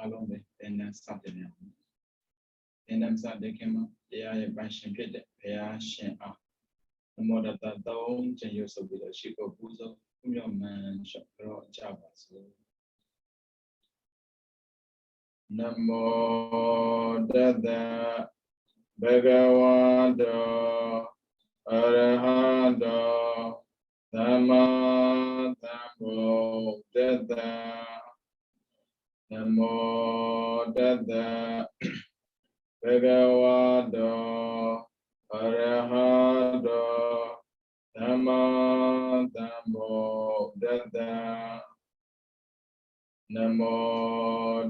along then something. In them Sunday came a passion pit, a shin up. The more that the dawn and use of the ship of Buzo, whom your man shall grow Javas. Namo Dada Bhagavata Arahanta Dhamma Dhammo Dada Namo Dada Bhagavata Arahanta Dhamma Dhammo Dada Namo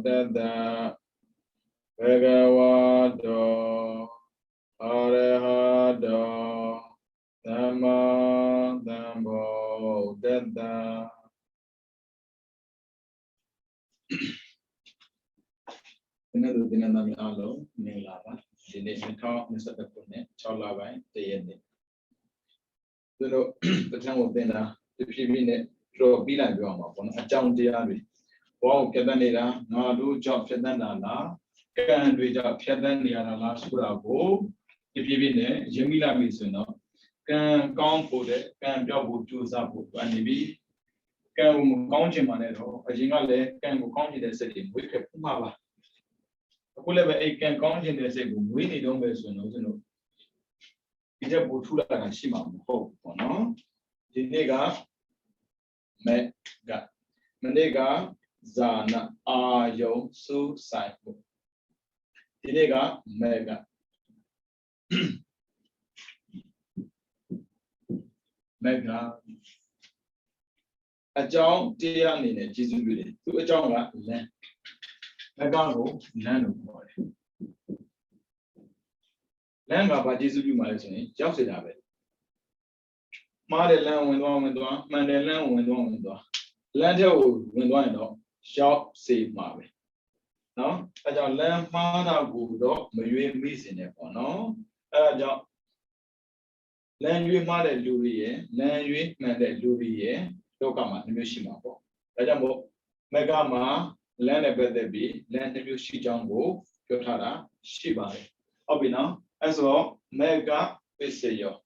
Dada Bhagavata Arahanta Dhamma Dhammo Dada. Another thing I'm alone, Nilava, the nation talk, Mr. Pune, Chalava, the ending. The time of dinner, if you mean it, draw Bila Gama on a town diary. Wow, Kedanera, Nadu, job Fedana, can reach up Fedania last Bravo. If you mean it, Jamila Misuno, can count for it, can double choose up and be can count him on it, a jingale can go count in the city, we kept Mava. Whoever can count in the city, we need on Besuno. It's a Butula and Shima, hope, no? The nega Mega Menega Zana Ayo Su Saipo. The nega Mega Mega a John dear Nina, Jesus, to a John land. Megago, land of boy. Langa by Jesus, you might say, just it have it. Mother land went on and on, Monday land went on and on. Land went on and on, shall save Marvin. No, I don't land Mother Budo, may missing it for no. I don't land you Mother Louis, land you Mother Louis, Lokama, the Mishima. I don't Megama, land a better be, land the Shijango, Yotara, Shibari. Obina, as well, Mega Visayo.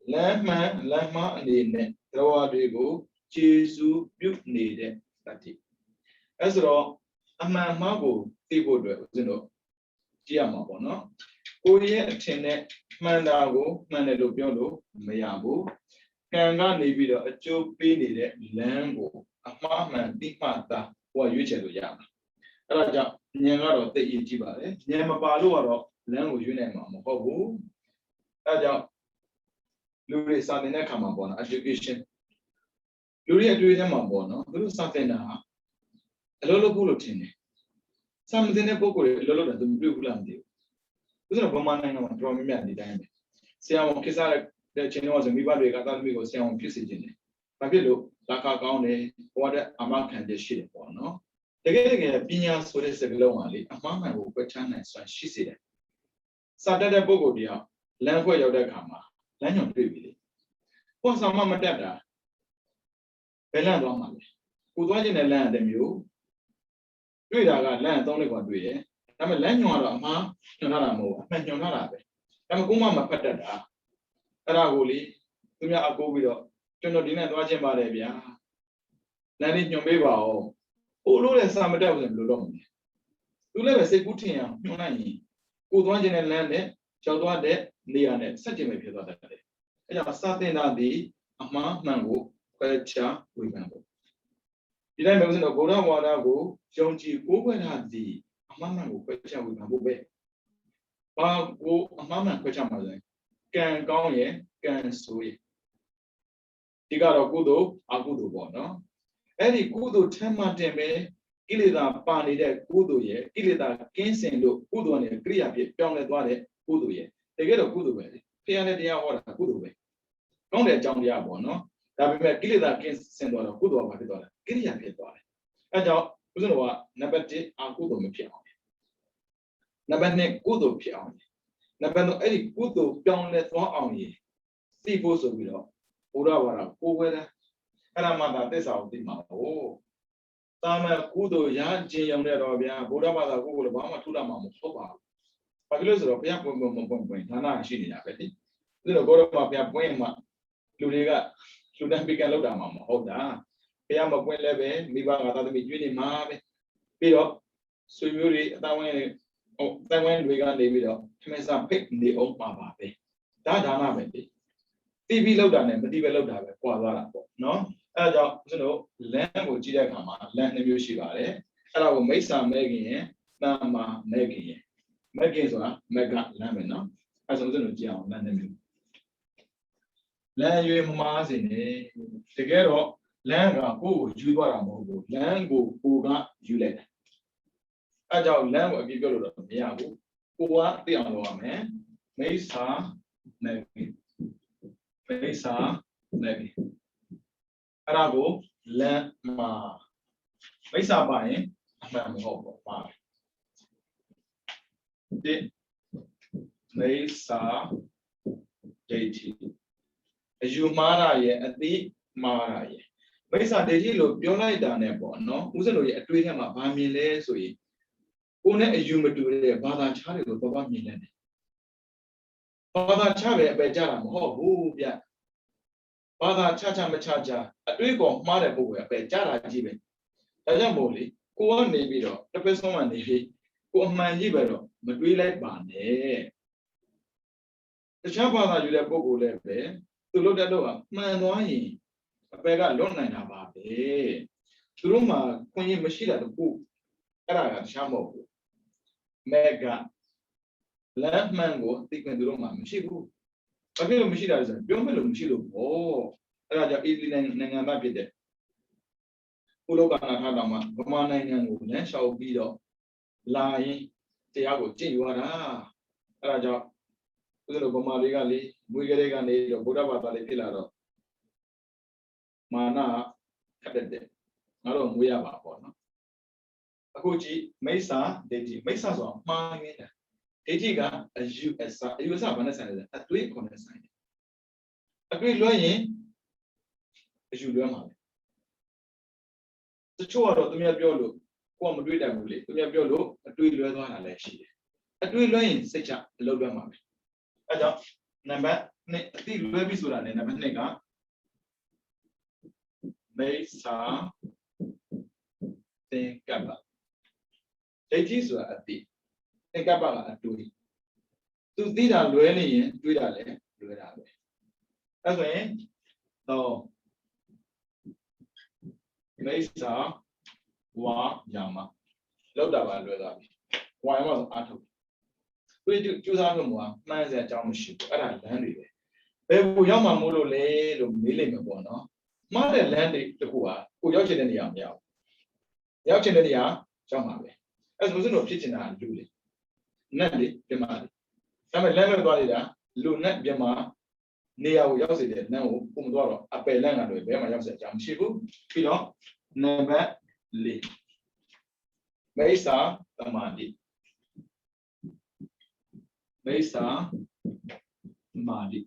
Lama need throw go, Jesu, you need it. As well, a man marble, people do, Giamabo, no? Oh, yeah, Tenet, Mandago, Manelopiono, Mayabo, Kanga Navida, a joke needed, Lango, a farmer, Dipata, or Yuchelo Yam. Raja, Nyangaro, the Ichibare, Yamapalo, Lango Unema, Hobo, Raja. Luri something that come upon education. Luri do them upon, do something now. A little bulletin. Something a book, a little of the blue landy. There's no woman from me at the time. See, I won't kiss out the chinos and we got me go say on usage in it. But you look like I found a water amount can just shit for no. They're getting a pinya so they say below only. A mama will put China so she said. Saturday Bogo dear, land for your decama. Land your baby. What's a mamma dada? The land on money. Who's watching the land and you? Do it got land only one way. I'm a land you are, ma, you're not a more, and you're not a. I'm a gumma patata. Aragoli, to me, I'll go with you. You know, dinner watching Barabia. Landing your baby. Oh, Lord, and some devil and blue. You never say good thing, you know. Good one in the land, shall do that, near it, such a maybe that day. And I'm starting that the Ama Mango, Quecha, we mango. Did I mention a Goda water go, Jonji, go and have the Ama Quecha with Mango Bay? Go Ama Quecha Mother. Can go ye, can sweet. You got a good one, no? Any good Tema Deme, Ilida Pani, good ye, Ilida Kinsin, good one, a Gria, young at one, good ye. They get a good way. Pianity or a good way. Don't let John Diabo, no? That we make Ilida Kinsin or a good one, Gilia Pietone. And now, you know what? Nabati, a good piano. Nabane, good piano. Nabano, any good piano let one on ye. See, both of you. Ura, who weather. And I'm not this out the mouth. Oh, Tama kudo ya jin yang le ro bia Buddha Bada ko ko ba ma thu da ma mo phot ba ba ke lo so ro bia point thana shi ni da be ti so ro ko ro ma bia point ma lu de ka lu dan pi kan lo da ma moဟုတ်da bia ma point le be mi ba ga ta thami jwi ni ma be pi ro sui myo ri a ta wan oh ta wan lwe ka ne pi ro thme sa phit ni ông ma ba be da na be ti ti pi lo da ne ma ti be lo da be kwa twa da po no အဲဒါကြောင့်ကျွန်တော်လမ်းကိုကြည့်တဲ့အခါမှာလမ်းနှစ်မျိုးရှိပါတယ်အဲ့ဒါကိုမိစ္ဆာမဲခင်ရယ်တမ္မာမဲခင်ရယ်မဲခင်ဆိုတာမက်ကလမ်းပဲเนาะအဲ့ဆိုကျွန်တော်ကြည့်အောင်လမ်းနှစ်မျိုးလမ်းရွေးမမားစင်နေတကယ်တော့လမ်းကကိုယ့်ကိုယူသွားတာမဟုတ်ဘူးလမ်းကိုကိုကယူလိုက်တယ်အဲ့ကြောင့်လမ်းကိုအပြည့်ပြောလို့တော့မရဘူးကိုကသိအောင်လုပ်ရမယ်မိစ္ဆာမဲခင်မိစ္ဆာမဲခင်အဲ့ဒါကိုလမ်းမှာမိစ္ဆာပါရင်အမှန်မဟုတ်ဘူးပါဒီမိစ္ဆာဒိဋ္ဌိအယူမှားတာရဲ့အသိမှားတာရဲ့မိစ္ဆာဒိဋ္ဌိလို့ပြောလိုက်တာ ਨੇ ပေါ့နော်ဦးဇင်းတို့ရဲ့အတွေးထဲမှာဘာမြင်လဲဆိုရင်ကိုယ်နဲ့အယူမတူတဲ့ဘာသာခြားတွေကိုတော့မြင်နေတယ်ဘာသာခြားပဲအပယ်ကြတာမဟုတ်ဘူးဗျဘာသာခြားမခြားအတွေးကောင်မှားတဲ့ပုံပဲအပယ်ကြတာကြီးပဲဒါကြောင့်မို့လေကိုကနေပြီးတော့တစ်ပတ်ဆုံးမှနေပြီးကိုအမှန်ကြီးပဲတော့မတွေးလိုက်ပါနဲ့တခြားဘာသာယူတဲ့ပုံကိုလည်းပဲသူလို့တဲ့တော့မှန်သွားရင်အပယ်ကလွတ်နိုင်တာပါပဲသူတို့မှာခွင့်ရမရှိတာတခုအဲ့ဒါကတခြားမဟုတ်ဘူးမဲကလမ်းမှန်ကိုသိခွင့်သူတို့မှာမရှိဘူးဘာဖြစ်လို့မရှိတာလဲဆိုတော့ပြောမလို့မရှိလို့ပေါ့အဲ့ဒါကြောင့်အီလီနိုင်ငံသားဖြစ်တဲ့ကုလောကနာထားတော်မှာဗမာနိုင်ငံကိုလမ်းလျှောက်ပြီးတော့လာရင်တရားကိုကျင့်ယူရတာအဲ့ဒါကြောင့်ဦးဇင်းတို့ဗမာတွေကလေမွေးကလေးကနေတော့ဗုဒ္ဓဘာသာလေးဖြစ်လာတော့မာနခက်တဲ့ငါတို့မွေးရပါပေါ့နော်အခုကြည့်မိစ္ဆာဒိဋ္ဌိမိစ္ဆာဆိုတာမှားနေတာဒိဋ္ဌိကအယူအဆဘာနဲ့ဆိုင်လဲအတွေးခေါ်နဲ့ဆိုင်တယ်အတွေးလွှဲရင်အယူလွှဲမှာပဲတချို့ကတော့သူများပြောလို့ကိုကမတွေးတတ်ဘူးလေသူများပြောလို့အတွေးလွှဲသွားတာလည်းရှိတယ်အတွေးလွှဲရင်စိတ်ချအလုပ်လွှဲမှာပဲအဲကြောင့်နံပါတ်2အတိလွှဲပြီဆိုတာလည်းနံပါတ်2ကမိစ္ဆာသင်္ကပ္ပဒိဋ္ဌိဆိုတာအတိသင်္ကပ္ပကအတွေးသူသိတာလွဲနေရင်တွေးတာလည်းလွဲတာပဲအဲဆိုရင်တော့မိစ္ဆာဝါယာမလောက်တာပါလွဲသွားပြီဝါယာမဆိုအားထုတ်တွေးကြိုးစားလို့မှာမှန်းစရာအကြောင်းမရှိဘူးအဲ့ဒါလမ်းတွေပဲဘယ်ကိုရောက်မှမို့လို့လဲလို့မေးလိုက်မှာပေါ့နော်မှားတဲ့လမ်းတွေတခုကကိုရောက်ချင်တဲ့နေရာမရောက်ရောက်ချင်တဲ့နေရာရောက်မှာပဲအဲ့ဆိုလို့ဖြစ်ချင်တာလူလေနတ်လေပြမလေဒါပေမဲ့လမ်းမဲ့သွားနေတာလူနဲ့ပြမနေရာကိုရောက်စေတဲ့နန်းကိုပုံမသွားတော့အပယ်လန့်ကတော့ဘယ်မှာရောက်စေအကြောင်းမရှိဘူးပြီးတော့နံပါတ်4မိစ္ဆာသမာဓိမိစ္ဆာသမာဓိ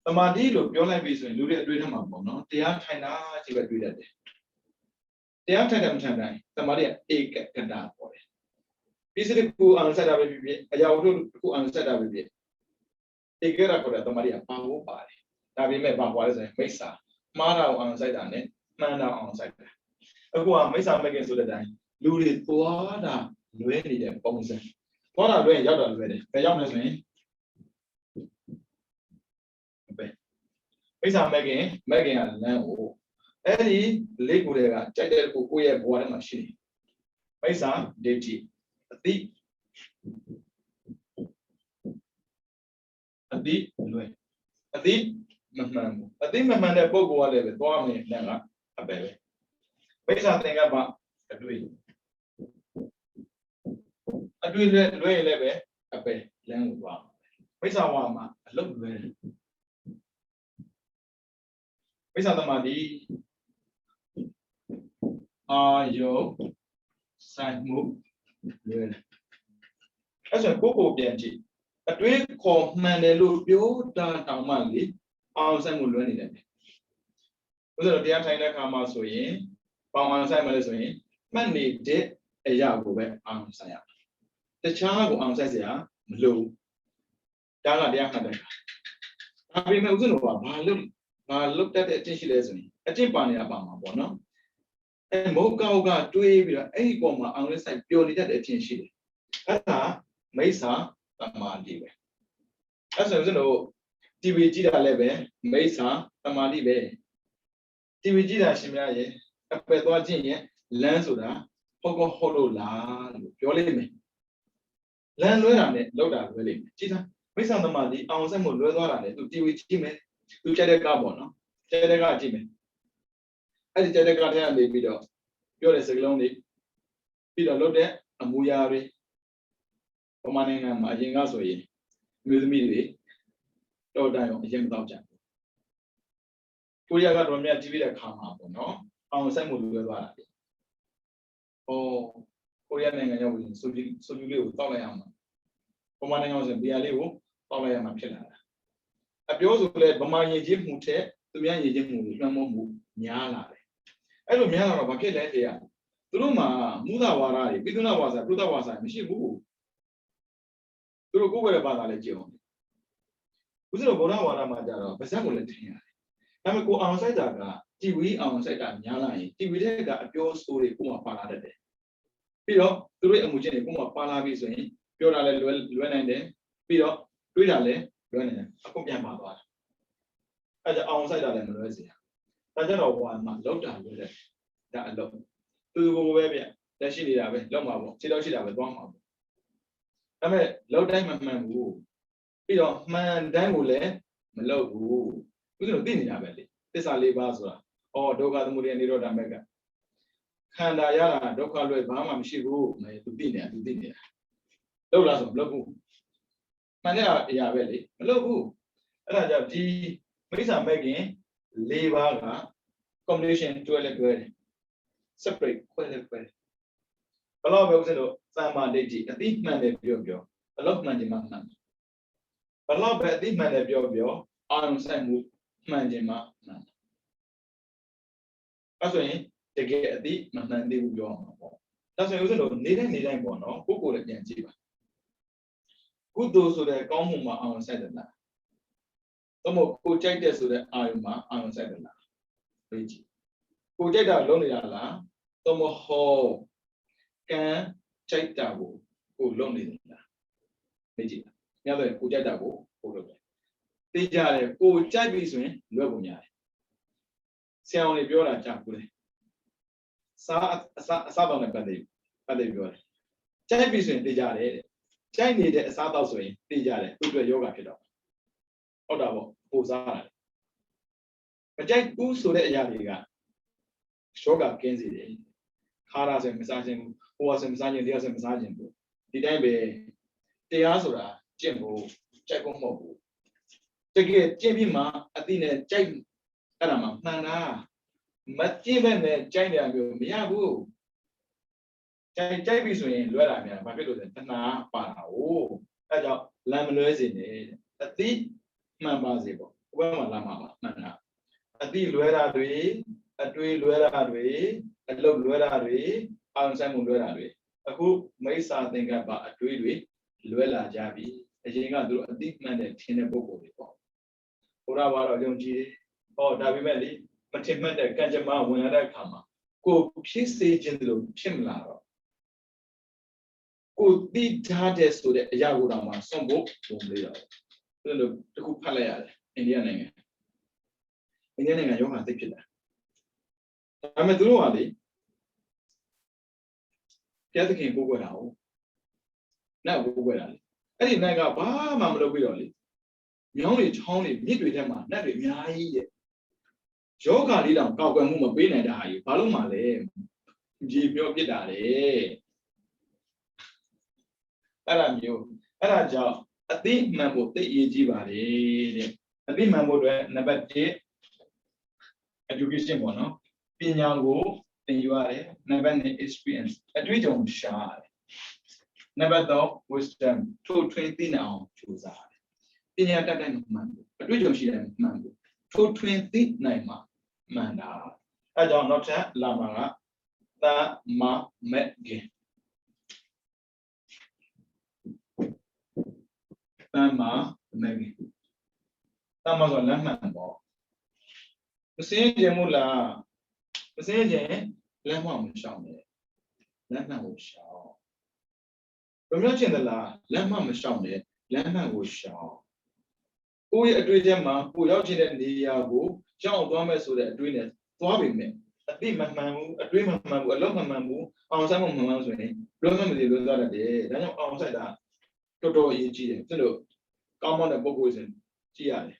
သမာဓိလို့ပြောလိုက်ပြီဆိုရင်လူတွေအတွေ့အကြုံမှာပေါ့နော်တရားထိုင်တာကြီးပဲတွေ့တတ်တယ်တရားထိုင်တယ်မထိုင်တိုင်းသမာဓိကဧကကတပေါ့တယ်ဒီစရိကူအန်ဆက်တာပဲဖြစ်အရာဝတ္ထုကူအန်ဆက်တာပဲဖြစ်ဧကရခေါ်တဲ့သမာဓိကပါဖို့ပါတယ်ဒါပေမဲ့ဘာပွားလဲဆိုရင်မိစ္ဆာမှားတာကိုအန်ဆက်တာနဲ့မှန်တာအောင်ဆက်တာအခုကမိစ္ဆာမကင်ဆိုတဲ့အတိုင်းလူတွေသွားတာလွဲနေတဲ့ပုံစံသွားတာလွဲရင်ရောက်တာလွဲတယ်ဘယ်ရောက်လဲဆိုရင်မိစ္ဆာမကင်ကလမ်းကိုအဲ့ဒီလေးကိုယ်တွေကကြိုက်တဲ့ကိုယ့်ရဲ့ဘဝထဲမှာရှိနေမိစ္ဆာဒိဋ္ဌိအတိလွဲအတိမမှန်ဘူးအတိမမှန်တဲ့ပုံကလည်းပဲသွားမယ်လမ်းကအပယ်ပဲမိစ္ဆာသင်္ကပ္ပအတွေ့လွဲရင်လည်းပဲအပယ်လမ်းကိုသွားမိစ္ဆာဝါမှာအလုပ်လွဲတယ်မိစ္ဆာသမာဓိအာယုဆိုင်မှုလွဲတယ်အဲ့ဆိုကိုပြန်ကြည့်အတွေးခေါ်မှန်တယ်လို့ပြောတာတောင်မှလေအောင်ဆိုင်မှုလွဲနေတယ်ဥစ္စာတရားထိုင်တဲ့အခါမှာဆိုရင် ပေါအောင်ဆိုင်မလဲဆိုရင်မှတ်နေတဲ့အရာကိုပဲအောင်ဆိုင်ရတခြားကိုအောင်ဆိုင်စရာမလိုဘူးဒါကတရားမှတ်တဲ့ဒါပေမဲ့ဥစဉ်တော့ဘာလုပ်တတ်တဲ့အကျင့်ရှိလဲဆိုရင်အကျင့်ပါနေတာပါမှာပေါ့နော်မဟုတ်ကောက်ကတွေးပြီးတော့အဲ့ဒီပုံမှာအောင်လဲဆိုင်ပျော်နေတတ်တဲ့အကျင့်ရှိတယ်အဲ့ဒါမိစ္ဆာသမာဓိပဲအဲ့ဆိုရင်တို့ TV ကြည့်တာလည်းပဲမိစ္ဆာသမာဓိပဲ TV ကြည့်တာရှင်များရဲ့အပယ်သွားခြင်းရဲ့လမ်းဆိုတာဟုတ်လို့လားလို့ပြောလိမ့်မယ်လမ်းလွဲတာနဲ့လောက်တာလွဲလိမ့်မယ်ကြည့်သားမိစ္ဆာသမာဓိအောင်ဆက်မှုလွဲသွားတာလေသူ TV ကြည့်မယ်သူကြက်တဲ့ကားပေါ့နော်ကြက်တဲ့ကားကြည့်မယ်အဲ့ဒီကြက်တဲ့ကားထဲကနေပြီးတော့ပြောတဲ့စကားလုံးတွေပြီးတော့လုပ်တဲ့အမူအရာတွေပမာဏနိုင်ငံမှာအရင်ကဆိုရင်မျိုးသမီးတွေတော့တိုင်အောင်အရင်မတော့ကြဘူးကိုရီးယားကတော့မြတ်ကြည့်ပြီးတဲ့ခါမှာပေါ့နော်အောင်ဆက်မှုလွဲသွားတာလေကိုရီးယားနိုင်ငံရောက်ရင်ဆိုဂျူလေးကိုတောက်လိုက်အောင်ပမာဏနိုင်ငံဆိုဘီယာလေးကိုတောက်လိုက်ရမှာဖြစ်လာတာအပြောဆိုလဲဗမာရည်ချင်းမှုထက်သူများရည်ချင်းမှုကိုလွှမ်းမိုးမှုများလာတယ်အဲ့လိုများလာတော့ဘာဖြစ်လဲတရားသူတို့မှာမူသာဝါဒတွေပိသုနာဝါစာပုဒ္ဒဝါစာမရှိဘူးသူတို့ကိုယ်ပဲဘာသာလဲကြည့်အောင်ဦးဇင်းတို့ဗုဒ္ဓဝါဒမှာကြတော့ဗဇက်ကိုလည်းထင်ရတယ်ဒါပေမဲ့ကိုအောင်ဆိုင်တာကတီဝီအောင်ဆိုင်တာများလာရင်တီဝီတဲ့ကအပြောဆိုတွေကိုမှပါလာတတ်တယ်ပြီးတော့သူတို့ရဲ့အမှုချင်းတွေကိုမှပါလာပြီဆိုရင်ပြောတာလည်းလွယ်နိုင်တယ်ပြီးတော့တွေးတာလည်းလွယ်နိုင်တယ်အကုန်ပြန်ပါသွားတယ်အဲဒါအောင်ဆိုင်တာလည်းမလွယ်စေရဒါကြတော့ဟိုမှာလောက်တာလွယ်တယ်ဒါအလုံးသူကိုပဲဗျလက်ရှိနေတာပဲလောက်မှာပေါ့ခြေတော့ရှိတာပဲသွားမှာပေါ့ဒါပေမဲ့လောက်တိုင်းမမှန်ဘူးပြီးတော့မှန်တိုင်းကိုလည်းမလုပ်ဘူးဥစဉ်သိနေတာပဲလေသစ္စာ၄ပါးဆိုတာဒုက္ခသမုဒယနိရောဓမဂ္ဂခန္ဓာရတာဒုက္ခလွယ်ဘာမှမရှိဘူးသူသိနေတာလောက်လားဆိုမလုပ်ဘူးမှန်တဲ့အရာပဲလေမလုပ်ဘူးအဲ့ဒါကြောင့်ဒီမိစ္ဆာမဲ့ခင်၄ပါးက combination တွဲလဲတွဲတယ် separate ခွဲလဲခွဲတယ်ဘယ်တော့ပဲဥစဉ်တို့သမ္မာဒိဋ္ဌိအတိမှန်တယ်ပြောအလောက်မှန်တယ်မှမှန်ဘယ်တော့ပဲအတိမှန်တယ်ပြောအာရုံစိုက်မှုမှန်တယ်မှမှန်အဲ့ဆိုရင်တကယ်အတိမမှန်သေးဘူးပြောမှာပေါ့ဒါဆိုရင်ဥစဉ်တို့နေတိုင်းပေါ့နော်ကိုယ်လည်းပြန်ကြည့်ပါကုသိုလ်ဆိုတဲ့ကောင်းမှုမှာအာရုံစိုက်တယ်လားသို့မဟုတ်ကိုကြိုက်တဲ့ဆိုတဲ့အာရုံမှာအာရုံစိုက်တယ်လားသိကြည့်ကိုကြိုက်တာလုံးနေတာလားသို့မဟုတ်ကံကြိုက်တာကိုလုံးနေတယ်လားသိကြည့်ညတော့ကိုကြိုက်တာကိုလုံးတယ်သိကြတယ်ကိုကြိုက်ပြီဆိုရင်လွယ်ပုံရတယ်ဆရာအောင်တွေပြောတာကြားဘူးလေအစားတောင်းနဲ့ပတ်သက်ပြောတယ်ကြိုက်ပြီဆိုရင်သိကြတယ်တဲ့ကြိုက်နေတဲ့အစားတောက်ဆိုရင်သိကြတယ်သူ့အတွက်ယောဂဖြစ်တော့ဟုတ်တာပေါ့ပိုစားတာမကြိုက်ဘူးဆိုတဲ့အရာတွေကယောဂကင်းစေတယ်ခါရဆိုရင်မစားခြင်းဘူးဟိုဆိုရင်မစားခြင်းတရားဆိုရင်မစားခြင်းဘူးဒီတိုင်းပဲတရားဆိုတာကျင့်ဖို့ကြိုက်ဖို့မဟုတ်ဘူးတကယ်ကျင့်ပြီးမှအတိနဲ့ကြိုက်အဲ့ဒါမှမှန်တာမကျင့်ပဲနဲ့ကြိုက်နေရမျိုးမရဘူးကြိုက်ပြီဆိုရင်လွဲတာများဘာဖြစ်လို့လဲတဏှာပါတာ哦အဲကြောင့်လမ်းမလွဲစေနဲ့အတိမှန်ပါစေပေါ့ဘယ်မှာလာမှာပါမှန်တာအတိလွဲတာတွေအတွေးလွဲတာတွေအလုပ်လွဲတာတွေအာရုံစိုက်မှုလွဲတာတွေအခုမိစ္ဆာသင်္ကပ္ပအတွေးတွေလွဲလာကြပြီအရင်ကသူတို့အတိမှန်တဲ့ထင်တဲ့ပုဂ္ဂိုလ်တွေပေါ့ဘုရားဘာတော့ယုံကြည်ဒါပေမဲ့လေမထင်မှတ်တဲ့ကံကြမ္မာဝင်လာတဲ့အခါမှာကိုဖြစ်စေခြင်းတို့ဖြစ်မလာတော့ကိုတိထားတဲ့ဆိုတဲ့အရာကိုတော့မှစွန့်ဖို့ပုံလေးတော့ဘယ်လိုတခုဖတ်လိုက်ရတယ်အိန္ဒိယနိုင်ငံယောဂသိဖြစ်တာဒါပေမဲ့သူတို့ကလေဘုရားသခင်ကိုးကွယ်တာဟုတ်နောက်ကိုးကွယ်တာလေအဲ့ဒီနိုင်ကဘာမှမလုပ်ပြီးတော့လေမြောင်းတွေချောင်းတွေမြစ်တွေထဲမှာနတ်တွေအများကြီးရဲ့ယောဂလေးတောင်ကောက်ကွယ်မှုမပေးနိုင်တဲ့ဟာကြီးဘာလို့မှလဲကြီးပြောပြစ်တာလေအဲ့ဒါကြောင့်အသိမှန်ဖို့သိအရေးကြီးပါတယ်တဲ့အသိမှန်ဖို့အတွက်နံပါတ်1 education ပေါ့နော်ပညာကိုသင်ယူရတယ်နံပါတ်2 experience အတွေ့အကြုံရှာရတယ်နံပါတ်3 wisdom ထိုးထွင်းသိနိုင်အောင်ကြိုးစားရတယ်ပညာတတ်တဲ့မှန်ဖို့အတွေ့အကြုံရှိတဲ့မှန်ဖို့ထိုးထွင်းသိနိုင်မှမှန်တာအဲကြောင့်နောက်ထပ်လာမှာက ta ma me gen ta ma me gen ta ma so lan man bo sin je mu la sin je lan ma mo shao ne lan man ko shao ဘယ်မျိုးချင်းသလားလက်မမရှောင်နဲ့လက်မှန်ကိုရှောင်ကိုယ့်ရဲ့အတွေ့အကြုံမှာကိုရောက်ချင်တဲ့နေရာကိုကြောက်သွားမယ်ဆိုတဲ့အတွေ့နဲ့သွားပြီမဲ့အသိမမှန်ဘူးအတွေ့မမှန်ဘူးအလုံးမမှန်ဘူးအောင်ဆိုင်မမှန်ဘူးဆိုရင်လုံးမမသိလို့သွားတတ်တယ်ဒါကြောင့်အောင်ဆိုင်တာတော်တော်အရေးကြီးတယ်သူတို့ကောင်းမွန်တဲ့ပုံကိုယ်စဉ်ကြည့်ရတယ်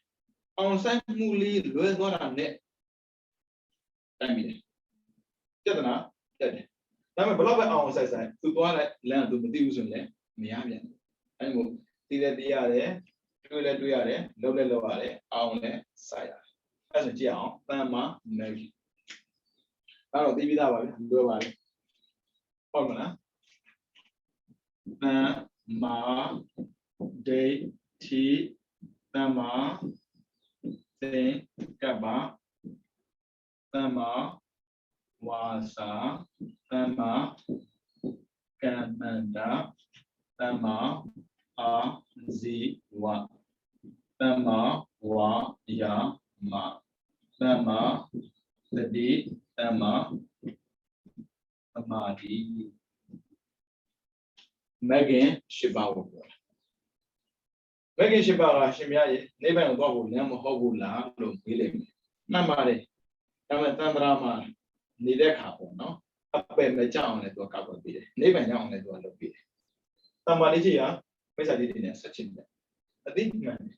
အောင်ဆိုင်မှုလေးလွဲသွားတာနဲ့တိုင်ပြီပြဿနာတက်တယ်ဒါပေမဲ့ဘလောက်ပဲအောင်ဆိုင်ဆိုင်သူသွားလိုက်လမ်းသူမသိဘူးဆိုရင်လည်းမရပြန်ဘူးအဲဒါမို့သိလည်းသိရတယ်တွေ့လည်းတွေ့ရတယ်လုံးလည်းလုံးရတယ်အောင်လည်းဆိုင်ရတယ်အဲဆိုကြည့်အောင်တန်မာမယ်ကြီးအဲ့တော့သိပြီးသားပါဗျာပြောပါလေဟုတ်မလားတန်မာဒေတီတန်မာသင်္ကပ္ပတန်မာဝါစာတမ္မာကမ္မန္တာတမ္မာအာဇီဝတမ္မာဝါယာမတမ္မာသတိတမ္မာသမာဓိမဂ္ဂင်၈ပါးကိုပြောတာမဂ္ဂင်၈ပါးကရှင်မြတ်ရဲ့နိဗ္ဗာန်ကိုသွားဖို့လမ်းမဟုတ်ဘူးလားလို့မေးလိုက်မယ်မှန်ပါတယ်ဒါပေမဲ့တန်ត្រာမှာနေတဲ့ခါပေါ့နော်အပယ်မကြောက်အောင်လည်းသူကကောက်ွယ်ပေးတယ်နိဗ္ဗာန်ရောက်အောင်လည်းသူကလုပ်ပေးတယ်တမ္မာလေးကြီးကမိစ္ဆာတိတွေနဲ့ဆက်ချင်တယ်အသိမှန်တယ်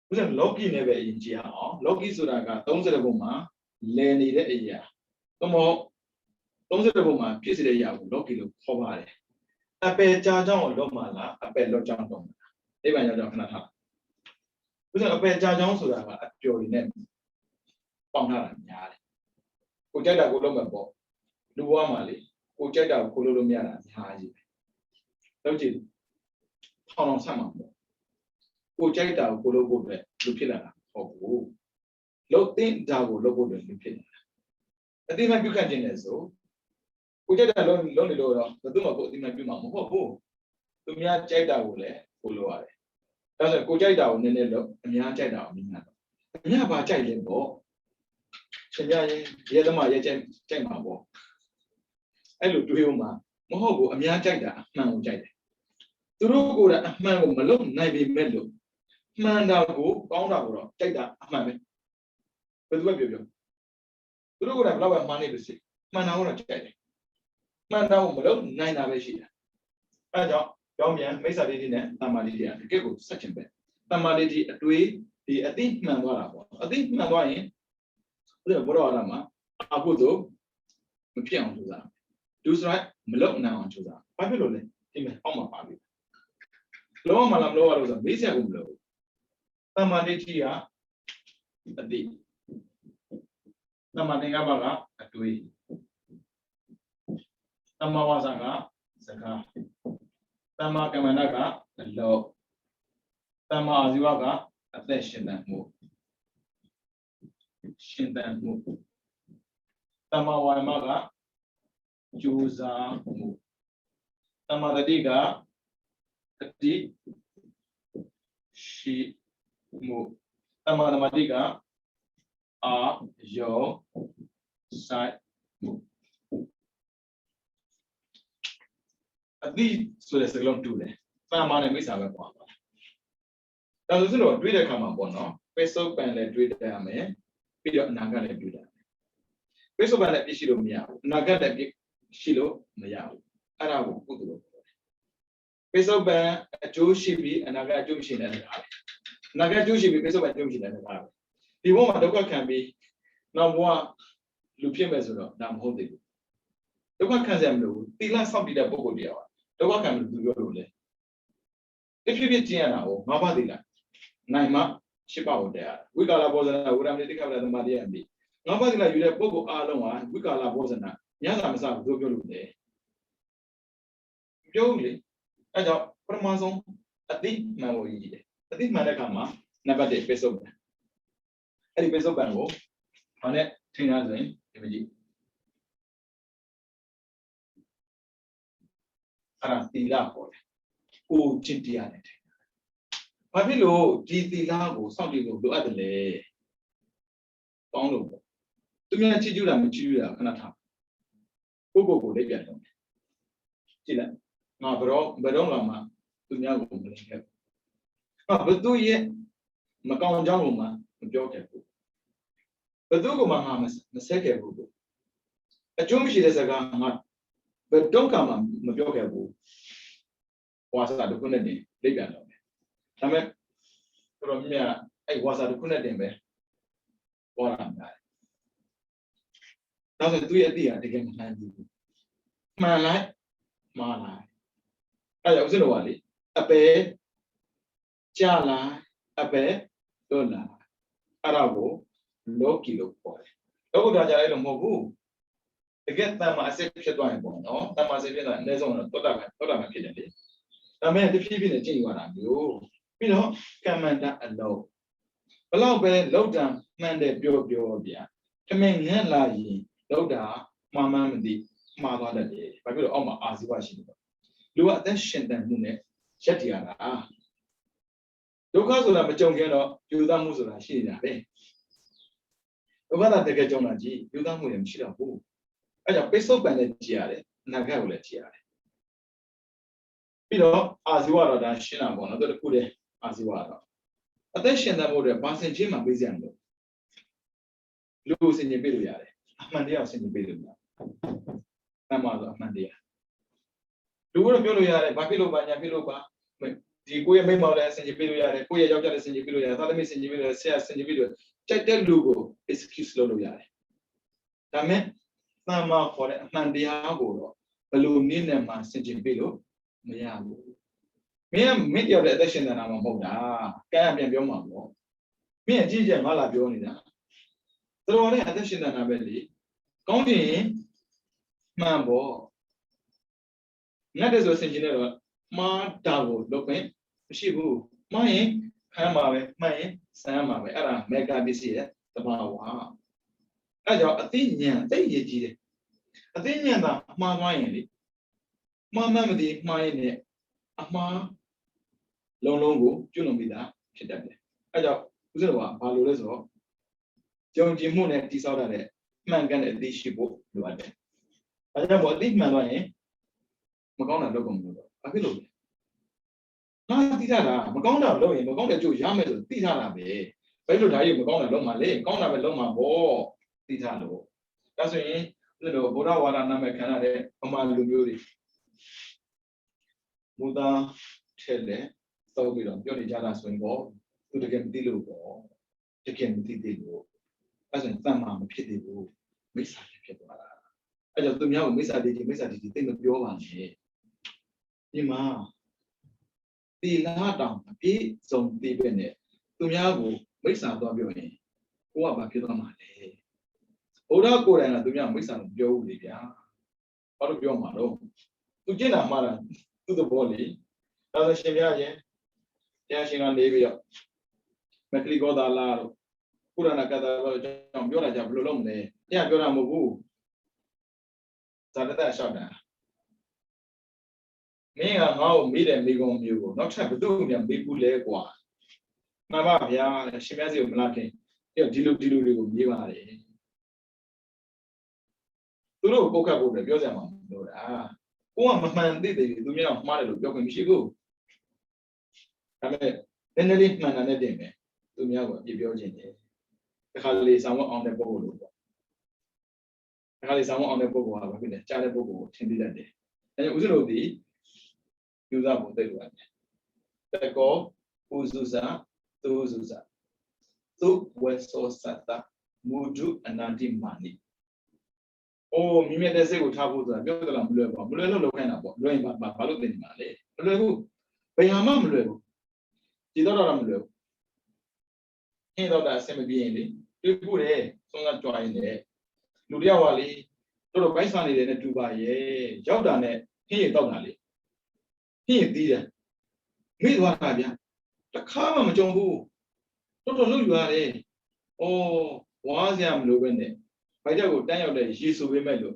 ဥစ္စာလောကီနဲ့ပဲအရင်ကြည့်အောင်လောကီဆိုတာက30ဘုံမှာလည်နေတဲ့အရာသို့မဟုတ်30ဘုံမှာဖြစ်စေတဲ့အရာကိုလောကီလို့ခေါ်ပါတယ်အပယ်ကြာကြောင်းကိုလောမှလားအပယ်လောကြောင်းတော့နိဗ္ဗာန်ရောက်ကြောင်းခဏထားဥစ္စာအပယ်ကြာကြောင်းဆိုတာကအပျော်ရည်နဲ့ပေါင်းထားတာများတယ်ကိုကြိုက်တာကိုလုံးမဲ့ပေါ့လူဘဝမှာလေကိုကြိုက်တာကိုလုံးလို့မရတာအများကြီးပဲတော့ကြည့်ထောင်အောင်ဆက်မှာပေါ့ကိုကြိုက်တာကိုလုံးဖို့အတွက်လူဖြစ်လာတာဟုတ်ဘူးလုံးတင်တာကိုလုံးဖို့အတွက်လူဖြစ်လာတာအတိမပြုတ်ခန့်ခြင်းလဲဆိုကိုကြိုက်တာလုံးနေလို့တော့ဘယ်သူမှကိုအတိမပြုတ်မှာမဟုတ်ဘူးသူများကြိုက်တာကိုလည်းကိုလိုရတယ်ဒါဆိုကိုကြိုက်တာကိုနည်းနည်းလို့အများကြိုက်တာကိုနည်းနည်းလို့အများပါကြိုက်လဲပေါ့ရှင်ပြရင်ရဲသမားရဲကြိုက်မှာပေါ့အဲ့လိုတွေးအောင်မှာမဟုတ်ဘူးအများကြိုက်တာအမှန်ကိုကြိုက်တယ်သူတို့ကိုယ်ကအမှန်ကိုမလုပ်နိုင်ပေမဲ့လို့မှန်တာကိုကောင်းတာကိုတော့ကြိုက်တာအမှန်ပဲဘယ်သူပဲပြောပြောသူတို့ကိုယ်ကဘလောက်ပဲမှားနေလို့စိမှန်တာကိုတော့ကြိုက်တယ်မှန်တာကိုမလုပ်နိုင်တာပဲရှိတယ်အဲဒါကြောင့်ကြောင်းပြန်မိစ္ဆာဒိဋ္ဌိနဲ့တမ္မာဒိဋ္ဌိကတကယ့်ကိုဆက်ချင်ပဲတမ္မာဒိဋ္ဌိအတွေးဒီအသိမှန်သွားတာပေါ့အသိမှန်သွားရင်ဘုရားအားမှာအခုတော့မဖြစ်အောင်ကြိုးစားဒုစရိုက်မလုပ်နိုင်အောင်ကြိုးစားဘာဖြစ်လို့လဲဒီမဲ့အောက်မှာပါပြီလောမလားမလောရလို့ဆိုမေးစရာကိုမလိုဘူးတမ္မာဒိဋ္ဌိကအသိတမ္မာသင်္ကပ္ပကအတွေးတမ္မာဝါစာကစကားတမ္မာကမ္မန္တကအလုပ်တမ္မာအာဇီဝကအသက်ရှင်သန်မှုရှင်သန်မှုတမ္မာဝါယမကကြိုးစားမှုတမ္မာတတိကအတိရှိမှုတမ္မာသမာဓိကအာယောစိုက်မှုအတိဆိုတဲ့စကားလုံးတူတယ်တမ္မာနဲ့မိစ္ဆာပဲပွားပါဒါဆိုတော့တွေးတဲ့အခါမှာပေါ့နော်ပိဿုပန်လည်းတွေးတတ်ရမယ်ပြီးတော့အနာဂတ်လည်းတွေးတတ်တယ်ပိဿုပန်လည်းပြည့်ရှိလို့မရဘူးအနာဂတ်လည်းပြည့်ရှိလို့မရဘူးအဲ့ဒါကိုကုသိုလ်လို့ပြောတယ်ပိဿုပန်အကျိုးရှိပြီးအနာဂတ်အကျိုးမရှိတဲ့နေတာအနာဂတ်အကျိုးရှိပြီးပိဿုပန်အကျိုးမရှိတဲ့နေတာဒီဘဝမှာဒုက္ခခံပြီးနောက်ဘဝလူဖြစ်မယ်ဆိုတော့ဒါမဟုတ်သေးဘူးဒုက္ခခံစရာမလိုဘူးသီလစောင့်တည်တဲ့ပုဂ္ဂိုလ်တရားပါဒုက္ခခံလို့သူပြောလို့လေတဖြည်းဖြည်းကျင့်ရတာကိုငါးပါးသီလနိုင်မှရှစ်ပါးကိုတရားဝိကာလဘောဇနာဝရမဏိတိခဗလသမတိယံဒီငါးပါးသီလယူတဲ့ပုဂ္ဂိုလ်အားလုံးဟာဝိကာလဘောဇနာညစာမစားဘူးပြောလို့လေပြောလေအဲကြောင့်ပထမဆုံးအတိမှန်ကိုရည်တယ်အတိမှန်တဲ့အခါမှာနံပါတ်1ပိဿုပန်အဲ့ဒီပိဿုပန်ကိုဘာနဲ့ထင်ရဆိုရင်ဒီမကြီး啊，地拉过来，古今地安的。ဘာဖြစ်လို့ဒီသီလကိုစောင့်တည်ဖို့လိုအပ်တယ်လေတောင်းလို့ပေါ့သူများချီးကျူးတာမချီးကျူးတာခဏထားကိုလေးပြန်တော့ကြည့်လိုက်ငါဘရောမှသူများကိုမလင်ခဲ့ဘူးဘသူရဲ့မကောင်းကြောင်းကိုမှမပြောခဲ့ဘူးဘသူကမှငါမဆက်ခဲ့ဘူးအကျိုးမရှိတဲ့စကားငါဘယ်တော့မှမပြောခဲ့ဘူးဝါစာတစ်ခုနဲ့တင်လေးပြန်တော့ဒါပေမဲ့တော်မြတ်အဲ့ဝါစာတစ်ခုနဲ့တင်ပဲဟောတာများတယ်ဒါဆိုသူရဲ့အတိအတကယ်မမှန်ဘူးမှန်လိုက်မှားလိုက်အဲ့ဒါဥစဉ်တော်ကလေအပယ်ကြာလိုက်အပယ်လွတ်လာအဲ့ဒါကိုလောကီလို့ခေါ်တယ်လောကုတ္တရာကြလိုက်လို့မဟုတ်ဘူးတကယ်တမ်းမှာအစစ်ဖြစ်သွားရင်ပေါ့နော်တမ်းမှာစစ်ဖြစ်သွားရင်အနည်းဆုံးတော့တောတာမှာဖြစ်တယ်လေဒါပေမဲ့တဖြည်းဖြည်းနဲ့ကျင့်ရတာမျိုးပြီးတော့ကမ္မန္တအလုံးဘလောက်ပဲလောက်တံမှန်တယ်ပြောဗျာထမင်းငန့်လာရင်လောက်တာမှားမှန်းမသိမှားသွားတတ်တယ်ဘာဖြစ်လို့အောက်မှာအာဇီဝရှိနေတော့လူကအသက်ရှင်တန်မှုနဲ့ရက်တည်ရတာဒုက္ခဆိုတာမကြုံခင်တော့ယူသားမှုဆိုတာရှိနေတာပဲဒုက္ခတာတကယ်ကြုံတာကြီးယူသားမှုလည်းမရှိတော့ဘူးအဲကြောင့်ပိဿုပန်လည်းကြည်ရတယ်အနာဂတ်ကိုလည်းကြည်ရတယ်ပြီးတော့အာဇီဝတော့ဒါရှင်းတာပေါ့နော်သူတခုတည်းအာဇီဝတော့အသက်ရှင်တတ်ဖို့အတွက်ဘာစင်ချင်းမှပေးစရာမလိုလူကိုစင်ချင်းပေးလို့ရတယ်အမှန်တရားစင်ချင်းပေးလို့ရတယ်အမှန်ဆိုအမှန်တရားလူကတော့ပြောလို့ရတယ်ဘာဖြစ်လို့ပါညာဖြစ်လို့ပါဒီကိုယ့်ရဲ့မိမောင်လည်းစင်ချင်းပေးလို့ရတယ်ကိုယ့်ရဲ့ယောက်ျားလည်းစင်ချင်းပေးလို့ရတယ်သားသမီးစင်ချင်းပေးလို့ရတယ်ဆရာစင်ချင်းပေးလို့တိုက်တဲ့လူကို excuse လုပ်လို့ရတယ်ဒါမဲ့သမ္မာခေါ်တဲ့အမှန်တရားကိုတော့ဘယ်လိုနည်းနဲ့မှစင်ချင်းပေးလို့မရဘူးမင်းတယောက်တည်းအသက်ရှင်နေတာမှမဟုတ်တာကံပြန်ပြောမှာပေါ့မင်းအကြည့်ကျငါလာပြောနေတာတော်လည်းအသက်ရှင်နေတာပဲလေကောင်းရင်မှန်ပေါ့ငတ်တယ်ဆိုဆင်ခြင်နေတော့မှားတာကိုလုပ်ပင်မရှိဘူးမှားရင်ခံမှာပဲမှန်ရင်ဆန်းမှာပဲအဲ့ဒါမေဂါပစ္စည်းရဲ့သဘာဝအဲ့ကြောင့်အသိဉာဏ်သိရည်ကြီးတယ်အသိဉာဏ်သာမှားသွားရင်လေမှားမှမသိမှားရင်လည်းအမှားလုံးကိုကျွလွန်ပြီးသားဖြစ်တတ်တယ်အဲကြောင့်ဦးဇင်းတော်ကဘာလို့လဲဆိုတော့ကြုံကြည်မှုနဲ့တိဆောက်တဲ့မှန်ကန်တဲ့အသိရှိဖို့လိုအပ်တယ်အဲကြောင့်ဘောအသိမှန်သွားရင်မကောင်းတာလုပ်ကုန်လို့တော့ဘာဖြစ်လို့လဲငါသိတာမကောင်းတာလုပ်ရင်မကောင်းတဲ့ကျိုးရမယ်ဆိုသိထားတာပဲဘယ်လိုဒါကြီးမကောင်းတာလုပ်မှလေကောင်းတာပဲလုပ်မှာပေါ့သိထားလို့ဒါဆိုရင်ဦးဇင်းတော်ဗုဒ္ဓဝါဒနာမည်ခံရတဲ့ဗမာလူမျိုးတွေမူသားထဲလေတော့ပြီးတော့ပြောနေကြတာဆိုရင်ပေါ့သူတကယ်မသိလို့ပေါ့တကယ်မသိသေးလို့အဲ့ဆိုရင်တန်မာမဖြစ်သေးဘူးမိစ္ဆာဖြစ်သွားတာအဲ့ကြောင့်သူများကိုမိစ္ဆာတိတိသိမပြောပါနဲ့ဒီမှာသီလတောင်အပြည့်စုံသိပဲနဲ့သူများကိုမိစ္ဆာသွားပြောရင်ကိုကဘာဖြစ်သွားမှာလဲဘုရားကိုယ်တိုင်ကသူများမိစ္ဆာမပြောဘူးလေဗျာဘာလို့ပြောမှာတော့သူကျင့်တာမှားတာသူ့သဘောလေဒါဆိုရှင်ပြရင်တရားရှင်ကနေပြီးတော့မကလီကောသာလာတော့ကုရဏကတာတော့ကြောင့်ပြောတာကြဘယ်လိုလုပ်မလဲတရားပြောတာမဟုတ်ဘူးဇာတတလျှောက်တာမင်းကငါ့ကိုမေးတယ်မိကုံမျိုးကိုနောက်ထပ်ဘယ်သူမှမေးဘူးလဲကွာမှန်ပါဗျာရှင်မြတ်စီကိုမလားခင်ဒီလိုတွေကိုမေးပါတယ်သူတို့ကိုပုတ်ခတ်ဖို့ပြောစရာမလိုတာကိုကမမှန်သိတယ်သူများကမှားတယ်လို့ပြောခွင့်မရှိဘူးဒါပေမဲ့နည်းနည်းလေးမှန်တာနဲ့တင်မယ်သူများကအပြစ်ပြောခြင်းတယ်တခါလေဆောင်းဝအောင်တဲ့ပုံကိုလို့ပေါ့တခါလေဆောင်းဝအောင်တဲ့ပုံကဘာဖြစ်လဲကြားတဲ့ပုံကိုထင်သိတတ်တယ်အဲကြောင့်ဦးဇင်းတို့ဒီယူဇဖို့သိလို့ရတယ်တကောဥစုဇသူဥစုဇသူဝေသောစတ္တမုဒုအနန္တိမာနိအိုးမြင့်တဲ့စိတ်ကိုထားဖို့ဆိုတာပြောသလားမလွယ်ပါဘူးမလွယ်လို့လုပ်ခိုင်းတာပေါ့လွယ်ရင်ဘာလို့သိနေမှာလဲမလွယ်ဘူးဘယ်ဟာမှမလွယ်ဘူးဒီတော့မလွယ်ဘူးဟင်းတော့တာအဆင်မပြေရင်လေတွေ့ဖို့တယ်ဆုံးကကြွားရင်လေလူတယောက်ကလေတို့ဘိုက်ဆန်နေတယ်နဲ့တူပါရဲ့ရောက်တာနဲ့ဟင်းရတောက်တာလေဟင်းရသီးတယ်မိသွားတာဗျာတခါမှမကြုံဘူးတော်လုပ်ယူရတယ်ဩဝါးစရာမလိုပဲနဲ့ဘိုက်တက်ကိုတန်းရောက်တဲ့ရေဆိုပေးမဲ့လို့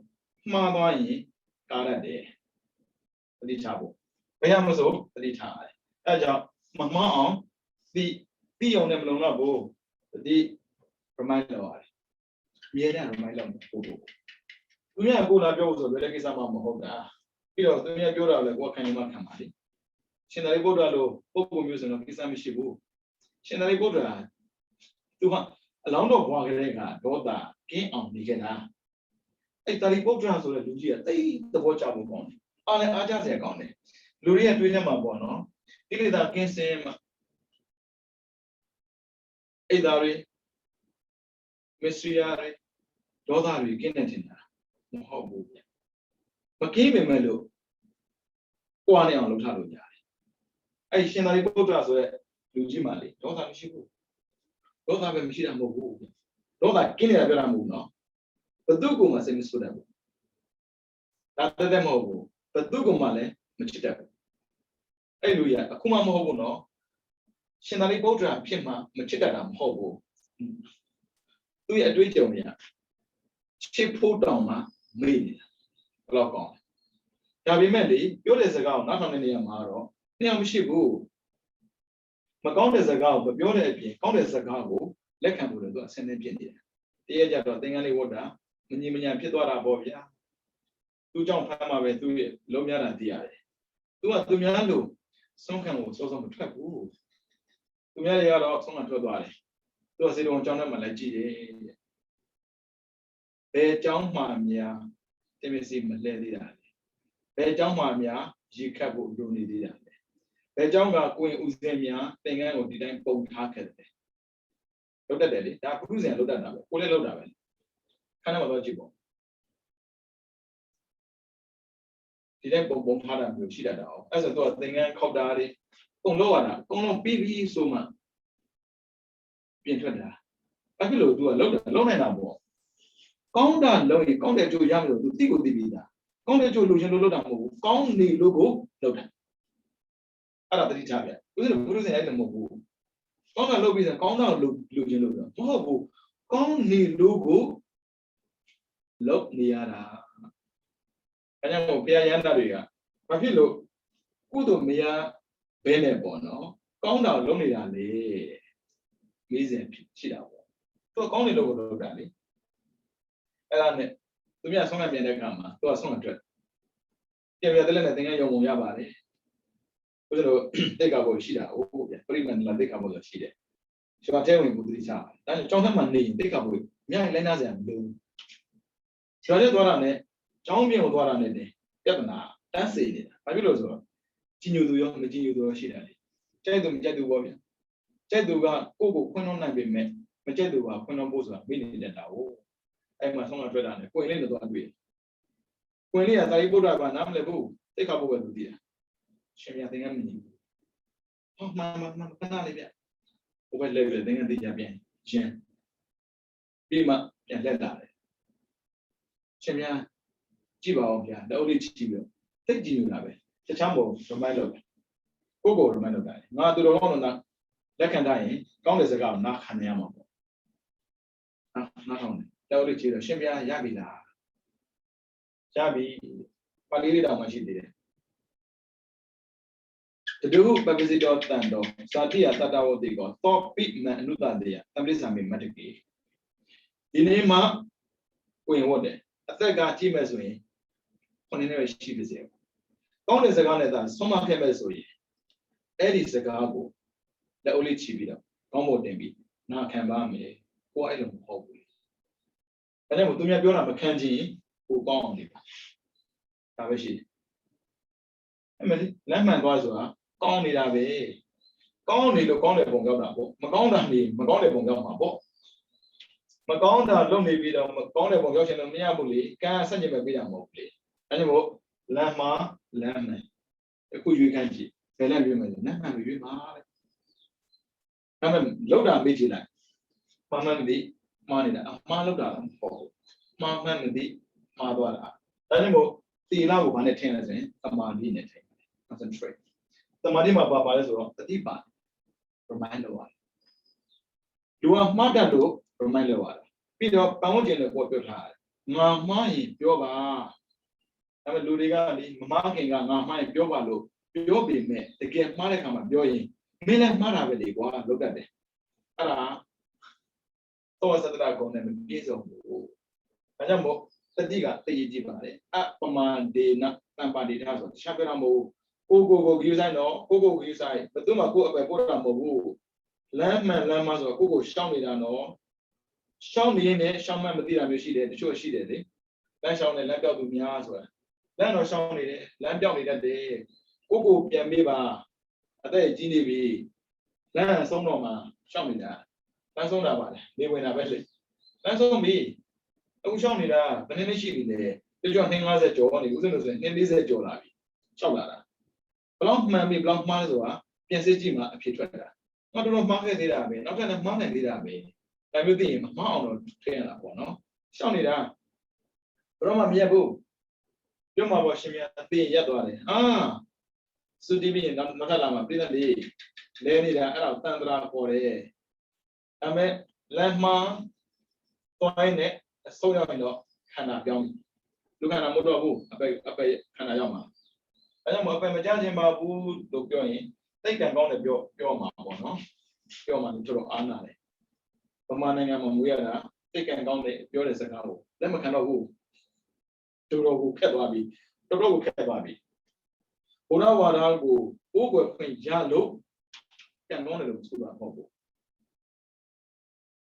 မှားသွားရင်ကားရတယ် တတိထားဖို့ဘယ်ရမဆိုတတိထားရတယ်အဲကြောင့်မမှားအောင်တိအောင်နဲ့မလုံတော့ဘူးတတိ remind လုပ်ရတယ်အမြဲတမ်း remind လုပ်ဖို့သူများကိုလာပြောလို့ဆိုလွယ်တဲ့ကိစ္စမှမဟုတ်တာပြီးတော့သူများပြောတာလည်းကိုယ်ခံရမှခံပါလိမ့်ရှင်သာရိပုတ္တရာလိုပုဂ္ဂိုလ်မျိုးဆိုတော့ကိစ္စမရှိဘူးရှင်သာရိပုတ္တရာသူကအလောင်းတော်ဘွားကလေးကဒေါသကင်းအောင်နေခဲ့တာအဲ့သာရိပုတ္တရာဆိုတဲ့လူကြီးကတိတ်သဘောကျဖို့ကောင်းတယ်အားလည်းအားကြစရာကောင်းတယ်လူတွေရဲ့တွေးထဲမှာပေါ့နော်ကိလေသာကင်းစင်မှာအဲ့ဒါတွေမစ္စရိယာတွေဒေါသတွေကင်းနေတင်တာမဟုတ်ဘူးဗျမကင်းပေမဲ့လို့ကိုယ်အနေအောင်လုပ်ထားလို့ရတယ်အဲ့ရှင်သာရိပုတ္တရာဆိုတဲ့လူကြီးမှလေဒေါသမရှိဘူးဒေါသပဲမရှိတာမဟုတ်ဘူးဒေါသကင်းနေတာပြောတာမဟုတ်နော်ဘသူ့ကိုမှစိတ်မဆိုးတတ်ဘူးဒါတည်းမဟုတ်ဘူးဘသူ့ကိုမှလည်းမချစ်တတ်ဘူးအဲ့လူရအခုမှမဟုတ်ဘူးနော်ရှင်သာရိပုတ္တရာဖြစ်မှမချစ်တတ်တာမဟုတ်ဘူးသူရဲ့အတွေ့အကြုံတွေကချစ်ဖို့တောင်မှမေ့နေတာဘယ်တော့ကောင်းဒါပေမဲ့လေပြောတဲ့စကားကိုနားထောင်တဲ့နေရာမှာတော့တရားမရှိဘူးမကောင်းတဲ့စကားကိုပြောတဲ့အပြင်ကောင်းတဲ့စကားကိုလက်ခံဖို့လည်းသူအဆင်သင့်ဖြစ်နေတယ်တရားကြတော့သင်္ကန်းလေးဝတ်တာမငြိမညာဖြစ်သွားတာပေါ့ဗျာသူကြောင့်ဖမ်းမှာပဲသူရဲ့လုံးများတာသိရတယ်သူကသူများလို့ဆုံးခံကိုစောစောမထွက်ဘူးသူများတွေကတော့ဆုံးခံထွက်သွားတယ်သူကစေတုံအကြောင်းနဲ့မှလည်းကြည့်တယ်ဘယ်အကြောင်းမှများတင်မစီမလှဲသေးတာဘယ်အကြောင်းမှများရေခတ်ဖို့လိုနေသေးတာဘယ်အကြောင်းကကိုယ်ဦးစင်းများသင်္ကန်းကိုဒီတိုင်းပုံထားခဲ့တယ်လုတ်တတ်တယ်လေဒါပုရုဇဉ်လုတ်တတ်တာပဲကိုယ်လည်းလုတ်တာပဲခဏမှတော့ကြည့်ပေါ့ဒီတိုင်းပုံထားတာမျိုးရှိတတ်တာအောင်အဲ့ဆိုတော့သင်္ကန်းခောက်တာတွေပုံလောက်ရတာအကုန်လုံးပြီးဆိုမှပြင်ထွက်တာအဲ့ဒီလို तू ကလုတ်နိုင်တာပေါ့ကောင်းတာလုံးရင်ကောင်းတဲ့ကြိုးရမယ်လို့ तू သိကိုသိပြီးသားကောင်းတဲ့ကြိုးလိုချင်လို့လုတ်တာမဟုတ်ဘူးကောင်းနေလို့ကိုလုတ်တာအဲ့ဒါတတိထားပြဦးဇင်းဘုရုဇဉ်အဲ့လိုမဟုတ်ဘူးကောင်းတာလုတ်ပြီးဆိုကောင်းတာလိုချင်လို့မဟုတ်ဘူးကောင်းနေလို့ကိုလုတ်နေရတာအဲကြောင့်မို့ဘုရားရဟန္တာတွေကဘာဖြစ်လို့ကုသိုလ်မရဘဲနဲ့ပေါ့နော်ကောင်းတာလုံးနေတာလေမေးစင်ရှိတာပေါ့သူကကောင်းနေလို့ကိုလုပ်တာလေအဲ့ဒါနဲ့သူများဆုံးမပြန်တဲ့အခါမှာသူကဆုံးမထွက်ပြန်ပြန်တဲ့လည်းသင်္ကန်းရုံပုံရပါတယ်ဘုရားတို့တိတ်ကဖို့ရှိတာဟုတ်ဗျပရိမန္တလာတိတ်ကဖို့ဆိုရှိတယ်ရှင်မထဲဝင်ဘူးတိချဒါကြောင့်ကျောင်းထဲမှာနေရင်တိတ်ကဖို့မြတ်လိုက်နာစရာမလိုဘူးကျောင်းထဲသွားတာနဲ့ကျောင်းပြင်ကိုသွားတာနဲ့ပြဿနာတန်းစေနေတာဘာဖြစ်လို့ဆိုတော့ကြီးညိုသူရောမကြီးညိုသူရောရှိတာလေကြိုက်သူမကြိုက်သူပေါ့ဗျာကြိုက်သူကကိုယ့်ကိုခွင့်လွှတ်နိုင်ပေမဲ့မကြိုက်သူကခွင့်လွှတ်ဖို့ဆိုတာမိနေတတ်တာဟုတ်အဲ့မှာဆုံးမထွက်တာနဲ့ကိုယ်လေးနဲ့တော့တွေ့ကိုယ်လေးကသာရိပုတ္တရာကနားမလည်ဘူးသိခါဖို့ပဲသူသိတာရှင်ပြသင်္ကန်းမနေဘူးဟောမှခဏလေးဗျဟိုဘက်လဲပြီးသင်္ကန်းသိကြပြန်ရှင်ပြီးမှပြန်လက်လာတယ်ရှင်ပြကြည့်ပါဦးဗျာလက်အုပ်လေးကြည့်ပြီးတော့သိကြည့်နေတာပဲတခြားမဟုတ် remind လုပ်တယ်ကို remind လုပ်တာငါသူတော်ကောင်းတော့လက်ခံထားရင်ကောင်းတဲ့စကားကိုနားခံရမှာပေါ့နားထောင်တယ်လက်အုပ်လေးကြည့်တော့ရှင်ပြရပြီလားရပြီပါဠိလေးတောင်မှရှိသေးတယ်တတုပပစီတော်တန်တော်သာတိယတတဝတိကောသောပိမန်အနုတတေယသံပိသံမေမတ္တကေဒီနေ့မှဝင်ဝတ်တယ်အသက်ကကြည့်မဲ့ဆိုရင်ခုနှစ်နှစ်ရှိပါစေကောင်းတဲ့စကားနဲ့သာဆုံးမခဲ့မဲ့ဆိုရင်အဲ့ဒီစကားကိုလက်အုပ်လေးချီပြီးတော့ကောင်းဖို့တင်ပြီးနာခံပါမယ်ကိုအဲ့လိုမဟုတ်ဘူးဒါကြောင့်သူများပြောတာမခံချင်ကိုကောင်းအောင်နေပါဒါပဲရှိတယ်အဲ့မဲ့လက်မှန်သွားဆိုတာကောင်းနေတာပဲကောင်းနေလို့ကောင်းတဲ့ပုံရောက်တာပေါ့မကောင်းတာနေမကောင်းတဲ့ပုံရောက်မှာပေါ့မကောင်းတာလုပ်နေပြီးတော့မကောင်းတဲ့ပုံရောက်ချင်လို့မရဘူးလေကံဆက်ညစ်ပဲပေးတာမဟုတ်ဘူးလေအဲကြောင့်မို့လမ်းမှာလမ်းမယ်အခုရွေးခိုင်းကြည့်ဘယ်နဲ့ရွေးမယ်လဲလမ်းမှန်ရွေးပါလေဒါပေမဲ့လောက်တာမေ့ကြည့်လိုက်မှန်မှန်မသိမှားနေတာအမှားလောက်တာမဟုတ်ဘူးမှားမှန်မသိမှားသွားတာဒါကြောင့်မို့သီလကိုဘာနဲ့ထင်လဲဆိုရင်သမာဓိနဲ့ထင် concentrate သမာဓိမှာပါလဲဆိုတော့တတိပါ remind လုပ်ရတယ်လူကမှားတတ်လို့ remind လုပ်ရတယ်ပြီးတော့ပတ်ဝန်းကျင်ကိုပြောထားတယ်ငါမှားရင်ပြောပါ ဒါပေမဲ့လူတွေကလေမမခင်ကငါမှန်းပြောပါလို့ပြောပေမဲ့တကယ်မှားတဲ့ခါမှာပြောရင်မင်းလည်းမှားတာပဲလေကွာလောက်တတ်တယ်အဲ့ဒါသောစတရကုံနဲ့မပြည့်စုံဘူးဒါကြောင့်မို့တတိကတည်ကြည့်ပါတယ်အပမန္ဒေနတံပါတိတာဆိုတခြားပြောတာမဟုတ်ကိုဂီဆိုင်တော့ကိုဂီဆိုင်ဘယ်သူမှကိုအပဲပို့တာမဟုတ်ဘူးလမ်းမှန်လမ်းမဆိုတော့ကိုရှောင်းနေတာနော်ရှောင်းနေရင်လည်းရှောင်းမှမသိတာမျိုးရှိတယ်တချို့ရှိတယ်လေလမ်းရှောင်းနဲ့လမ်းပြောက်သူများဆိုတာလမ်းတော့ရှောင်းနေတယ်လမ်းပြောက်နေတတ်တယ်ကိုပြန်မေးပါအသက်ကြီးနေပြီလမ်းဆုံးတော့မှရှောင်းနေတာလမ်းဆုံးတာပါလေနေဝင်တာပဲလေလမ်းဆုံးပြီအခုရှောင်းနေတာဘယ်နှစ်ရှိပြီလဲတချို့250ကျော်နေဦးစင်းလို့ဆိုရင်240ကျော်လာပြီရှောက်လာတာဘလောက်မှန်ပြီဘလောက်မှားလဲဆိုတာပြန်စစ်ကြည့်မှအဖြစ်ထွက်တာငါတို့မှားခဲ့သေးတာပဲနောက်ထပ်လည်းမှားနိုင်သေးတာပဲဒါမျိုးသိရင်မမှားအောင်တော့ထည့်ရတာပေါ့နော်ရှောင်းနေတာဘယ်တော့မှမရက်ဘူးပြောမှာပေါ့ရှင်မြတ်သိရင်ရက်သွားတယ်စုတိပြီးနောက်ထပ်လာမှပြည့်တဲ့လေလဲနေတာအဲ့ဒါတန်ត្រာခေါ်တယ်ဒါပေမဲ့လမ်းမှာတိုင်းနဲ့အစိုးရရင်တော့ခန္ဓာပြောင်းလူခန္ဓာမဟုတ်တော့ဘူးအပေခန္ဓာရောက်မှာအဲကြောင့်အပေမကြခြင်းပါဘူးလို့ပြောရင်သိက္ခာကောင်းတယ်ပြောမှာပေါ့နော်ပြောမှလည်းတော်အားနာတယ်ဗမာနိုင်ငံမှာမွေးရတာသိက္ခာကောင်းတယ်ပြောတဲ့စကားကိုလက်မခံတော့ဘူးတော်တော်ကိုခက်သွားပြီဘုရားဝါဒကိုကိုယ်ွယ်ခွင့်ရလို့ကံကောင်းတယ်လို့ဆိုတာမဟုတ်ဘူး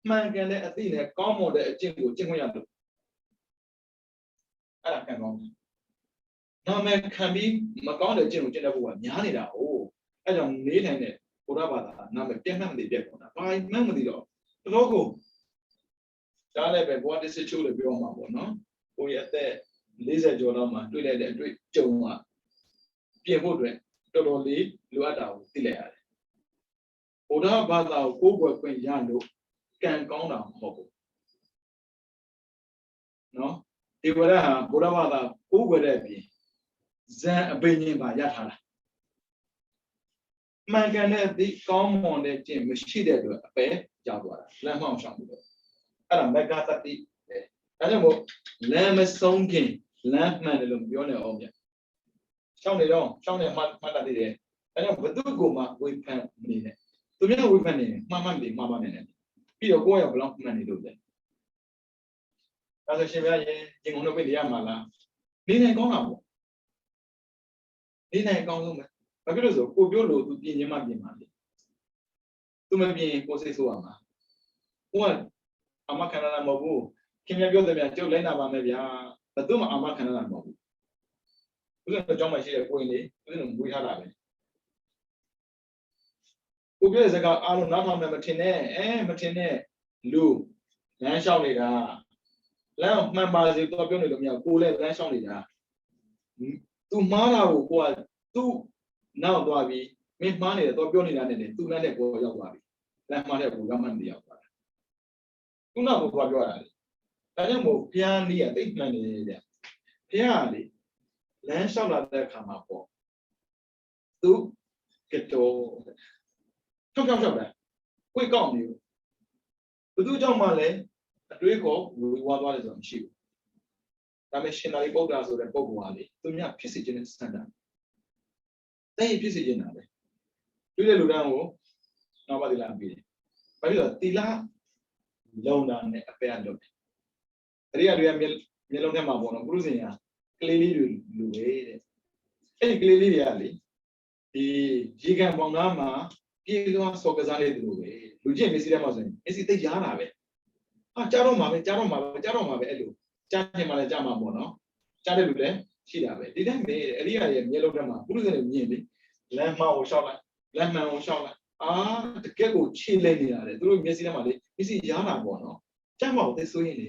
မှန်ကန်တဲ့အသိနဲ့ကောင်းမွန်တဲ့အကျင့်ကိုကျင့်ခွင့်ရလို့အဲ့ဒါကံကောင်းတယ်နာမည်ခံပြီးမကောင်းတဲ့အကျင့်ကိုကျင့်တဲ့ဘုရားများနေတာ哦အဲ့ကြောင့်နေနိုင်တဲ့ဘုရားဘာသာနာမည်ပြတ်နှံ့မသိပြတ်ကုန်တာဘာမှမသိတော့တော်ကိုဒါလည်းပဲဘဝတစ်စစ်ချိုးလို့ပြောမှာပေါ့နော်ကိုယ့်ရဲ့အသက်40ကျော်တော့မှတွေ့လိုက်တဲ့အတွေ့ကြုံမှာပြင်ဖို့အတွက်တော်တော်လေးလိုအပ်တာကိုသိလိုက်ရတယ်ဘုရားဘာသာကိုကိုယ်ွယ်ခွင့်ရလို့ကံကောင်းတာမဟုတ်ဘူးနော်ဒီဝရဟာဘုရားဘာသာကိုကိုယ်ွယ်တဲ့အပြင်ဇန်အပင်ရှင်ပါရထားတာမှန်ကန်တဲ့ဒီကောင်းမွန်တဲ့ကျင့်မရှိတဲ့အတွက်အပဲရောက်သွားတာလမ်းမှောင်ဆောင်ပြီးတော့အဲ့ဒါမဂ္ဂတတိပဲဒါကြောင့်မို့လမ်းမဆုံးခင်လမ်းမှန်တယ်လို့ပြောနေအောင်ဗျရှောင်းနေတော့ရှောင်းနေမှတ်တတ်သေးတယ်ဒါကြောင့်ဘသူကိုမှဝေဖန်မနေနဲ့သူများဝေဖန်နေမှားမှန်တယ်မှားပါနေတယ်ပြီးတော့ကိုယ့်ရဲ့ဘလောက်မှန်နေလို့လေဒါဆိုရှင်ဗျာရင်ကျင်ကုန်တော့ပြရမှာလားနေနိုင်ကောင်းတာပေါ့နေနိုင်ကောင်းဆုံးပဲဘာဖြစ်လို့ဆိုကိုပြောလို့သူပြင်ချင်းမှပြင်ပါလေသူမပြင်ကိုစိတ်ဆိုးရမှာကိုကအမခန္ဓာမဟုတ်ဘူးခင်ဗျာပြောတယ်ဗျာကျုပ်လိုက်နာပါမယ်ဗျာဘယ်သူမှအမခန္ဓာမဟုတ်ဘူးဦးဇင်းတို့ကြောင်းမရှိတဲ့ကိုရင်လေးဦးဇင်းတို့မွေးထားတာပဲကိုပြောတဲ့စကားအားလုံးနားထောင်မယ်မထင်နဲ့မထင်နဲ့လူလမ်းလျှောက်နေတာလမ်းမှန်ပါစေတော့ပြောနေလို့မရကိုလည်းလမ်းလျှောက်နေတာသူမှားတာကိုကိုကသူ့နောက်သွားပြီးမင်းမှားနေတယ်တော့ပြောနေတာနဲ့သူလမ်းနဲ့ကိုရောက်သွားပြီလမ်းမှားတဲ့ကိုရောက်မှနေရောက်သွားတာသူ့နောက်ကိုပြောတာလေဒါကြောင့်မို့ဘုရားလေးကသိမှန်နေတယ်ဗျဘုရားလေလမ်းလျှောက်လာတဲ့အခါမှာပေါ့သူကတော့ထောက်တယ်ကိုကောက်နေဘူးဘယ်သူကြောင့်မှလည်းအတွေးကိုဝေဝါးသွားတယ်ဆိုတာမရှိဘူးဒါပေမဲ့ရှင်သာရိပုတ္တရာဆိုတဲ့ပုဂ္ဂိုလ်ဟာလေသူများဖြစ်စေခြင်းနဲ့စံတာတဲ့ဖြစ်စေခြင်းတာပဲတွေ့တဲ့လူတန်းကိုနောက်ပါတိလာပြီးတယ်ဘာဖြစ်လို့တီလာလုံတာနဲ့အပယ်လုပ်တယ်တတိယတွေကမျက်လုံးထဲမှာပေါ့နော်ပုရုဇဉ်ကကလေးလေးတွေလူပဲတဲ့အဲ့ဒီကလေးလေးတွေကလေဒီရေကန်ပေါင်သားမှာပြေးလွှားစော်ကစားနေတယ်လို့ပဲလူချင်းမျက်စိထဲမှာဆိုရင်မျက်စိသိရားတာပဲကြားတော့မှာပဲအဲ့လိုကြားချင်မှလည်းကြားမှာပေါ့နော်ကြားတဲ့လူလည်းရှိတာပဲဒီတိုင်းပဲအဲ့ဒီရဲ့မျက်လုံးထဲမှာပုရုဇဉ်တွေမြင်ပြီလမ်းမှောက်ကိုရှောက်လိုက်လမ်းမှန်ကိုရှောက်လိုက်တကယ်ကိုခြေလဲနေတာလေသူတို့မျက်စိထဲမှာလေမျက်စိရားတာပေါ့နော်ကြားမှာကိုသိဆိုးရင်လေ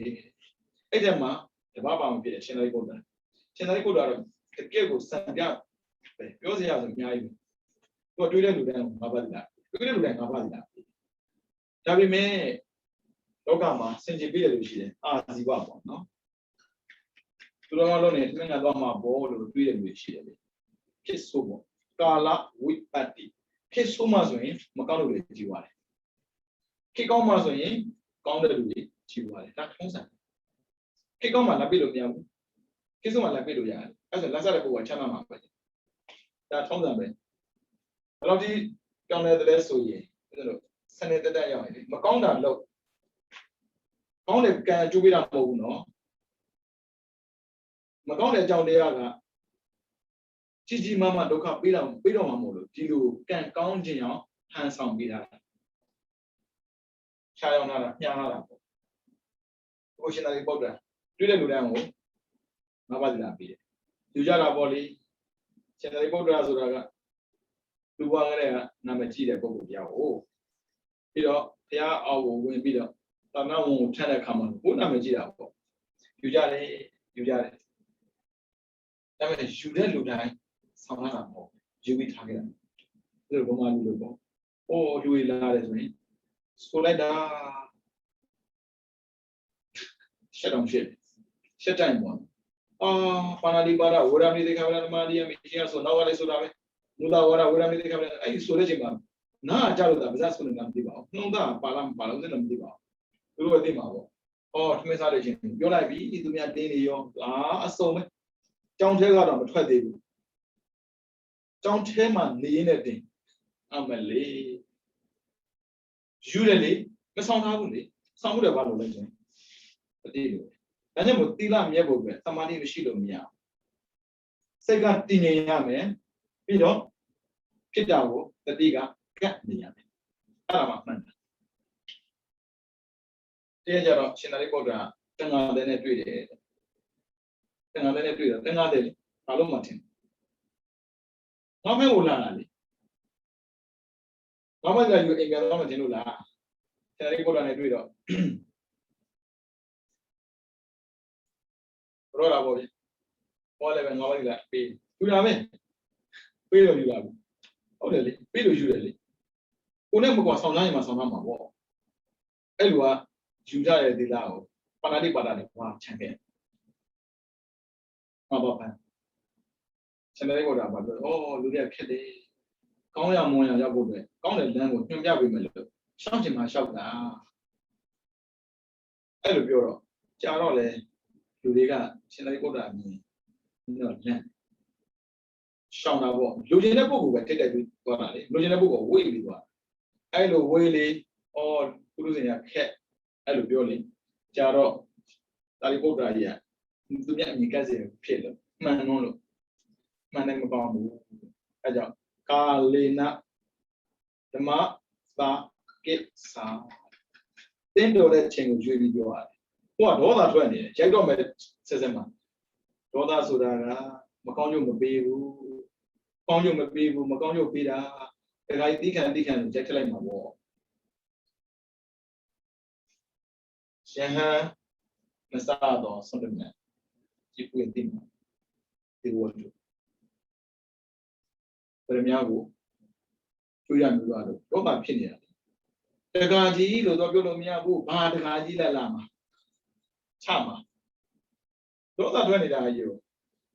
အဲ့တဲ့မှာတဘာပါမဖြစ်တယ်ရှင်သာရိပုတ္တရာတော့တကယ်ကိုစံပြပဲပြောစရာဆိုအများကြီးပဲသူကတွေးတဲ့လူတိုင်းငါးပါးလားတွေးတဲ့လူတိုင်းငါးပါးလားဒါပေမဲ့လောကမှာစင်ကြယ်ပြည့်တယ်လို့ရှိတယ်အာဇီဝပေါ့နော်သူတော်လုံးနဲ့တမန်တော်မှာဘောလို့တွေးတယ်လို့ရှိတယ်လေဖြစ်ဆိုးပေါ့ကာလဝိပတ္တိဖြစ်ဆိုးမှဆိုရင်မကောင်းလို့လေကြီးသွားတယ်ဖြစ်ကောင်းမှဆိုရင်ကောင်းတဲ့လူတွေကြီးသွားတယ်ဒါထုံးစံဖြစ်ကောင်းမှလက်ပြလို့မရဘူးဖြစ်ဆိုးမှလက်ပြလို့ရတယ် အဲ့ဆိုလက်ဆက်တဲ့ပုဂ္ဂိုလ်ချမ်းသာမှာပဲဒါထုံးစံပဲဘယ်လိုဒီကြောင်းနေတဲ့ဆိုရင်အဲ့လိုစနေတက်ရောက်ရင်မကောင်းတာလို့ကောင်းတဲ့ကံအကျိုးပေးတာမဟုတ်ဘူးနော်မကောင်းတဲ့အကြောင်းတရားကကြီးကြီးမားမားဒုက္ခပေးတော့မှာမဟုတ်လို့ဒီလိုကံကောင်းခြင်းအောင်ဟန်ဆောင်ပေးတာရှားရောက်လာတာညှားလာတာပေါ့ကိုရှင်သာရိပုတ္တရာတွေ့တဲ့လူတိုင်းကိုငါးပါးသီလပေးတယ်ယူကြတာပေါ့လေရှင်သာရိပုတ္တရာဆိုတာကလူဘဝကလေးကနာမည်ကြီးတဲ့ပုဂ္ဂိုလ်တရားကိုပြီးတော့ဘုရားအောက်ကိုဝင်ပြီးတော့သာမဏေဝန်ကိုထမ်းတဲ့အခါမှာဘုနာမည်ကြီးတာပေါ့ယူကြတယ်ဒါပေမဲ့ယူတဲ့လူတိုင်းဆောင်လာတာပေါ့ယူပြီးထားခဲ့တာဒီလိုဘုံမှာလူလို့ပေါ့ဟိုလူတွေလာတယ်ဆိုရင်ဆိုလိုက်တာရှက်တိုင်းပေါ့ပါဏာတိပါဒဝရမိတေခဗရမတိယမိချင်းဆိုနောက်ကလေးဆိုတာပဲမူလဝရဝရမိတေခဗရအဲ့ဒီဆိုတဲ့ချိန်မှာနားကြလို့တာဗဇတ်ဆိုနေတာမသိပါဘူးနှုံးသားပါလားမပါလားသိလည်းမသိပါဘူးသူတို့ကသိမှာပေါ့ထမင်းစားတဲ့ချိန်ပြောလိုက်ပြီသူများတင်းနေရောအစုံပဲကြောင်းထဲကတော့မထွက်သေးဘူးကြောင်းထဲမှာနေရင်းနဲ့တင်အမလေးယူတယ်လေမဆောင်ထားဘူးလေဆောင်မှုတယ်ဘာလို့လဲချင်းတတိလို့ဒါကြောင့်မို့သီလမြဲဖို့ပဲသမာဓိမရှိလို့မရဘူးစိတ်ကတည်ငြိမ်ရမယ်ပြီးတော့ဖြစ်တာကိုတတိကကတ်နေရမယ်အဲ့ဒါမှမှန်တယ်တရားကြတော့ရှင်သာရိပုတ္တရာတန်ခါးတဲ့နဲ့တွေ့တယ်တန်ခါးတဲ့နဲ့တွေ့တော့တန်ခါးတဲ့ဘာလို့မှထင်ငါမဲကိုလာတာလေငါမကယူအိမ်ပြန်တော့မထင်လို့လားရှင်သာရိပုတ္တရာနဲ့တွေ့တော့ရောလာပေါ့ဗျဟောလည်းပဲငါဘာလဲပေးယူလာမယ်ပေးလို့ယူလာဘူးဟုတ်တယ်လေပေးလို့ယူတယ်လေကိုနဲ့မကွာဆောင်းသားရင်မှာဆောင်းသားမှာပေါ့အဲ့လိုကယူကြတဲ့ဒီလားကိုပါဏာတိပါဒနဲ့ဘာချန်ခဲ့ဘာပန်းရှင်သာရိပုတ္တရာကပြောလူတွေကဖြစ်တယ်ကောင်းရမွန်ရရောက်ဖို့ပဲကောင်းတဲ့လမ်းကိုညွှန်ပြပေးမယ်လို့ရှောင်းချင်မှရှောက်တာအဲ့လိုပြောတော့ကြာတော့လေလူတွေကရှင်သာရိပုတ္တရာမြင်တော့လမ်းရှောင်းတာပေါ့လူကျင်တဲ့ပုဂ္ဂိုလ်ပဲတိတ်တိုက်ပြီးသွားတာလေလူကျင်တဲ့ပုဂ္ဂိုလ်ဝေးပြီးသွားအဲ့လိုဝေးလေကုလူစင်ရခက်အဲ့လိုပြောလေကြာတော့သာရိပုတ္တရာကြီးကသူမြတ်အမြင်ကတ်စေဖြစ်လို့မှန်လို့မှန်တယ်မပေါင်းဘူးအဲ့ကြောင့်ကာလေနဓမ္မသာကိသာတင်းတော်တဲ့ချိန်ကိုရွေးပြီးပြောရတယ်ဟိုကဒေါသထွက်နေတယ်ရိုက်တော့မယ်ဆက်ဆက်မှာဒေါသဆိုတာကမကောင်းကျိုးမပေးဘူးကောင်းကျိုးမပေးဘူးမကောင်းကျိုးပေးတာတခါကြီးတိခံလို့ရိုက်ထလိုက်မှာပေါ့ယဟန်မစားတော့ဆုံးတယ်ကြည့်ပွင့်တင်ဒီဝတ်ဘယ်များကိုကျွေးရမျိုးတော့ဒေါသဖြစ်နေတာတခါကြီးလို့တော့ပြောလို့မရဘူးဘာတခါကြီးလက်လာမှာချမှာဒေါသထွက်နေတာကြီးကို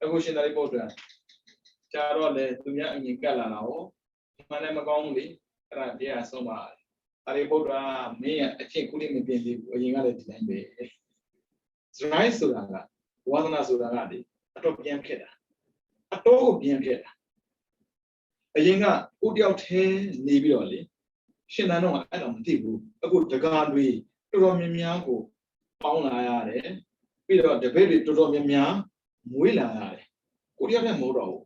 အခုရှင်သာရိပုတ္တရာကြာတော့လေသူများအမြင်ကတ်လာတာဟောမှန်လည်းမကောင်းဘူးလေအဲ့ဒါတရားဆုံးပါတယ်သာရိပုတ္တရာမင်းရဲ့အချင်းခုလေးမပြင်သေးဘူးအရင်ကလည်းဒီတိုင်းပဲဇရိုင်းဆိုတာကဝါသနာဆိုတာကလေအတော့ပြန်ဖြစ်တာအတော့ကိုပြန်ဖြစ်တာအရင်ကဦးတယောက်ထဲနေပြီးတော့လေရှင်သန်တော့အဲ့တော့မသိဘူးအခုတကားတွေတော်တော်များများကိုပေါင်းလာရတယ်ပြီးတော့တပည့်တွေတော်တော်များများမွေးလာရတယ်ကိုတယောက်ထဲမဟုတ်တော့ဘူး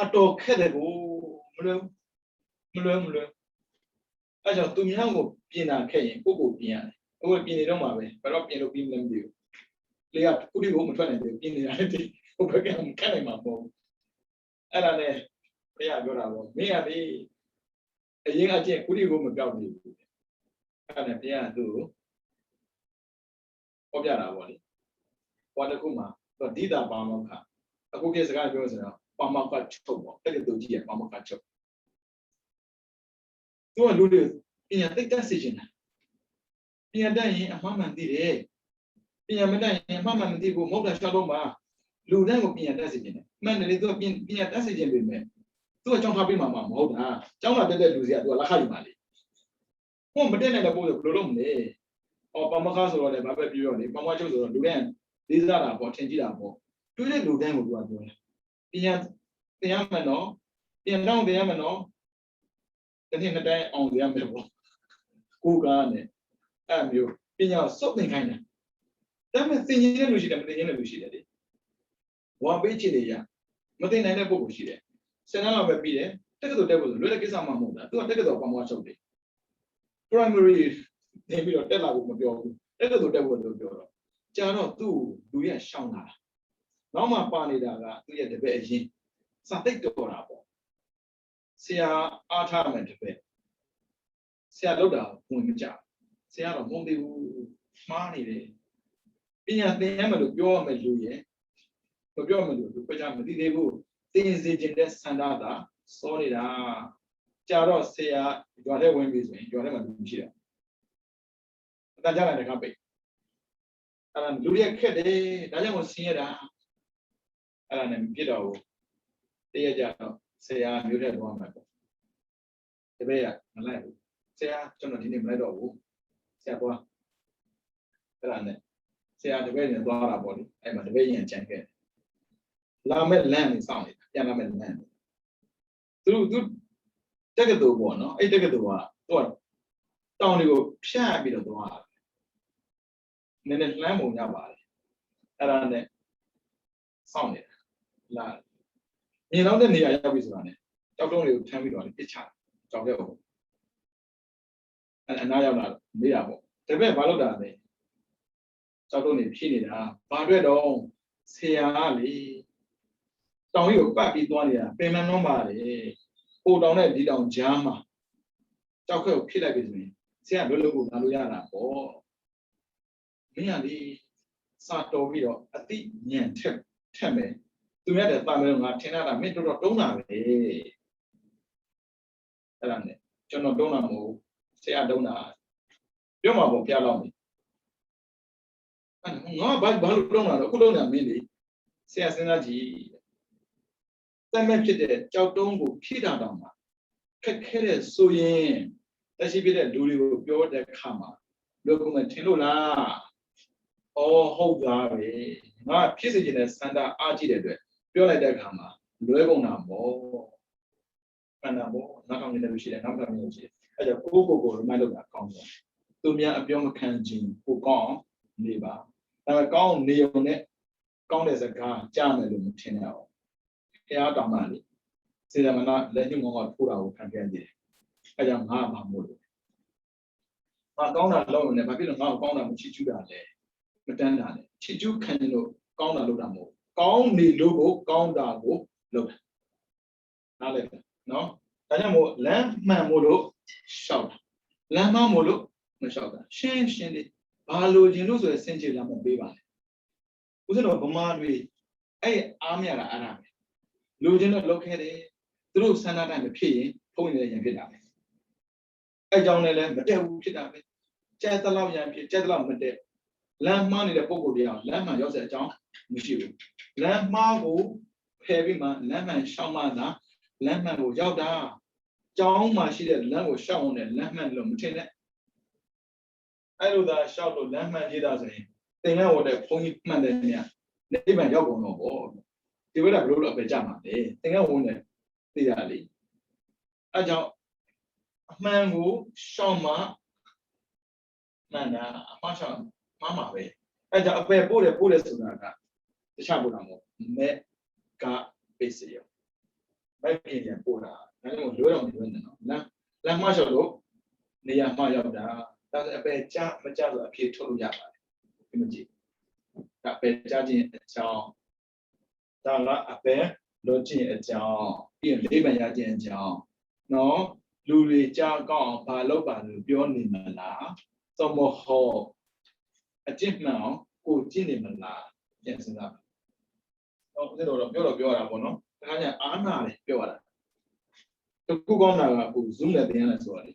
အတော်ခက်တယ်ကိုမလွယ်အဲ့ကြောင့်သူများကိုပြင်တာခက်ရင်ကိုကိုပြင်ရတယ်ကိုပြင်နေတော့မှာပဲဘယ်တော့ပြင်လို့ပြီးမလဲမသိဘူးလေကကုတိကိုမထွက်နိုင်ဘူးပြင်နေတာလေဟိုဘက်ကခက်နိုင်မှာပေါ့အဲ့ဒါနဲ့ဘုရားပြောတာပေါ့မင်းကဒီအရင်အကျင့်ကုတိကိုမပြောက်ဘူးအဲ့ဒါနဲ့ဘုရားသူ့ကိုဟောပြတာပေါ့လေဟောတစ်ခုမှာဒိတာပါမောက္ခအခုပြစကားပြောဆိုတော့ပါမောက္ခချုပ်ပေါ့အဲ့ဒီသူကြီးကပါမောက္ခချုပ်သူကလူတွေပညာသိတတ်စေချင်တာပညာတတ်ရင်အမှန်မှန်သိတယ်ပညာမတတ်ရင်အမှန်မှန်မသိဘူးမဟုတ်တာရှောက်တော့မှလူတိုင်းကိုပညာတတ်စေချင်တယ်မှန်တယ်လေသူကပညာတတ်စေချင်ပေမဲ့သူကကြောင်းထားပေးမှာမဟုတ်တာကြောင်းလာတက်တဲ့လူစီကသူကလက်ခယူမှာလေဟိုမတက်နိုင်တဲ့ပုံစံဘယ်လိုလုပ်မလဲပါမောက္ခဆိုတော့လည်းဘာပဲပြောရလေပါမောက္ခချုပ်ဆိုတော့လူတိုင်းလေးစားတာပေါ့ထင်ကြည့်တာပေါ့对的路灯我多多了，别人别人们喏，别人让别人们喏，今天那代昂别人没有，骨干的，没有，别人说没看呢，咱们今年的路是的，没今年的路是的，我没去的呀，没今年的不是的，现在老百姓的，这个都得不住，这个啥嘛没得，都这个都帮我收的，primary 那边的那个目标，这个都得不住标了，加上都也上了。老嘛把你那个都也特别硬，啥得多了不？是呀，阿他们特别，是呀，老大我们家，是呀，老母的妈你的，别人别人们都表没留言，都表没留，国家没地的不，电视前的三大大，所以啦，假如是呀，原来文笔准，原来嘛东西了，大家来看呗，留言看的，大家我信的。အဲ့ဒါနဲ့ပြစ်တော့တရကြတော့ဆရာမျိုးတဲ့တော့မှာပေါ့တပည့်ကမလိုက်ဘူးဆရာကျွန်တော်ဒီနေ့မလိုက်တော့ဘူးဆရာသွားအဲ့ဒါနဲ့ဆရာတပည့်ရင်သွားတာပေါ့လေအဲ့မှာတပည့်ရင်ကြံခဲ့လာမဲ့လမ်းနေစောင့်နေတာပြန်လာမဲ့လမ်းသူတက်ကတူပေါ့နော်အဲ့တက်ကတူကသူကတောင်တွေကိုဖြတ်ပြီးတော့သွားတာနည်းနည်းလမ်းပုံရပါတယ်အဲ့ဒါနဲ့စောင့်နေတာလာမြင်တော့တဲ့နေရာရောက်ပြီဆိုတာ ਨੇ ကြောက်တုံးတွေကိုထမ်းပြီးတော့ပြစ်ချကြောက်တဲ့ဟုတ်အနားရောက်လာမေးတာပေါ့တပည့်ဘာလို့တာလဲကြောက်တုံးတွေဖြည့်နေတာဘာအတွက်တော့ဆရာလေတောင်ကြီးကိုပတ်ပြီးသွားနေတာပင်မနှောပါလေပိုတောင်နဲ့ဒီတောင်ကြားမှာကြောက်ခက်ကိုဖြည့်လိုက်ပြီဆိုရင်ဆရာလွတ်လွတ်ကိုလာလို့ရတာပေါ့မင်းကလေစာတော်ပြီးတော့အတိညံထက်မယ်သူများတဲ့တာမယ်ငါထင်တာမင်းတော်တော်တုံးတာပဲအဲ့ဒါနဲ့ကျွန်တော်တုံးတာမဟုတ်ဆရာတုံးတာပြောမှာပေါ့ဖျားလောက်နေငါဘာလို့တုံးတာလဲအခုတုံးတာမင်းလေဆရာစဉ်းစားကြည့်တမဲ့ဖြစ်တဲ့ကြောက်တုံးကိုဖြည့်တာတောင်မှခက်ခဲတဲ့ဆိုရင်တက်ရှိဖြစ်တဲ့လူတွေကိုပြောတဲ့ခါမှာလောကမှာထင်လို့လားအော်ဟုတ်သားပဲငါဖြစ်စေချင်တဲ့စန္ဒအားကြည့်တဲ့အတွက်ပြောလိုက်တဲ့အခါမှာလွဲကုန်တာပေါ့ခန္ဓာပေါ့နောက်ထောင်နေတဲ့လူရှိတယ်နောက်ထောင်နေတဲ့လူရှိတယ်အဲကြောင့်ကိုရမိုင်းလုပ်တာကောင်းတယ်သူများအပြောမခံခြင်းကိုကောင်းနေပါဒါပေမဲ့ကောင်းနေုံနဲ့ကောင်းတဲ့စကားကြားမယ်လို့မထင်ရအောင်ဘုရားတောင်းတာလေစေတမနာလက်ညှိုးငေါထိုးတာကိုခံခဲ့ရတယ်အဲကြောင့်ငါမှမို့လို့ငါကောင်းတာလုပ်နေတယ်ဘာဖြစ်လို့ငါ့ကိုကောင်းတာမချီးကျူးတာလဲမတန်းတာလေချီးကျူးခံရင်လို့ကောင်းတာလုပ်တာမဟုတ်ကောင်းနေလို့ကိုကောင်းတာကိုလုပ်တာနားလည်နော်ဒါကြောင့်မို့လမ်းမှန်မို့လို့ရှောက်တာလမ်းမမို့လို့မရှောက်တာရှင်းလေးဘာလို့ခြင်းလို့ဆိုရင်စင်ကြယ်လာမပေးပါနဲ့ဦးဇင်းတော်ဗမာတွေအဲ့အားမရတာအားရမယ်လူချင်းတော့လောက်ခဲ့တယ်သူတို့ဆန္ဒတိုင်းမဖြစ်ရင်ဖုံးနေတဲ့ရင်ဖြစ်တာပဲအဲ့ကြောင့်လည်းမတက်ဘူးဖြစ်တာပဲကျဲတလောက်ရန်ဖြစ်ကျဲတလောက်မတက်လမ်းမှားနေတဲ့ပုံကိုတရားလမ်းမှန်ရောက်တဲ့အကြောင်းမရှိဘူးလမ်းမှားကိုဖယ်ပြီးမှလမ်းမှန်ရှောင်းမှသာလမ်းမှန်ကိုရောက်တာကျောင်းမှာရှိတဲ့လမ်းကိုရှောက်အောင်တဲ့လမ်းမှန်လို့မထင်နဲ့အဲ့လိုသာရှောက်လို့လမ်းမှန်ကြီးတာဆိုရင်သင်္ကန်းဝတ်တဲ့ဘုန်းကြီးမှန်တယ်မြတ်နိဗ္ဗာန်ရောက်ကုန်တော့ပေါ့ဒီဘက်ကဘလို့တော့ပဲကြမှာလေသင်္ကန်းဝတ်တယ်သိရလေအဲ့ကြောင့်အမှန်ကိုရှောက်မှမှန်တာအမှားရှောက်မှားမှာပဲအဲ့ကြောင့်အပယ်ပို့တယ်ဆိုတာကတခြားပို့တာမဟုတ်မဲ့ကပေးစီရောမဲ့ပြင်ပြန်ပို့တာဒါကြောင့်လွဲတော်မလွဲနဲ့နော်လမ်းမှားလျှောက်လို့နေရာမှားရောက်တာဒါဆိုအပယ်ကြမကြဆိုအဖြေထုတ်လို့ရပါတယ်ဒီမကြည့်ဒါအပယ်ကြခြင်းအကြောင်းဒါကအပယ်လို့ခြင်းအကြောင်းပြီးရင်လေးပံရခြင်းအကြောင်းနော်လူတွေကြားကောင်းဘာလို့ပါလို့ပြောနေမလားသို့မဟုတ်အကျင့်မှန်အောင်ကိုကျင့်နေမလားပြန်စဉ်းစားဟုတ်တယ်တော့ပြောတာပေါ့နော်ဒါကညာအားနာတယ်ပြောရတာတခုကောင်းတာကအခု zoom နဲ့တင်ရတယ်ဆိုတာလေ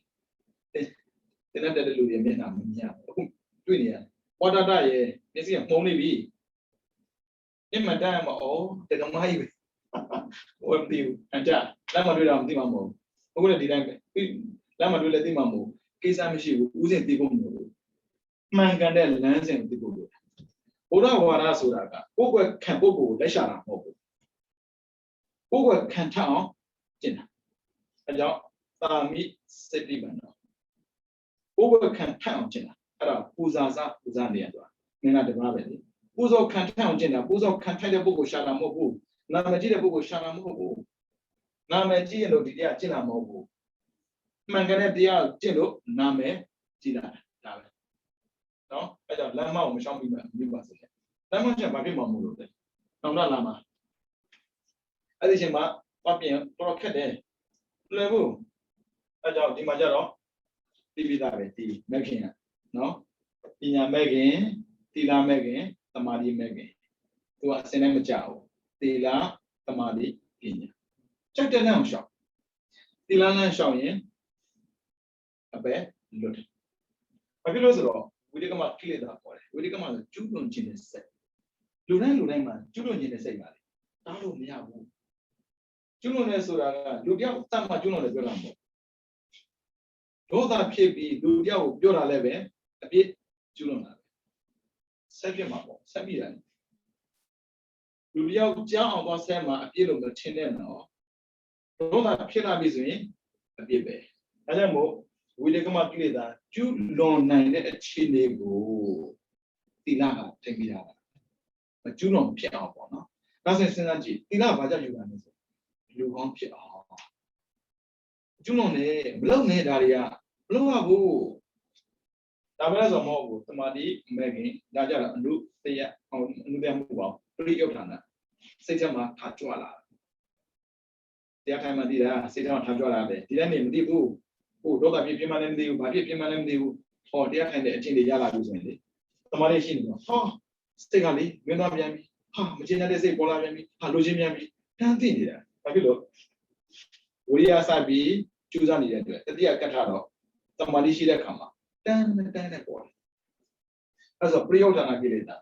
တင်တဲ့လူတွေမျက်နှာမမြင်ဘူးအခုတွေ့နေရတယ်ဝါတာတရဲ့မျက်စိကမှုံနေပြီအမှန်တမ်းမအောင်တကမားကြီးပဲဟိုမသိဘူးအကြလက်မတွေ့တာမသိမှာမဟုတ်ဘူးအခုလည်းဒီတိုင်းပဲလက်မတွေ့လည်းသိမှာမဟုတ်ကိစ္စမရှိဘူးဥစဉ်သိဖို့မဟုတ်ဘူးမှန်ကန်တဲ့လမ်းစဉ်သိဖို့လိုဝ ဘုရားဝါဒဆိုတာကကိုယ့်ကခံပုဂ္ဂိုလ်ကိုလက်ရှာတာမဟုတ်ဘူးကိုယ့်ကခံထအောင်ကျင့်တာအဲကြောင့်သာမိစိတ္တိပန္နောကိုယ့်ကခံထအောင်ကျင့်တာအဲ့ဒါပူဇာစပူဇာနေရတော့မင်းကတပါးပဲလေပူဇော်ခံထအောင်ကျင့်တာပူဇော်ခံထိုက်တဲ့ပုဂ္ဂိုလ်ရှာတာမဟုတ်ဘူးနာမည်ကြီးတဲ့ပုဂ္ဂိုလ်ရှာတာမဟုတ်ဘူးနာမည်ကြီးရင်လို့ဒီတရားကျင့်တာမဟုတ်ဘူးမှန်ကန်တဲ့တရားကျင့်လို့နာမည်ကြီးလာတာဒါပဲနော်အဲကြောင့်လမ်းမကိုမရှောင်ပြီးမိပါစေလမ်းမချက်ဘာဖြစ်မှမလို့လဲတောင်တလာမှာအဲ့ဒီချိန်မှာပတ်ပြင်တော်ခက်တယ်လွယ်ဘူးအဲကြောင့်ဒီမှာကျတော့ပြီးပြီးသားပဲဒီမဲ့ခင်ကနော်ပညာမဲ့ခင်သီလမဲ့ခင်သမာဓိမဲ့ခင်သူကအစင်းနဲ့မကြဘူးသီလသမာဓိပညာချက်တဲ့နဲ့အောင်ရှောင်သီလနဲ့ရှောင်ရင်အပဲလွတ်တယ်ဘာဖြစ်လို့ဆိုတော့ဝိတကမကိလေသာခေါ်တယ်ဝိတကမဆိုကျူးလွန်ခြင်းနဲ့စိတ်လူတိုင်းမှာကျူးလွန်ခြင်းနဲ့စိတ်ပါလေတားလို့မရဘူးကျူးလွန်နေဆိုတာကလူတယောက်တတ်မှကျူးလွန်တယ်ပြောတာမဟုတ်ဒေါသဖြစ်ပြီးလူတယောက်ကိုပြောတာလည်းပဲအပြစ်ကျူးလွန်တာပဲဆက်ဖြစ်မှာပေါ့ဆက်ပြီးတယ်လူတယောက်ကြောင်းအောင်သွားဆဲမှာအပြစ်လို့မထင်တဲ့နော်ဒေါသဖြစ်လာပြီဆိုရင်အပြစ်ပဲအဲကြောင့်မို့ဝိတကမကိလေသာကျူးလွန်နိုင်တဲ့အခြေအနေကိုသီလကထိန်းပြီးတာမကျူးလွန်ဖြစ်အောင်ပေါ့နော်နောက်ဆက်စဉ်းစားကြည့်သီလဘာကြောင့်ယူတာလဲဆိုလူကောင်းဖြစ်အောင်ကျူးလွန်နေမလုပ်နဲ့ဒါတွေကမလုပ်ရဘူးဒါပဲဆိုမဟုတ်ဘူးသမာဓိမဲ့ခင်ဒါကြတော့အနုတယအနုတယမှုပေါ့ပရိယုတ်ဌာနစိတ်ထဲမှာထားကြွလာတရားထိုင်မှတည်တာစိတ်ထဲမှာထားကြွလာတယ်ဒီတိုင်းနေမတည်ဘူးဟိုဒေါသဖြစ်ပြင်းမှလည်းမသိဘူးဘာဖြစ်ပြင်းမှလည်းမသိဘူးဟောတရားထိုင်တဲ့အချင်းတွေရလာပြီဆိုရင်လေသမာဓိရှိနေတော့ဟောစိတ်ကလေမင်းသားပြန်ပြီဟာမကျေနပ်တဲ့စိတ်ပေါ်လာပြန်ပြီဟာလိုချင်ပြန်ပြီတန်းသိနေတာဘာဖြစ်လို့ဝိရိယစပြီးကျူးစားနေတဲ့အတွက်တတိယကထတော့သမာဓိရှိတဲ့ခါမှာတန်းနဲ့ပေါ်တယ်အဲဆိုပရိယုဒ္ဓနာကိလေသာ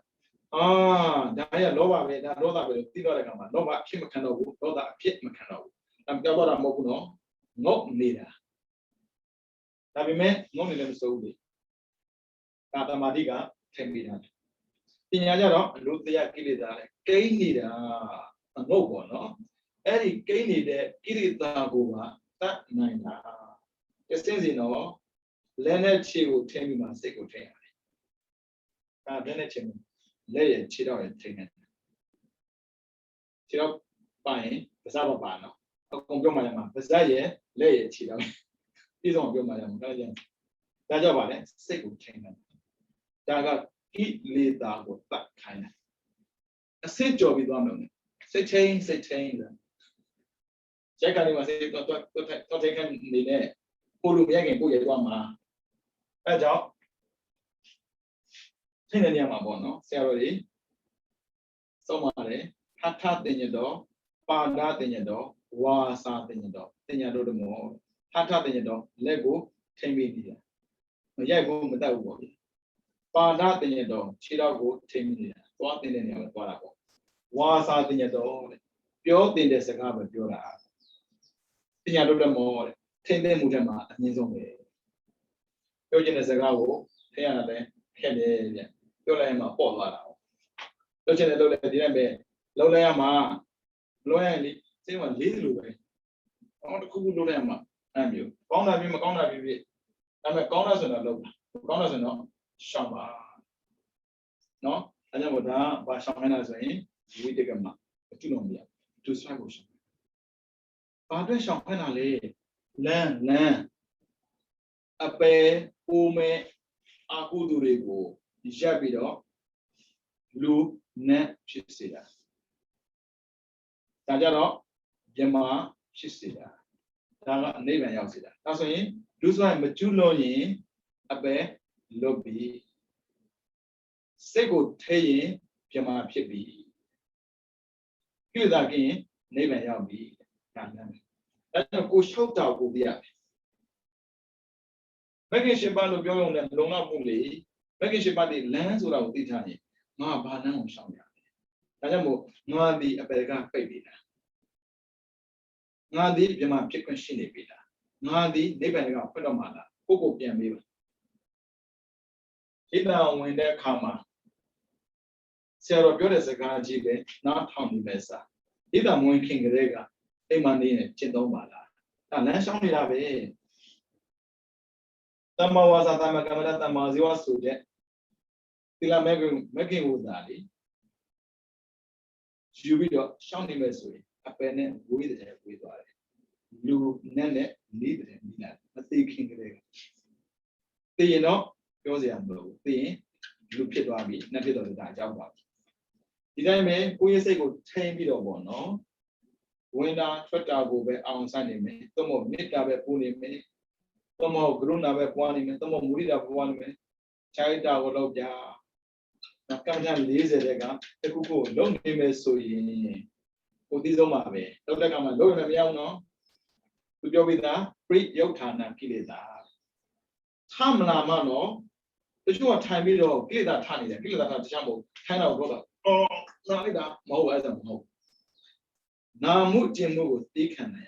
ဒါရလောဘပဲဒါဒေါသပဲသိတော့တဲ့ခါမှာလောဘအဖြစ်မခံတော့ဘူးဒေါသအဖြစ်မခံတော့ဘူးဒါပြောတော့တာမဟုတ်ဘူးနော်ငုတ်နေတာဒါပေမဲ့ငုံနေလည်းမစိုးဘူးလေဒါသမာဓိကထိမိတာပညာကြတော့အလိုတရားကိလေသာလေကိန်းနေတာငုတ်ပေါ့နော်အဲ့ဒီကိန်းနေတဲ့ကိလေသာကိုကတတ်နိုင်တာတစင်းစီတော့လက်နဲ့ခြေကိုထိမိမှစိတ်ကိုထိရတယ်ဒါလက်နဲ့ခြေကိုလက်ရဲ့ခြေတော့ရဲ့ထိနေတယ်ခြေတော့ပါရင်ပါးစပ်ပါနော်အကုန်ပြောမှလည်းမှာပါးစပ်ရဲ့လက်ရဲ့ခြေတော့ပြီးဆုံးပြောမှလည်းမှာဒါကြောင့်ဒါကြောင့်ပါလေစိတ်ကိုထိနေတယ်ဒါကကိလေသာကိုတတ်ခိုင်းတယ်အစစ်ကြော်ပြီးသွားမယ်စိတ်ချင်းတယ်ကျက်ကနေမှာစိတ်တော့ထိခိုင်းနေနဲ့ပို့လို့မရခင်ပို့ရသွားမှာအဲကြောင့်ထိနေနေမှာပေါ့နော်ဆရာတော်ကြီးသုံးပါတယ်ဟထတင်ညတော်ပါဒတင်ညတော်ဝါစာတင်ညတော်တင်ညတော်တမောဟထတင်ညတော်လက်ကိုထိမ့်ပြီးတည်တယ်မရိုက်ဘူးမတတ်ဘူးပေါ့ဗျပါဒတင်ညတော်ခြေတော်ကိုထိမ့်ပြီးနေတာသွားတင်တဲ့နေရာမှာသွားတာပေါ့ဝါစာတင်ညတော်တဲ့ပြောတင်တဲ့စကားပဲပြောတာတင်ညတော်တမောတဲ့ထိမ့်တဲ့မှုထက်မှာအမြင့်ဆုံးပဲပြောချင်တဲ့စကားကိုထည့်ရတယ်ခက်တယ်ဗျပြောလိုက်ရင်မှပေါ့သွားတာပြောချင်တယ်လုပ်လိုက်ဒီတိုင်းပဲလုပ်လိုက်ရမှာလွှဲရင်လေစိတ်ကလေးလိုပဲတစ်ခုခုလုပ်လိုက်ရမှာအဲ့မျိုးကောင်းတာပြီးမကောင်းတာပြီးဒါပေမဲ့ကောင်းတာဆိုတော့လုပ်တာကောင်းတာဆိုတော့ရှောင်ပါနော်အဲ့ကြောင့်ဒါဘာရှောင်နေတာဆိုရင်ဝိတကမအကျုံးမရသူဆွဲဖို့ရှောင်ဘာအတွက်ရှောင်ခဏလေလမ်းအပယ်အိုးမဲအာကုသူတွေကိုရပ်ပြီးတော့လူနဲ့ဖြစ်စေတာဒါကြတော့မြမဖြစ်စေတာဒါကအနိဗ္ဗာန်ရောက်စေတာဒါဆိုရင်လူဆိုရင်မကျွလို့ရင်အပယ်လွတ်ပြီစိတ်ကိုထဲရင်မြမဖြစ်ပြီကိလေသာကင်းရင်နိဗ္ဗာန်ရောက်ပြီဒါလည်းဒါကြောင့်ကိုရှောက်တာကိုပြရတယ်မဂ္ဂင်ရှင်ပါလို့ပြောရုံနဲ့လုံလောက်မှုလေမဂ္ဂင်ရှင်ပါတိလမ်းဆိုတာကိုသိထားရင်ငါဘာလမ်းကိုရှောင်ရတယ်ဒါကြောင့်မို့ငါဒီအပေကပိတ်နေတာငါဒီပြမဖြစ်ခွင့်ရှိနေပြီလားငါဒီနိဗ္ဗာန်ကဖွင့်တော့မှာလားကိုပြန်ပေးပါဣဒံဝင်တဲ့အခါမှာ Sarah Pure Sakaji, not Tommy Mesa. Either Moon King Rega, a man in Chindomala. And then show me that way. Tama was a Tamakamada Tamaziwa Sujet. Tila making with Daddy. Jubido, Shawnee Mesway, a penny with it with Blue Nene, needed him, a thinking Rega. You know, goes the blue, the blue pit army, nothing of the Dajava. Did I mean, who is a good 10 bit of one, no? When I try to go back on Sunday, some of Nita Puni, some of Gruna one, some of Murida 1 minute, child out ya. Now come down, lazy lega, the cuckoo, don't name it so in. Put this on my way. Don't like I'm a low and young, no? To go with that, free Yotana, kill it. Tamla mano, the short time video, kill that tiny, kill that jumbo, kind of brother. Oh, not that, more as a more. Now, move Jim move, they can.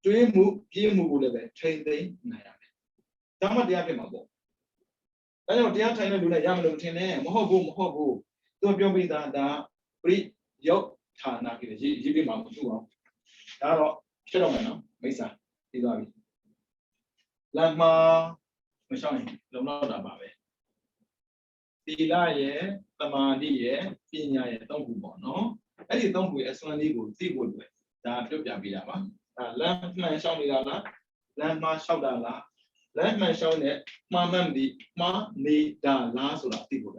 Do you move, give move level, train day, Nayame. Tama de Apimabo. I know the other time do the Yaman Tene, Mohobu, don't be that, free Yok Tana, Jibi Mamu. Daro, Shadowman, Mesa, Idavi. Lama, Mashani, Lomada Babe. Tilaye, Tamadi, Pina, don't go, no? I don't go as one ego, see good way. That took Yabidama. Land man show me that, land man show that, land man show it, my memory, ma need that last of the people.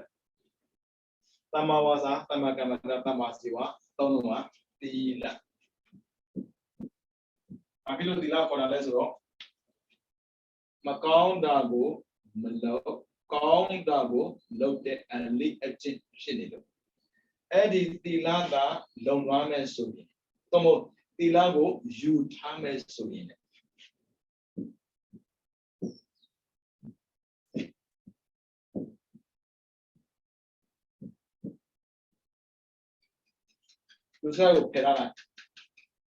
Tamawaza, Tamakamada, Tamasiwa, Tonua, the la. I feel the la for a lesson. Macon Dago, Melo, Kong Dago, loaded and lead a chin shinido. Eddie the landa, long ramen suni. Tomo. Tilago, you time so in it. You say, Kerala,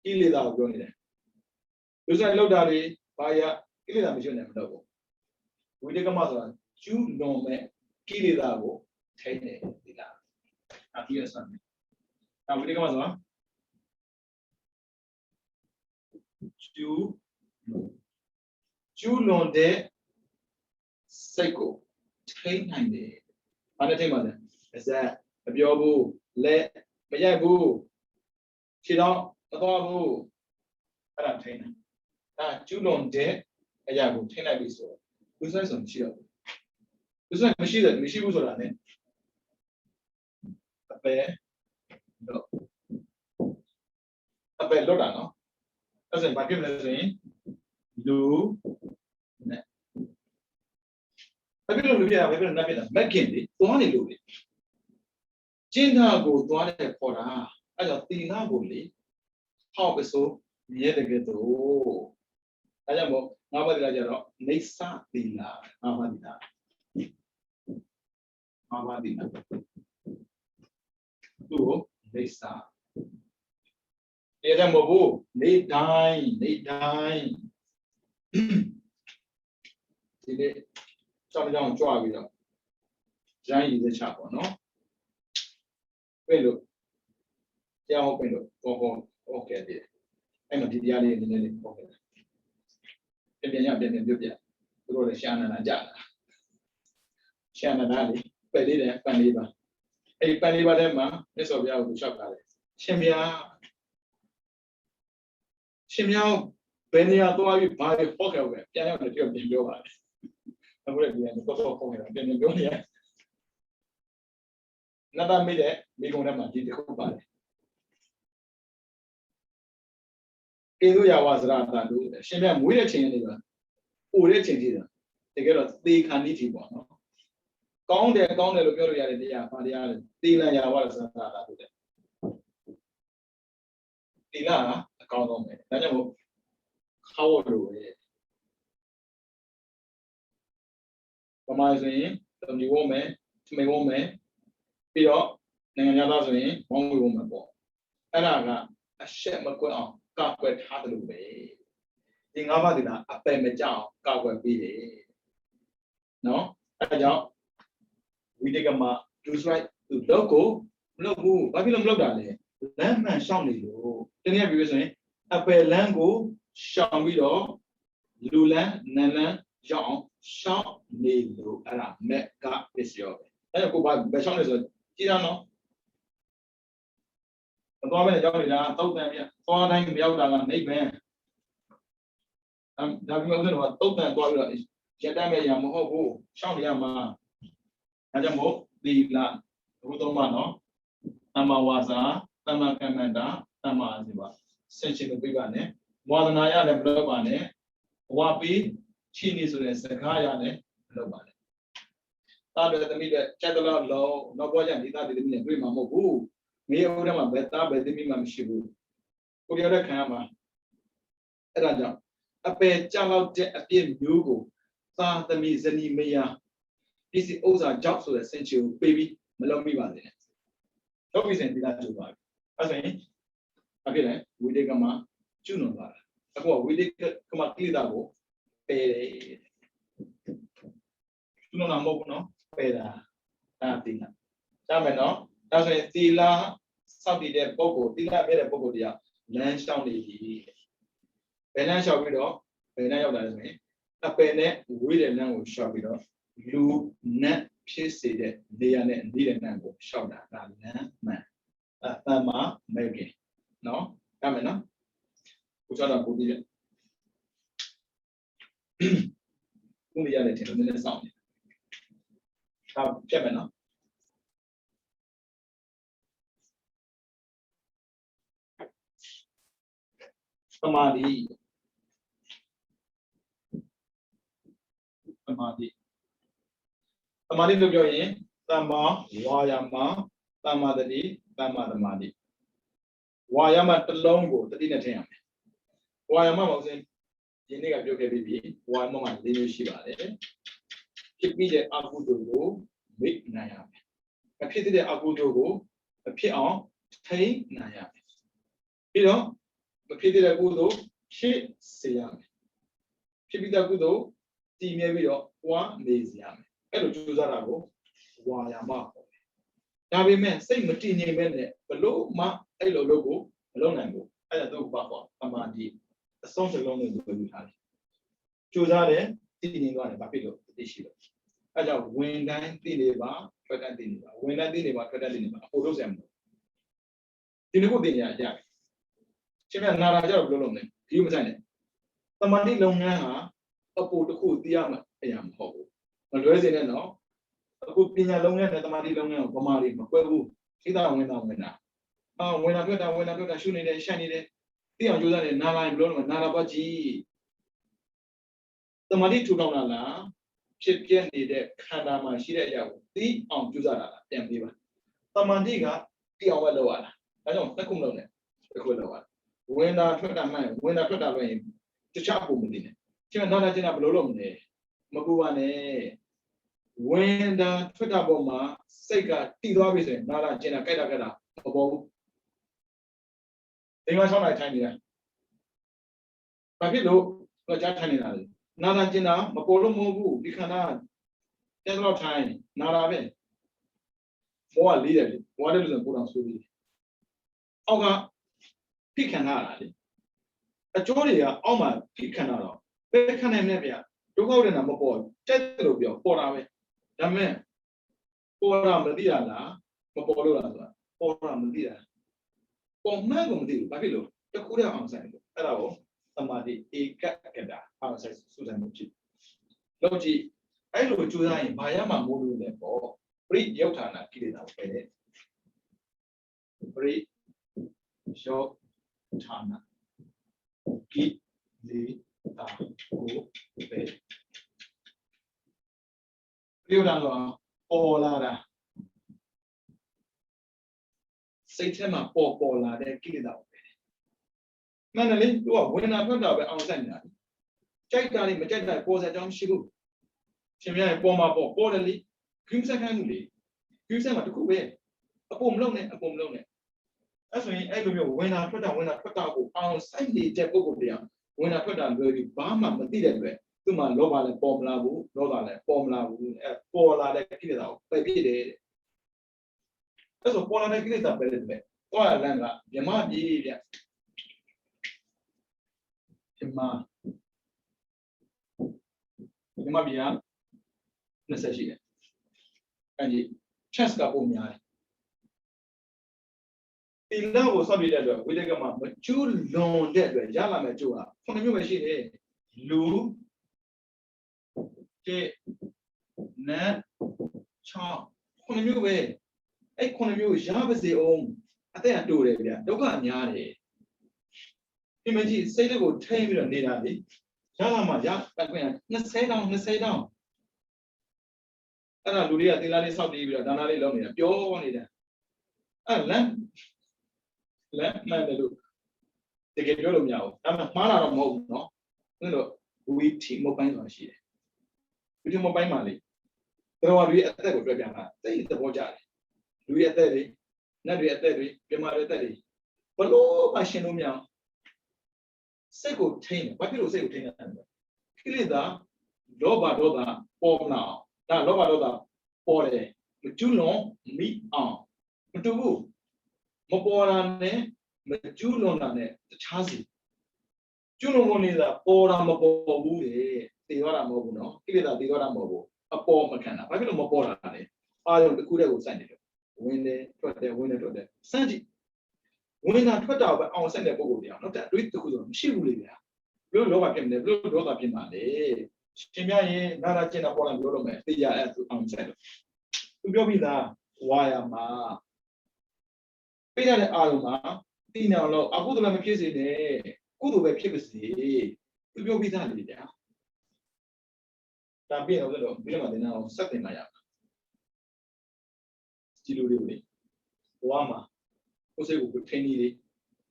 kill it out, going there. You say, low daddy, fire, kill it out, you never know. We take a mother, you know me, kill it out, take it. Now, here's something. Now, we take a mother. Chew long day, cycle, train 9 days. Another mother is that a biobu, let Mayabu, Chidon, a babu, and a trainer. Chew long day, a yabu, 10 days. Who's that some chill? Who's that machine that machine was on it? A bear, no. A bear, no. As in, by giving do net. I don't know if I have McKinley, Tony Louis. Jinda go to a quarter, I got the Nabuli. How so near the ghetto? I am nobody Nisa Dina, Avadina. Do Nisa. Edamobu, they die. Today, some young draw with them. Giant is the chapel, no? Window. They are open. Okay, dear. I'm not the idea in the pocket. If you have been in Libya, go to Shannon and Jana. Shannon Ali, Pedida, Paniba. A Paniba Dema, this will be out of the shop. Shimia, Benia, do I buy a pocket web? Yeah, I'm going to go. I would be the cost of the go here. Another minute, we go to my body. Eduya was rather do Shimia with a chain, or a chain. They get a thick and nitty one. Count the reality, Padia, Tila was rather do that. Tila, a count on me. How do we? Promising the new woman to my woman, Peter, Nangaza, one woman. And I got a ship McQuell, got quite hard away. In Avadina, a payment job, got quite be. No, I don't. We take a mark, just right, logo logoဘာဖြစ်လို့မလုပ်တာလဲလမ်းမှန်ရှောင်းနေလို့တနည်းပြောဆိုရင်အပယ်လမ်းကိုရှောင်းပြီးတော့လူလန်းနန်းလန်းရောက်အောင်ရှောင်းနေလို့အဲ့ဒါမက်ကပစ္စယောပဲအဲ့ဒါကိုဘာရှောင်းနေဆိုကြည့်ရအောင်မသွားပဲကြောင်းနေတာတောက်တန်ပြသွားတိုင်းမရောက်တာကနိဗ္ဗာန်ဒါပြီးမှဦးဇင်းတော်ကတုတ်တန်သွားပြီးတော့ရတတ်မဲ့ရမဟုတ်ဘူးရှောင်းနေရမှာဒါကြောင့်မို့ဒီလာဘုသုံးပါနော်သမ္မာဝါစာသမ္မာကမ္မန္တာသမ္မာအာဇီဝဆင်ခြင်လို့ပြပါနဲ့ဝါဒနာရလည်းမလုပ်ပါနဲ့ဘဝပြီးချီနေဆိုတဲ့စကားရလည်းမလုပ်ပါနဲ့တာပဲသမီးတဲ့ချက်တော့လုံးတော့ဘောကြဒီတာဒီသမီးနဲ့တွေ့မှာမဟုတ်ဘူးမင်းဦးထဲမှာဘယ်သားဘယ်သမီးမှမရှိဘူးကိုရတဲ့ခံရမှာအဲ့ဒါကြောင့်အပယ်ကြောက်တဲ့အပြစ်မျိုးကိုသာသမီဇနီမယာပစ္စည်းဥစ္စာကြောက်ဆိုတဲ့စင်ချီကိုပေးပြီးမလုပ်မိပါနဲ့တော့ပြီးစဉ်ဒီလားကျိုးပါပြီအဲ့ဆိုရင်အဖြစ်လဲဝိတေကမှာကျွလွန်သွားတာအခုကဝိတေကမှာကိလေသာကိုပယ်တယ်ကျွလွန်တာမဟုတ်ဘူးနော်ပယ်တာဒါသိလားကြားမယ်နော်ဒါဆိုရင်သီလစောင့်တည်တဲ့ပုဂ္ဂိုလ်သီလပြည့်တဲ့ပုဂ္ဂိုလ်တရားလမ်းရှောင်နေပြီဘယ်လမ်းလျှောက်ပြီးတော့ဘယ်လမ်းရောက်လာလဲဆိုရင်အပယ်နဲ့ဝိတဲ့လမ်းကိုလျှောက်ပြီးတော့လူနတ်ဖြစ်စေတဲ့နေရာနဲ့နေတဲ့လမ်းကိုလျှောက်တာဒါလမ်းမှန်သမ္မာမဲခင်နော်ရမယ်နော်ကိုချတော့ကိုကြည့်ရကိုရရတယ်ထင်တယ်နည်းနည်းစောင့်နေဒါပြတ်မယ်နော်သမာဓိလို့ပြောရင်သမ္မာဝါယာမသမ္မာတတိသမ္မာသမာဓိဝါယာမတစ်လုံးကိုတတိနဲ့ထည့်ရမယ်ဝါယာမမဟုတ်ရင်ဒီနေ့ကပြောခဲ့ပြီးပြီဝါယာမမှာ၄မျိုးရှိပါတယ်ဖြစ်ပြီးတဲ့အကုသိုလ်ကိုမိတ်နိုင်ရမယ်မဖြစ်တဲ့အကုသိုလ်ကိုမဖြစ်အောင်ထိန်းနိုင်ရမယ်ပြီးတော့မဖြစ်တဲ့ကုသိုလ်ဖြစ်စေရမယ်ဖြစ်ပြီးတဲ့ကုသိုလ်တည်မြဲပြီးတော့ဝါနေစေရမယ်အဲ့လိုကြိုးစားတာကိုဝါယာမပေါ့ဒါပေမဲ့စိတ်မတည်ငြိမ်ပဲနဲ့ဘလို့မှအဲ့လိုလုပ်ကိုမလုပ်နိုင်ဘူးအဲ့ဒါတော့ဘာပေါ့သမာဓိအဆုံးစလုံးနဲ့ပြောပြထားတယ်ကြိုးစားတယ်တည်ငြိမ်သွားတယ်ဘာဖြစ်လို့သိရှိလို့အဲ့ကြောင့်ဝင်တိုင်းတည်နေပါထွက်တိုင်းတည်နေပါဝင်တိုင်းတည်နေပါထွက်တိုင်းတည်နေပါအဖို့လုပ်စရာမလိုဒီနေ့ကိုတည်နေရကြတယ်ချင်းမြနာရာကြတော့ဘယ်လိုလုပ်လဲဒီမဆိုင်နဲ့သမာဓိလုပ်ငန်းဟာအဖို့တစ်ခုတည်ရမှာအရာမဟုတ်ဘူးမလွဲစေနဲ့နော်အခုပညာလုံးနဲ့သမာဓိလုံးနဲ့ဗမာတွေမကွဲဘူးသိတာဝင်တာဝင်တာဝင်တာထွက်တာရှုနေတယ်ရှက်နေတယ်သိအောင်ကြိုးစားတယ်နာလာရင်ဘယ်လိုလုပ်နာလာပါကြည့်သမာဓိထူထောင်လာလားဖြစ်ပြနေတဲ့ခန္ဓာမှာရှိတဲ့အရာကိုသိအောင်ကြိုးစားတာလားပြန်ပြီးပါသမာဓိကသိအောင်ပဲလုပ်ရတာဒါကြောင့်တစ်ခုမလုပ်နဲ့တစ်ခုလုပ်ရဝင်တာထွက်တာမှန်ဝင်တာထွက်တာလို့ရင်တခြားပုံမသိနဲ့ချင်းနာလာချင်းကဘယ်လိုလုပ်မလဲမကူပါနဲ့ဝင်တာထွက်တာပေါ်မှာစိတ်ကတည်သွားပြီဆိုရင်နာလာကျင်တာကြိုက်တာမပေါ်ဘူးဒီမှာ6နိုင်ထိုင်နေတာဘာဖြစ်လို့တော့ကြားထိုင်နေတာလဲနာလာကျင်တာမပေါ်လို့မဟုတ်ဘူးဒီခန္ဓာတက်တော့ထိုင်နာလာပဲဘောကလေးတယ်လေဘောကလေးလို့ဆိုကိုယ်တော်ဆိုပြီးအောက်ကဖိခံရတာလေအကျိုးတွေကအောက်မှာဖိခံရတော့ဘယ်ခံနိုင်မလဲဗျာဒုက္ခဝေဒနာမပေါ်တက်တယ်လို့ပြောပေါ်တာပဲဒါပေမဲ့ပေါ်တာမသိတာလားမပေါ်လို့လားဆိုတာပေါ်တာမသိတာပေါ်မှန်းကိုမသိဘူးဘာဖြစ်လို့တခုတည်းအောင်ဆိုင်လို့အဲ့ဒါကိုသမာဓိဧကကတာအောင်ဆိုင်စူးစမ်းမှုဖြစ်လို့ကြည့်အဲ့လိုကြိုးစားရင်ဘာရမှမိုးလို့လည်းပေါ့ပရိယုတ်ဌာနကိလေသာကိုပဲတဲ့ပရိယုတ်ဌာနကိလေသာကိုပဲပြောတာတော့ပေါ်လာတာစိတ်ထဲမှာပေါ်လာတဲ့ကိလေသာပဲမှန်တယ်လေသူကဝင်တာထွက်တာပဲအောင်ဆိုင်နေတာကြိုက်တာလေးမကြိုက်တာပေါ်စကြောင်းရှိဘူးရှင်များရဲ့ပေါ်မှာပေါ်တယ်လေခင်းဆက်ခိုင်းမှုလေခင်းဆက်မှာတခုပဲအပေါ်မလုံးနဲ့အဲ့ဆိုရင်အဲ့လိုမျိုးဝင်တာထွက်တာကိုအောင်ဆိုင်နေတဲ့ပုဂ္ဂိုလ်တရားဝင်တာထွက်တာလွယ်ပြီးဘာမှမသိတဲ့အတွက်သူ့မှာလောဘလည်းပေါ်မလာဘူးဒေါသလည်းပေါ်မလာဘူးပေါ်လာတဲ့ကိလေသာကိုပယ်ပြစ်တယ် အဲ့ဆိုပေါ်လာတဲ့ကိလေသာပဲလေတော့လမ်းကမြမပြေးဗျမြမပြေး20ရှိတယ်အဲ့ဒီ chest ကပုံများတယ်ဒီလောက်ကိုဆော့ပြတဲ့အတွက်ဝိတကမှာမကျူးလွန်တဲ့အတွက်ရလာမယ်ကျိုးကခုနှစ်မျိုးပဲရှိတယ်လူကျေနတ်ချောင်းခုနှစ်မျိုးပဲအဲ့ခုနှစ်မျိုးရပါစေအောင်အသက်အတူတယ်ဗျဒုက္ခများတယ်ဒီမကြီးစိတ်တွေကိုထိန်းပြီးတော့နေတာလေရလာမှရပတ်ခွင့်20တောင်အဲ့ဒါလူတွေကသီလလေးစောက်ပြီးတော့ဒါနလေးလုပ်နေတာပြောနေတာအဲ့လမ်းမှန်တယ်လို့တကယ်ပြောလို့မရဘူးဒါမှမှားတာတော့မဟုတ်ဘူးเนาะအဲ့တော့ဝီတီမိုဘိုင်းဆိုတာရှိတယ်ဝီတီမိုဘိုင်းမှာလေတော်လူရဲ့အသက်ကိုတွေ့ပြန်တာသိသဘောကျတယ်လူရဲ့အသက်တွေနတ်တွေအသက်တွေပြမတွေအသက်တွေဘလို့မှရှင်းလို့မရအောင်စိတ်ကိုထိန်းတယ်ဘာဖြစ်လို့စိတ်ကိုထိန်းတာလဲကိလေသာလောဘဒေါသပေါ်မလာဒါလောဘဒေါသပေါ်တယ်မကျွလွန်မိအောင်မတူဘူးမပေါ်တာနဲ့မကျွလွန်တာနဲ့တခြားစီကျွလွန်လို့နေတာပေါ်တာမပေါ်ဘူးလေသိရတာမဟုတ်ဘူးเนาะကိလေသာသိရတာမဟုတ်ဘူးအပေါ်မခံတာဘာဖြစ်လို့မပေါ်တာလဲအာရုံတစ်ခုတည်းကိုစိုက်နေတယ်ဝင်တယ်ထွက်တယ်ဝင်တယ်ထွက်တယ်စမ်းကြည့်ဝင်တာထွက်တာပဲအောင်ဆက်တဲ့ပုံကိုတရားနောက်တစ်တွေးတစ်ခုဆိုမရှိဘူးလေဗျာဘလို့လောဘဖြစ်နေဘလို့ဒေါသဖြစ်မှာလေရှင်များရင်နာနာကျင်တာပေါ်လာပြောလို့မယ်သိရအဲ့သူအောင်ဆက်လို့သူပြောပြီးသားဝါရမှာပြရတဲ့အာရုံမှာတိနေအောင်လို့အကုသိုလ်မဖြစ်စေနဲ့ကုသိုလ်ပဲဖြစ်ပါစေသူပြောပြီးသားလေဗျာဒါပြည့်တော့လို့ပြီးတော့မှတင်အောင်စက်တင်လာရဒီလိုလေးကိုလေဘဝမှာကိုယ်စိတ်ကိုထိန်းနေလေ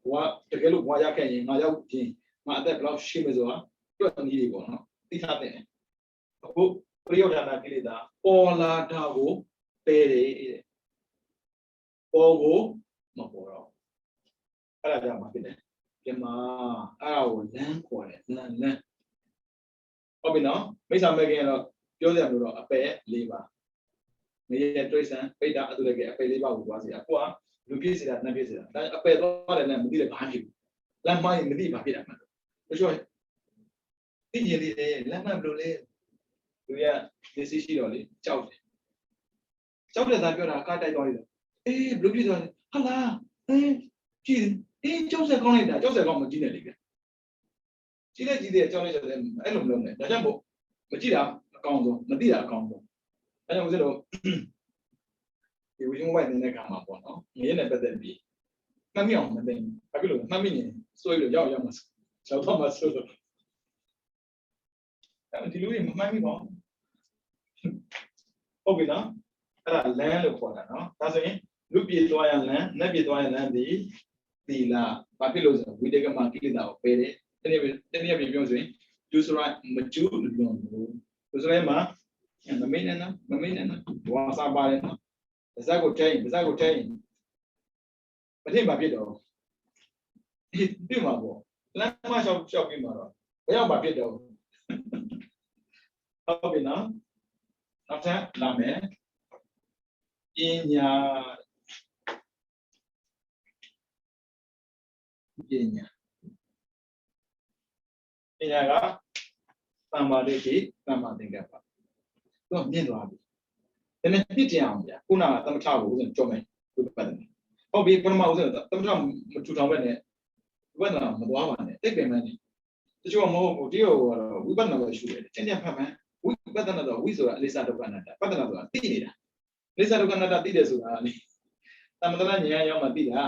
ဘဝတကယ်လို့ဘဝရခဲ့ရင်ငါရောက်ရင်ငါအသက်ဘယ်လောက်ရှိမစွာတွက်နေလေပေါ့နော်သိထားတဲ့အခုပရိယောဂနာကိလေသာပေါ်လာတာကိုပယ်တယ်ပေါ်ကိုမပေါ်တော့အဲ့ဒါကြောင့်မဖြစ်တယ်ဒီမှာအဲ့ဒါကိုလမ်းခေါ်တယ်လမ်းဟုတ်ပြီနော်မိစ္ဆာမဲ့ခင်ကတော့ပြောကြလို့တော့အပယ်၄ပါးငရဲတွေးဆန်းပိဋ္ဌအတုရကအပယ်၄ပါးကိုသွားစီတာကိုကလူပြည့်စီတာနတ်ပြည့်စီတာဒါအပယ်သွားတယ်နဲ့မသိတယ်ဘာဖြစ်ဘူးလမ်းမိုင်းမသိဘာဖြစ်တာမှန်လို့ပြောသိရင်ဒီလမ်းမှန်ဘလို့လဲလူရဒီစီရှိတော့လေကြောက်တယ်သာပြောတာကားတိုက်သွားတယ်အေးဘလို့ဖြစ်သွားလဲဟာလားကြည့်ကြောက်စက်ကောင်းလိုက်တာကြောက်စက်ကောင်းမကြည့်နဲ့လေကြည့်တဲ့ကြောက်လိုက်တယ်အဲ့လိုမလုပ်နဲ့ဒါကြောင့်မို့မကြည့်တာအကောင်းဆုံးမသိတာအကောင်းဆုံးအဲကြောင့်ဦးဇင်းတို့ဒီဝိဇ္ဇမိုဘိုင်းနေတဲ့ကံမှာပေါ့နော်ငရဲနဲ့ပတ်သက်ပြီးမှတ်မိအောင်မသိဘူးဘာဖြစ်လို့မှတ်မိရင်စိုးရလို့ရောက်မှာရောက်တော့မှစိုးလို့အဲဒီလူတွေမမှတ်မိပါဘူးဟုတ်ပြီနော်အဲ့ဒါလမ်းလို့ခေါ်တာနော်ဒါဆိုရင်လူပြေသွားရလမ်းနတ်ပြေသွားရလမ်းဒီသီလဘာဖြစ်လို့ဆိုဝိတကမှာကိလေသာကိုပယ်တယ်တနည်းပြောဆိုရင်ကျူစရိုက်မကျူးလွန်ဘူးကျူစရိုက်မှာမမေ့နဲ့ဝါစာပါတယ်နော်ပါဇက်ကိုထိန်းမထင်ပါဖြစ်တော့ပြမှာပေါ့လမ်းမရှောက်ပြမှာတော့ဘယ်ရောက်မှာဖြစ်တော့ဟုတ်ပြီနော်နောက်ထပ်လာမယ်ပညာကသမ္မာဒိဋ္ဌိသမ္မာသင်္ကပ္ပတော့မြင့်သွားပြီဒါနဲ့ပြည့်ကြအောင်ဗျာခုနကသမထကိုဦးဇင်းကြောမယ်ဒီပတ်တယ်ဟုတ်ပြီပထမဦးဇင်းသမထမထူထောင်ပဲနဲ့ဝိပဿနာမသွားပါနဲ့တိတ်ပင်မှန်းနေတချို့ကမဟုတ်ဘူးတချို့ကတော့ဝိပဿနာပဲရှုတယ်ကျင့်ဖတ်မှန်းဝိပဿနာတော့ဝိဆိုတာအလိစ္ဆဒုက္ခအနတ္တပဿနာဆိုတာသိနေတာအလိစ္ဆဒုက္ခအနတ္တသိတယ်ဆိုတာလေသမထဉာဏ်ရောက်မှသိတာ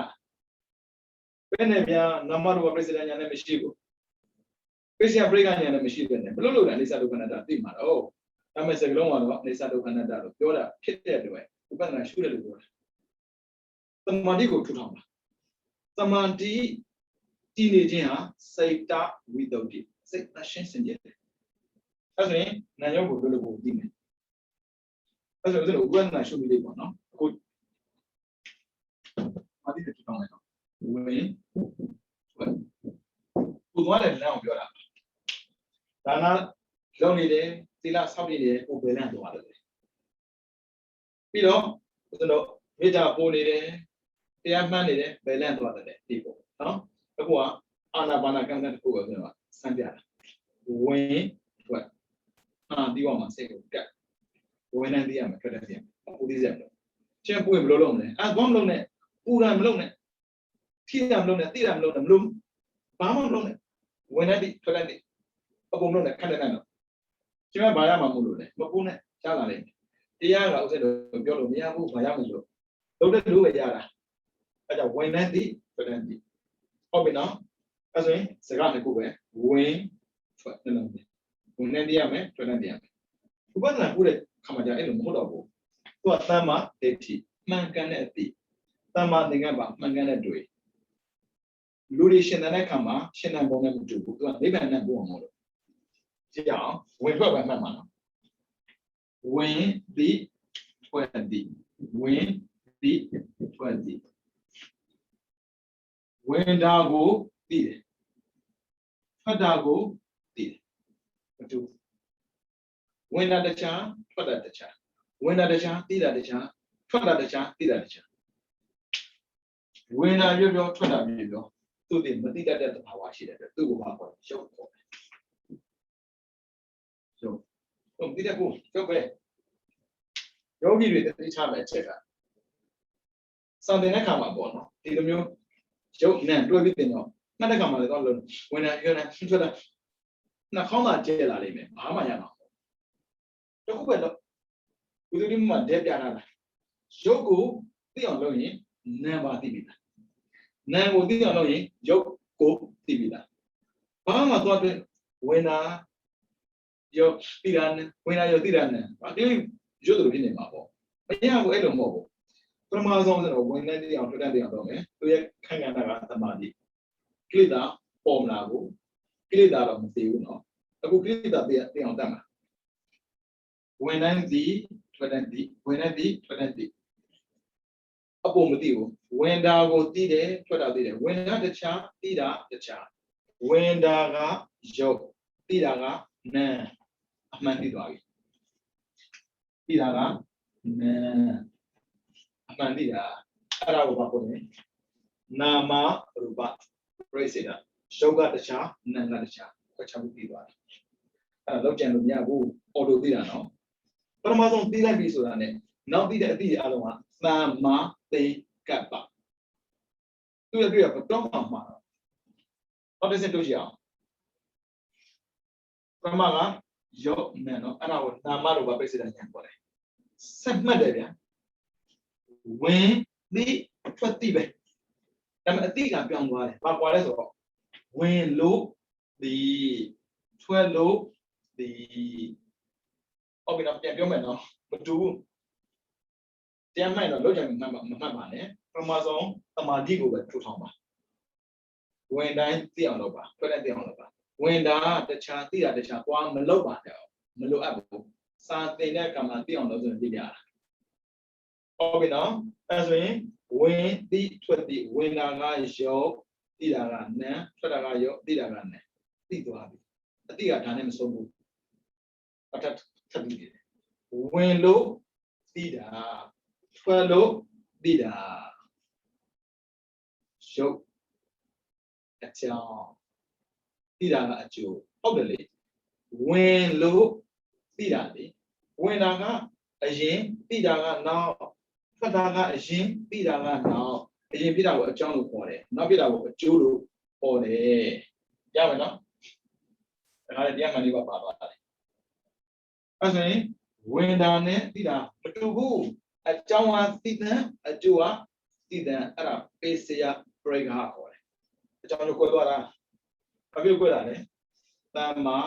ဘယ်နဲ့များနာမရူပပရိစ္ဆေဒဉာဏ်နဲ့မရှိဘူးပိစိယပရိက္ခဉာဏ်နဲ့မရှိတဲ့နဲ့ဘလို့လို့လဲအလိစ္ဆဒုက္ခအနတ္တသိမှာတော့ဒါမဲ့စကလုံးကတော့အလိစ္ဆဒုက္ခအနတ္တလို့ပြောတာဖြစ်တဲ့အတွက်ဝိပဿနာရှုတယ်လို့ပြောတာသမာဓိကိုထူထောင်တာသမာဓိတည်နေခြင်းဟာစိတ်တဝိတ္တုတိစိတ်အရှင်းစင်ကြယ်တယ်အဲဆိုရင်နာယောကိုလို့ကိုသိမယ်အဲဆိုရင်ဝိပဿနာရှုပြီးလေးပေါ့နော်အခုမာတိတူထောင်လိုက်တော့ဝင်ကိုသွားတယ်လမ်းကိုပြောတာဒါနာလုံးနေတယ်သီလဆောက်နေတယ်ကိုဘယ်လမ်းသွားတယ်ပြီးတော့ဦးဇင်းတို့ မေတ္တာပို့နေတယ်တရားမှန်းနေတယ်ဘယ်လန့်သွားတယ်ဒီပေါ့နော်အခုကအာနာပါနာကံတဲ့တစ်ခုပဲပြောတာစမ်းပြတာဝင်ထွက်ဒီပေါ်မှာစိတ်ကိုကတ်ဝင်နေသေးရမယ်ထွက်နေသေးရမယ်ပူသေးတယ်ချင်းပွင့်ဘလို့လုံးမလဲဘာမလုံးနဲ့ပူတာမလုံးနဲ့ထိတာမလုံးနဲ့တိတာမလုံးနဲ့မလုံးဘာမှမလုံးနဲ့ဝင်နေပြီထွက်နေပြီအကုန်လုံးနဲ့ခက်နေတော့ကျွန်တော်ဘာရမှာမလို့လဲမပူနဲ့ရလာလိမ့်မယ်တရားကဥစ္စာတော့ပြောလို့မရဘူးဘာရမလို့လုံးတဲ့လူပဲရတာအဲကြောင့်ဝင်နေသည်ထွက်နေသည်ဟုတ်ပြီနော်အဲဆိုရင်စကားတစ်ခုပဲဝင်ထွက်နေတယ်ဝင်နေသည်ရမယ်ထွက်နေသည်ရမယ်ဥပဒနာပို့တဲ့ခါမှကြာအဲ့လိုမဟုတ်တော့ဘူးသူကတမ္မာဒိဋ္ဌိမှန်ကန်တဲ့အသိတမ္မာသင်္ကပ္ပမှန်ကန်တဲ့တွေ့လူတွေရှင်တဲ့ခါမှာရှင်တဲ့ပုံနဲ့မတူဘူးသူကနိဗ္ဗာန်နဲ့ပို့အောင်လို့ကြည့်အောင်ဝင်ထွက်ပဲမှတ်မှာနော်ဝင်သည်ထွက်သည်ဝင်သည်ထွက်သည်ဝင်တာကိုသိတယ်ထွက်တာကိုသိတယ်မတူဝင်တာတခြားထွက်တာတခြားဝင်တာတခြားသိတာတခြားထွက်တာတခြားသိတာတခြားဝင်တာပြောထွက်တာပြောသူတည်မသိတတ်တဲ့သဘာဝရှိတယ်သူ့ကိုဘာခေါ်ရှုပ်ခေါ်တယ်ရှုပ်ဟုတ်ဒီတဲ့ကိုရှုပ်ပဲယောဂီတွေသိချမယ်အချက်ကစံတင်တဲ့ခါမှာပေါ့နော်ဒီလိုမျိုးရုပ်နဲ့တွဲပြီးတင်တော့မှတ်တဲ့ခါမှာလည်းတော့ဝင်တာပြောနေထွက်တာနှာခေါင်းသာကျဲလာလိမ့်မယ်ဘာမှရမှာတခုပဲတော့ဘုသူဒီမှာဒဲပြလာတာရုပ်ကိုသိအောင်လုပ်ရင်နာမ်ပါသိပြီလားနာမ်ကိုသိအောင်လုပ်ရင်ရုပ်ကိုသိပြီလားဘာမှသွားတဲ့ဝင်တာရုပ်သိတာနဲ့ဝင်တာရုပ်သိတာနဲ့ဒီရုပ်တို့ဖြစ်နေမှာပေါ့မရဘူးအဲ့လိုမဟုတ်ဘူးပထမဆုံးဆိုတော့ဝင်တဲ့တရားထွက်တဲ့တရားတော့မယ်သူရဲ့ခံရတာကသမာဓိကိလေသာပေါ်လာကိုကိလေသာတော့မသိဘူးเนาะအခုကိလေသာသိအောင်တတ်မှာဝင်တဲ့ဒီထွက်တဲ့ဒီဝင်တဲ့ဒီထွက်တဲ့ဒီအပေါ်မသိဘူးဝင်တာကိုသိတယ်ထွက်တာသိတယ်ဝင်တာတခြားသိတာတခြားဝင်တာကရုပ်သိတာကနာမ်အမှန်သိသွားပြီသိတာကနာမ်အမှန်သိတာအဲ့ဒါကိုဘာပြောလဲနာမရူပပြိစေတာရုပ်ကတခြားနာမ်ကတခြားခွဲခြားပြီးသိသွားတယ်အဲ့ဒါလောက်ကြံလို့မရဘူးအော်တိုသိတာနော်ပထမဆုံးသိလိုက်ပြီဆိုတာ ਨੇ နောက်သိတဲ့အသည့်အလုံးကသမ္မာသင်္ကပ္ပသူရတွေ့ရတော့မှမှာတော့တစ်စက်တို့ကြည့်အောင်ပထမကရုပ်နာမ်နော်အဲ့ဒါကိုနာမရူပပြိစေတာညာခေါ်တယ်ဆက်မှတ်တယ်ဗျာဝင်သိထွက်သိပဲဒါပေမဲ့အတိကပြောင်းသွားတယ်ဘာကွာလဲဆိုတော့ဝင်လို့ဒီထွက်လို့ဒီဟုတ်ပြီနော်ပြန်ပြောမယ်နော်မတူဘူးတရားမှန်တော့လောက်ကြမမှတ်ပါနဲ့ပထမဆုံးသမာဓိကိုပဲထူထောင်ပါဝင်တိုင်းသိအောင်လုပ်ပါထွက်တဲ့သိအောင်လုပ်ပါဝင်တာတခြားသိတာတခြားသွားမလုပ်ပါနဲ့မလိုအပ်ဘူးစာသင်တဲ့ကံမှာသိအောင်လုပ်ဆိုရင်သိကြတာဟုတ်ပြီနော်အဲဆိုရင်ဝင်သိထွက်သိဝင်တာကယောသိတာကနံထွက်တာကယောသိတာကနံသိသွားပြီအတိကဒါနဲ့မဆုံးဘူးအထက်ထပ်ပြီးတယ်ဝင်လို့သိတာထွက်လို့သိတာရုပ်အကြောင်းသိတာကအကျိုးဟုတ်တယ်လေဝင်လို့သိတာလေဝင်တာကအရင်သိတာကနောက်ထွက်တာကအရင်သိတာကနောက်အရင်ပြတာကိုအကြောင်းလို့ခေါ်တယ်နောက်ပြတာကိုအကျိုးလို့ခေါ်တယ်ရမယ်နော်ဒါလည်းတရားမှန်လေးပါသွားတယ်အဲဆိုရင်ဝင်တာနဲ့သိတာမတူဘူးအကြောင်းကသိတဲ့အကျိုးကသိတဲ့အဲ့ဒါပေစယပရိက္ခခေါ်တယ်အကြောင်းကိုပြောသွားတာဘာဖြစ်ပြောတာလဲသမ္မာ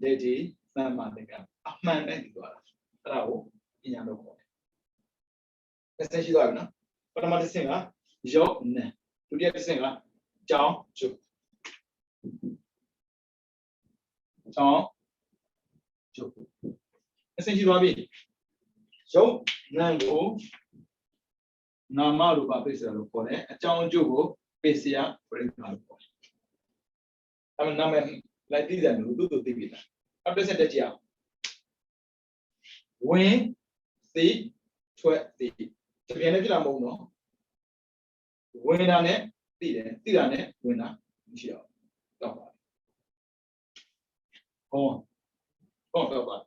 ဒိဋ္ဌိသမ္မာသင်္ကပ္ပအမှန်နဲ့သိသွားတာအဲ့ဒါကိုပညာလို့ခေါ်တယ်အစရှိသွားပြီနော်ပထမတစ်ဆင့်ကယောနဲ့ဒုတိယတစ်ဆင့်ကကြောင်းကျုပ်ကြောင်းကျုပ်အစရှိသွားပြီယောနာကိုနာမရူပပိစ္ဆရာလို့ခေါ်တယ်အကြောင်းကျုပ်ကိုပိစ္ဆရာပရိက္ခလို့ခေါ်တယ်အဲ့ဒါနာမည်လိုက်သိတယ်လို့သူတို့သိပြီလားအပစ္စတဲ့ကြည့်အောင်ဝင်သိထွက်သိ这边的这两毛喏，文档呢，地上呢，文档不需要，到吧？哦，到吧？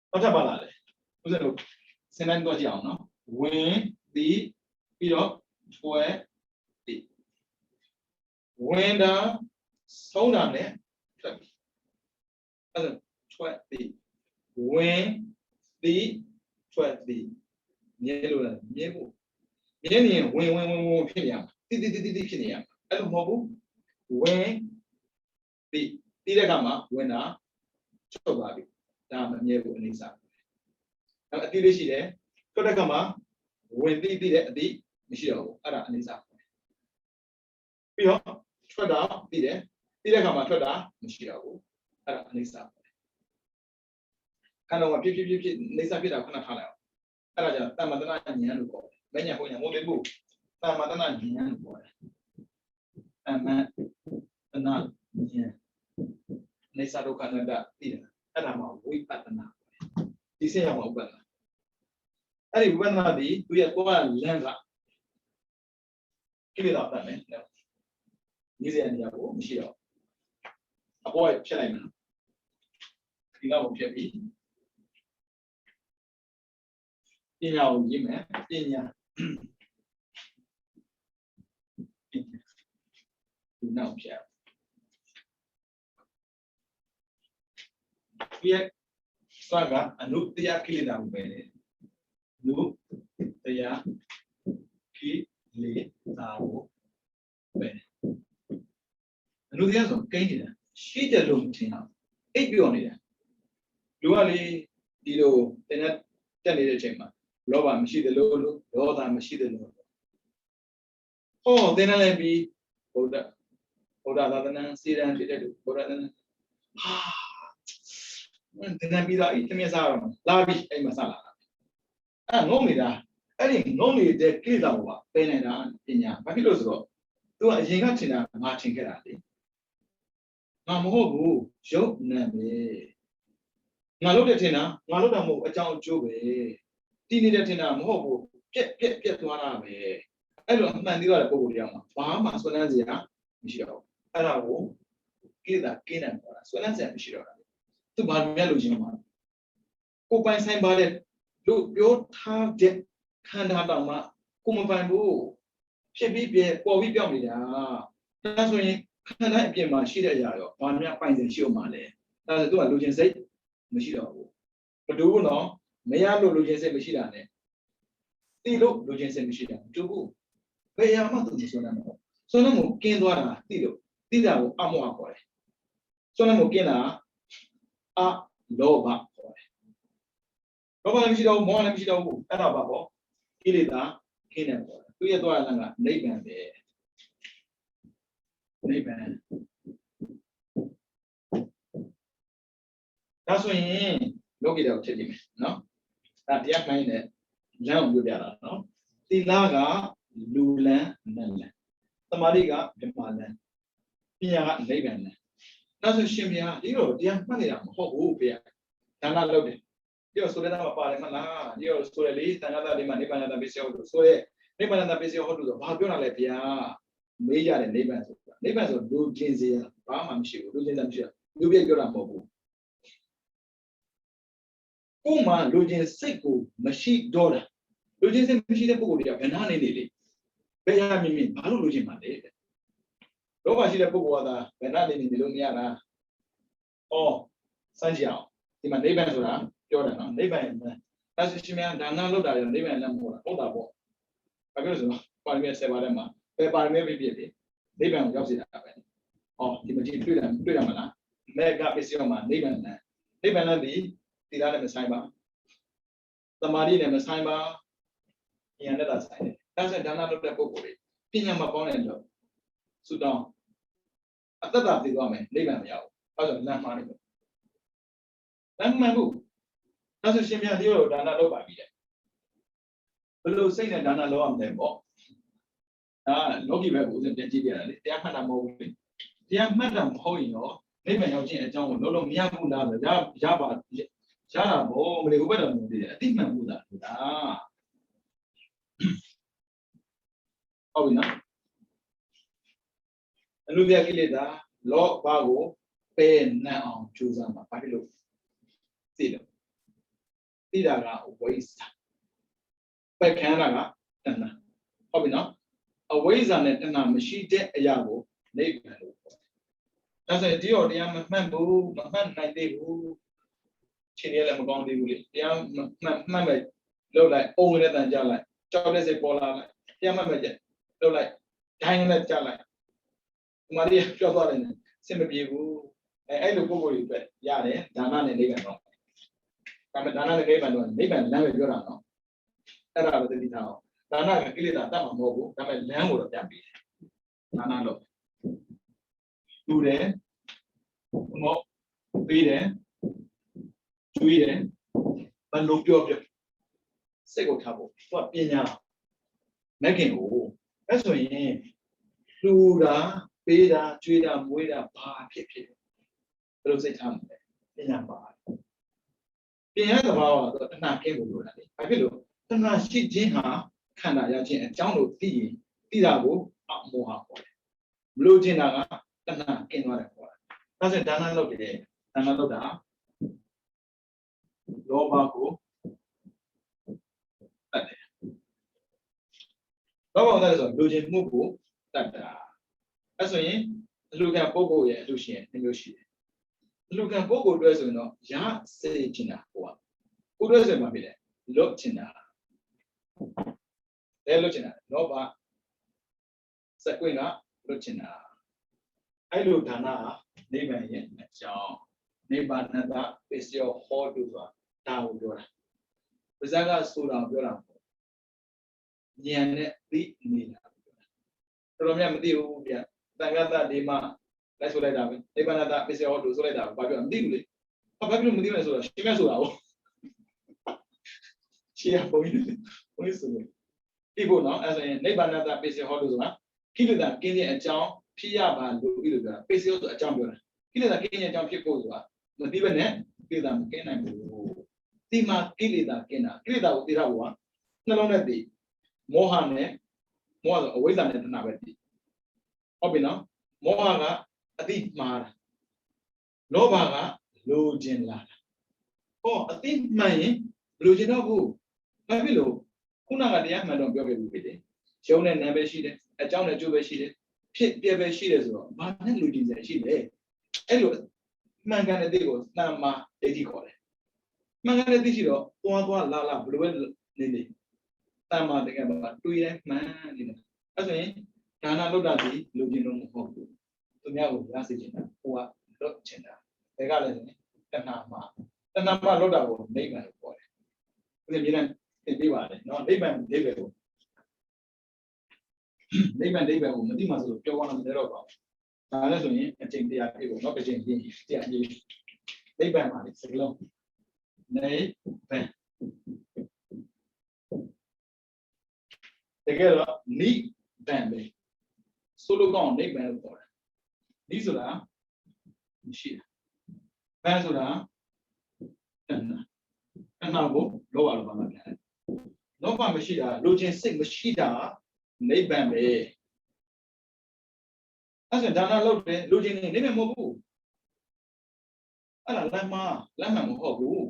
到这吧来，不是路，现在多讲喏，文地，比如吹地，文档手档呢，这，但是吹地，文地吹地，捏住了，捏不？မြင်းနေဝင်ဖြစ်နေရမှာတိဖြစ်နေရမှာအဲ့လိုမဟုတ်ဘူးဝင်ပြီးတဲ့အခါမှာဝင်တာချုပ်သွားပြီဒါမမြဲဘူးအနေစားအဲ့အတိလေးရှိတယ်ထွက်တဲ့အခါမှာဝင်ပြီးတဲ့အတိမရှိတော့ဘူးအဲ့ဒါအနေစားပြီးတော့ထွက်တာပြီးတယ်ပြီးတဲ့အခါမှာထွက်တာမရှိတော့ဘူးအဲ့ဒါအနေစားခန္ဓာကဖြစ်အနေစားဖြစ်တာခဏထားလိုက်အောင်အဲ့ဒါကြောင့်တမ္မတနာဉာဏ်လို့ခေါ်တယ်မညာဟိုညာမို့လေဘူးတမ္မတနာဉာဏ်လို့ခေါ်တယ်အမတနာဉာဏ်နေစာဒုက္ခနတ္တသိတယ်အဲ့ဒါမှဝိပဿနာဒီစင်ရောက်မှာဥပဒနာအဲ့ဒီဥပဒနာဒီသူရဲ့ကိုယ်ကလမ်းကကိလေသာတတ်မယ်နေစရာနေရာကိုမရှိတော့အပေါ်ဖြတ်လိုက်မယ်ဒီကတော့ဖြတ်ပြီးပညာကိုရေးမယ်ပညာဒီနောက်ဖြတ်ဒီစွာကအနုတ္တယကိလေသာကိုပဲလေနုတ္တယကိလေသာကိုပဲအနုတ္တယဆိုကိန်းနေတာရှိတယ်လို့မထင်အောင်အိပ်ပြောနေတာလူကလေဒီလိုတင်တက်နေတဲ့အချိန်မှာလောဘမရှိတယ်လို့ဒေါသမရှိတယ်လို့ဟောသင်တယ်လည်းပြီးဘုရားသာသနာစီရန်ဖြစ်တဲ့လူဘုရားသာသနာဟာသင်တယ်ပြီးတော့တမက်စားတော့လာပြီးအိမ်မှာစလာတာအဲ့ငုံနေတာအဲ့ဒီငုံနေတဲ့ကိစ္စကိုပယ်နေတာပညာဘာဖြစ်လို့ဆိုတော့သူကအရင်ကထင်တာငါထင်ခဲ့တာလေငါမဟုတ်ဘူးရုပ်နာပဲငါလုပ်တဲ့ထင်တာငါလုပ်တာမဟုတ်အကြောင်းအကျိုးပဲတည်နေတဲ့ထင်တာမဟုတ်ဘူးပြက်သွားတာပဲအဲ့လိုအမှန်သိရတဲ့ပုံစံတရားမှာဘာမှဆွမ်းလန်းစရာမရှိတော့ဘူးအဲ့ဒါကိုကိလေသာကင်းတယ်ပြောတာဆွမ်းလန်းစရာမရှိတော့တာသူဘာမြတ်လို့ရှင်မှာကိုပိုင်ဆိုင်ပါတဲ့လူပြောထားတဲ့ခန္ဓာတောင်မှကိုမပိုင်ဘူးဖြစ်ပြီးပေါ်ပြီးပြောင်းနေတာဒါဆိုရင်ခန္ဓာအပြင်မှာရှိတဲ့အရာရောဘာများပိုင်ဆိုင်ရှိအောင်မှာလဲဒါဆိုသူကလူချင်းစိတ်မရှိတော့ဘူးဘဒူးနော်မရလို့လူချင်းစိတ်မရှိတာနဲ့တိလို့လူချင်းစိတ်မရှိတာတူဘူးဘယ်ရမှသူမစွမ်းနိုင်ဘူးစွမ်းနိုင်မှုကင်းသွားတာတိလို့တိတာကိုအမောခေါ်တယ်စွမ်းနိုင်မှုကင်းတာအလောဘခေါ်တယ်လောဘလည်းမရှိတော့ဘူးမောဟလည်းမရှိတော့ဘူးအဲ့ဒါပါပေါ့ကိလေသာကင်းတယ်ခေါ်တယ်သူရဲ့သွားရတဲ့ကနိဗ္ဗာန်ပဲနိဗ္ဗာန်ဒါဆိုရင်လောကီတော့ဖြစ်နေမယ်နော်ဒါတရားခိုင်းတဲ့လမ်းကိုပြောပြတာနော်သီလကလူလန်းနတ်လန်းသမာဓိကဓမ္မလန်းပညာကနိဗ္ဗာန်လန်းဒါဆိုရှင်ဘုရားဒီတော့တရားမှတ်နေတာမဟုတ်ဘူးဘုရားဒါနလုပ်တယ်ဒီတော့ဆိုတဲ့မှာပါတယ်မလားဒီတော့ဆိုရလေသံဃာတော်ဒီမှာနိဗ္ဗာန်တပစ္စည်းဟုတ်လို့ဆိုရဲနိဗ္ဗာန်တပစ္စည်းဟုတ်လို့ဆိုဘာပြောတာလဲဘုရားမေးကြတယ်နိဗ္ဗာန်ဆိုတာနိဗ္ဗာန်ဆိုလူချင်းစရာဘာမှမရှိဘူးလူချင်းစရာမရှိဘူးလူပြည့်ပြောတာမဟုတ်ဘူးကိုမှလူချင်းစိတ်ကိုမရှိတော့တာလူချင်းစိတ်မရှိတဲ့ပုဂ္ဂိုလ်တွေကဘယ်နာနေနေလေဘယ်ရမြင်ဘာလို့လူချင်းမှလဲလောဘရှိတဲ့ပုဂ္ဂိုလ်ကသာဘယ်နာနေနေလို့မရတာဩစမ်းကြည့်အောင်ဒီမှာနိဗ္ဗာန်ဆိုတာပြောတယ်နော်နိဗ္ဗာန်ဒါဆိုရှင်များဒါနလုပ်တာလေနိဗ္ဗာန်လည်းမဟုတ်တာဟုတ်တာပေါ့ဘာဖြစ်လို့ဆိုတော့ပါရမီ7ပါးထဲမှာဘယ်ပါရမီပြည့်ပြည့်လေနိဗ္ဗာန်ကိုရောက်စေတာပဲဩဒီမကြည့်တွေ့တယ်မလားမေဃပစ္စည်းမှာနိဗ္ဗာန်လည်းဒီသီလနဲ့မဆိုင်ပါသမာဓိနဲ့မဆိုင်ပါဉာဏ်နဲ့သာဆိုင်တယ်ဒါဆိုဒါနလုပ်တဲ့ပုဂ္ဂိုလ်တွေပညာမပေါင်းတဲ့တော့သုတောင်းအတ္တသိသွားမယ်နိဗ္ဗာန်မရဘူးအဲဆိုလမ်းမှားနေတယ်လမ်းမှန်ဘူးဒါဆိုရှင်များဒီလိုဒါနလုပ်ပါပြီတဲ့ဘယ်လိုစိတ်နဲ့ဒါနလုပ်အောင်လဲပေါ့ဒါလောကီဘက်ကိုဦးဇင်းပြန်ကြည့်ပြရတယ်လေတရားမှတ်တာမဟုတ်ဘူးလေတရားမှတ်တာမဟုတ်ရင်ရောနိဗ္ဗာန်ရောက်ခြင်းအကြောင်းကိုလုံးလုံးမရဘူးလားရပါရတာဘောမလေးဘုဘတော်မသိတယ်အတိမှန်ဘူးလား ဟုတ်ပြီနော်အနုပြကိလေသာလောဘကိုပယ်နှံ့အောင်ကြိုးစားမှာဘာဖြစ်လို့သိတယ်သိတာကဝိဇ္ဇာပယ်ခံရတာကတဏှာဟုတ်ပြီနော်အဝိဇ္ဇာနဲ့တဏှာမရှိတဲ့အရာကိုနိဗ္ဗာန်လို့ခေါ်တယ်ဒါဆိုရင်ဒီတော့တရားမမှတ်ဘူးမမှတ်နိုင်သေးဘူးခြေရလည်းမကောင်းသေးဘူးလေတရားမှတ်မဲ့လောက်လိုက်အုံနဲ့တန်ကြလိုက်ကြောက်တဲ့စိတ်ပေါ်လာလိုက်တရားမှတ်မဲ့ကြလောက်လိုက်ဒိုင်းနဲ့ကြလိုက်ဒီမှာလေးပြောသွားတယ်စင်မပြေဘူးအဲ့လိုပုံကိုယ်တွေအတွက်ရတယ်ဒါနနဲ့နိဗ္ဗာန်တော့ဒါပေမဲ့ဒါနနဲ့နိဗ္ဗာန်တော့နိဗ္ဗာန်လမ်းပဲပြောတာနော်အဲ့ဒါပဲသိထားအောင်ဒါနကကိလေသာတတ်မှာမဟုတ်ဘူးဒါပေမဲ့လမ်းကိုတော့ပြန်ပြီးဒါနလို့တူတယ်မဟုတ်ပြီးတယ်ကျွေးတယ်ဘယ်လိုပြောစိတ်ကိုထားဖို့သူကပညာမဲ့ခင်ကိုအဲ့ဆိုရင်လူတာပေးတာကျွေးတာမွေးတာဘာဖြစ်ဘယ်လိုစိတ်ထားမလဲပညာပါပညာသဘာဝတော့တဏှာကင်းဖို့လိုတာလေဘာဖြစ်လို့တဏှာရှိခြင်းဟာခန္ဓာရခြင်းအကြောင်းလို့သိရင်သိတာကိုအမောဟခေါ်တယ်မလို့ခြင်းတာကတဏှာကင်းသွားတယ်ခေါ်တာဒါဆိုဒါနလုပ်တယ်ဒါနလုပ်တာလောဘကိုတတ်တယ်လောဘကိုတတ်တယ်ဆိုလူချင်းမှုကိုတတ်တာအဲ့ဆိုရင်အလူကံပုဂ္ဂိုလ်ရဲ့အလူရှင်နှမျိုးရှိတယ်အလူကံပုဂ္ဂိုလ်တွဲဆိုရင်တော့ရစေချင်တာဟိုကကိုတွဲဆိုရင်ဘာဖြစ်လဲလွတ်ချင်တာလဲလွတ်ချင်တာလောဘစက်ကွင်းကလွတ်ချင်တာအဲ့လိုဒါနနိဗ္ဗာန်ရဲ့အကြောင်းနိဗ္ဗာန်တပစ္စယောဟောတုဆိုတာဒါကိုပြောတာပါဇက်ကဆိုတာပြောတာပေါ့ဉာဏ်နဲ့သိနေတာပြောတာတော်တော်များမသိဘူးဗျတန်ခါတဒီမှာလိုက်ဆိုလိုက်တာပဲနိဗ္ဗာန်တပစ္စယောဟောတုဆိုလိုက်တာဘာပြောမသိဘူးလေဘာဖြစ်လို့မသိလဲဆိုတော့ရှင်းမဲ့ဆိုတာဟုတ်ရှင်းရပုံကြီးဆိုလို့ဒီဖို့နော်အဲ့ဆိုရင်နိဗ္ဗာန်တပစ္စယောဟောတုဆိုတာကိလေသာကင်းတဲ့အကြောင်းဖြစ်ရပါလို့ပြီးလို့ပြောတာပစ္စယောဆိုအကြောင်းပြောတာကိလေသာကင်းတဲ့အကြောင်းဖြစ်ဖို့ဆိုတာမသိဘဲနဲ့ကိလေသာမကင်းနိုင်ဘူးဒီမှာကိလေသာကင်းတာကိလေသာကိုသိရဖို့ကနှလုံးနဲ့သိမောဟနဲ့မောဟဆိုအဝိဇ္ဇာနဲ့တဏှာပဲသိဟုတ်ပြီနော်မောဟကအတိမှားတာလောဘကလိုချင်လာတာဟောအတိမှန်ရင်လိုချင်တော့ဘူးဘာဖြစ်လို့ခုနကတရားမှန်တော့ပြောခဲ့ပြီလေရုံးနဲ့နာပဲရှိတယ်အကြောင်းနဲ့ကျိုးပဲရှိတယ်ဖြစ်ပြပဲရှိတယ်ဆိုတော့ဘာနဲ့လိုချင်စရာရှိလဲအဲ့လိုမှန်ကန်တဲ့သိကိုတဏ္မာဒိဋ္ဌိခေါ်တယ်မှန်ကန်တဲ့သိရှိတော့သွားလာဘယ်လိုပဲနေတဏ္မာတကယ်ပါတွေးရဲမှန်နေတယ်အဲ့ဆိုရင်ဒါနလုပ်တာဒီလိုချင်လို့မဟုတ်ဘူးသူများကိုရစေချင်တာဟိုကလွတ်ချင်တာဒါကလည်းတဏှာမှာလုပ်တာကိုနိဗ္ဗာန်လို့ခေါ်တယ်ဒီမြေနဲ့သင်ပေးပါတယ်နော်နိဗ္ဗာန်ဒိဋ္ဌိကိုနိဗ္ဗာန်ဒိဋ္ဌိကိုမသိမှဆိုလို့ပြောရမှာတော့ပါဒါလည်းဆိုရင်အချိန်တရားပြည့်ဖို့နော်တစ်ချိန်ပြည့်တရားပြည့်နိဗ္ဗာန်ပါလေစကလုံးနိဗ္ဗာန်တကယ်တော့နိဗ္ဗာန်ပဲဆိုလိုကောင်းနိဗ္ဗာန်လို့ခေါ်တာနိဆိုတာမရှိတာဗန်ဆိုတာတဏှာကိုလောဘလိုပါမှပြန်တယ်လောဘမရှိတာလိုချင်စိတ်မရှိတာနိဗ္ဗာန်ပဲအဲ့ဒါဒါနလုပ်တယ်လိုချင်နေနိဗ္ဗာန်မဟုတ်ဘူးအဲ့ဒါလမ်းမှမဟုတ်ဘူး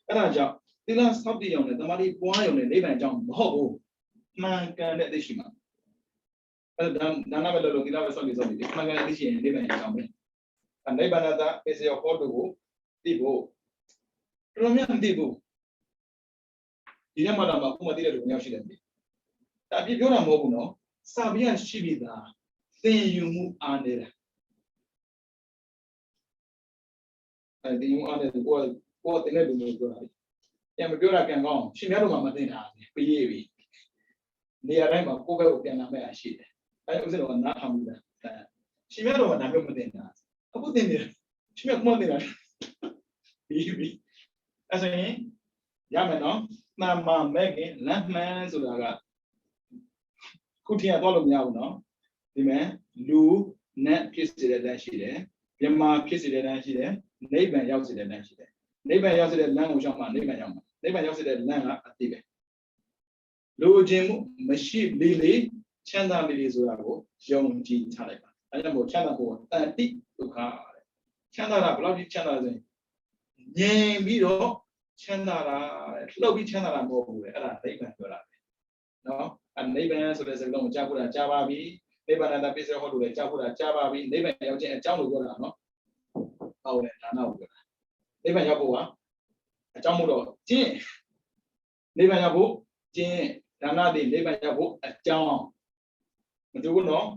အဲ့ဒါကြောင့်သီလစောင့်တည်ရုံနဲ့တမာတိပွားရုံနဲ့နိဗ္ဗာန်အကြောင်းမဟုတ်ဘူးမှန်ကန်တဲ့သိရှိမှာအဲ့ဒါဒါနပဲလို့သီလပဲစောင့်တည်မှန်ကန်တဲ့သိရှိရင်နိဗ္ဗာန်အကြောင်းပဲနိဗ္ဗာန်တပစ္စယောဟောတုကိုသိဖို့တော်များမသိဘူးဒီထဲမှာတော့ခုမှသိတဲ့လူမျိုးရှိတယ်ဒါအပြည့်ပြောတာမဟုတ်ဘူးနော်စာပြရှိပြီသားသင်ယူမှုအားနေတာဒီယူအားနေတဲ့ကိုတင်တဲ့လူမျိုးပြောတာပြန်မပြောတာပြန်ကောင်းရှင်များတို့မှမသိတာပြေးပြီနေရာတိုင်းမှာကိုယ့်ဘက်ကိုပြန်လာမဲ့အားရှိတယ်အဲဥစ္စာတော့နားထောင်မှုလားရှင်များတို့မှဒါမျိုးမသိတာအခုသိနေတယ်ရှင်များကမှသိတာပြီးအဲ့ဆိုရင်ရမယ်နော်မှန်မှန်မဲ့ခင်လမ်းမှန်ဆိုတာကခုထင်ရတော့လို့မရဘူးနော်ဒီမဲ့လူနဲ့ဖြစ်စေတဲ့လမ်းရှိတယ်မြမဖြစ်စေတဲ့လမ်းရှိတယ်နိဗ္ဗာန်ရောက်စေတဲ့လမ်းရှိတယ်နိဗ္ဗာန်ရောက်စေတဲ့လမ်းကိုရှောက်မှနိဗ္ဗာန်ရောက်မှာနိဗ္ဗာန်ရောက်စေတဲ့လမ်းကအတိပဲ လိုချင်မှုမရှိလေးလေးချမ်းသာလေးလေးဆိုတာကိုယုံကြည်ထားလိုက်ပါအဲကြောင့်မို့ချမ်းသာဖို့တန်တိဒုက္ခတဲ့ချမ်းသာတာဘယ်လောက်ကြီးချမ်းသာလဲဆိုရင်ငြိမ်ပြီးတော့ချမ်းသာတာလှုပ်ပြီးချမ်းသာတာမဟုတ်ဘူးလေအဲ့ဒါနိဗ္ဗာန်ပြောတာပဲနော်အဲ့နိဗ္ဗာန်ဆိုတဲ့စကားလုံးကိုကြားဖို့တာကြားပါပြီနိဗ္ဗာန်တာပြည့်စုံဟောလို့လည်းကြားဖို့တာကြားပါပြီနိဗ္ဗာန်ရောက်ခြင်းအကြောင်းလို့ပြောတာနော်ဟုတ်တယ်ဒါနာကိုပြောတာနိဗ္ဗာန်ရောက်ဖို့ကအကြောင်းမို့တော့ကျင့်နိဗ္ဗာန်ရောက်ဖို့ကျင့်ဒါနတွေနိဗ္ဗာန်ရောက်ဖို့အကြောင်းမတူဘူးနော်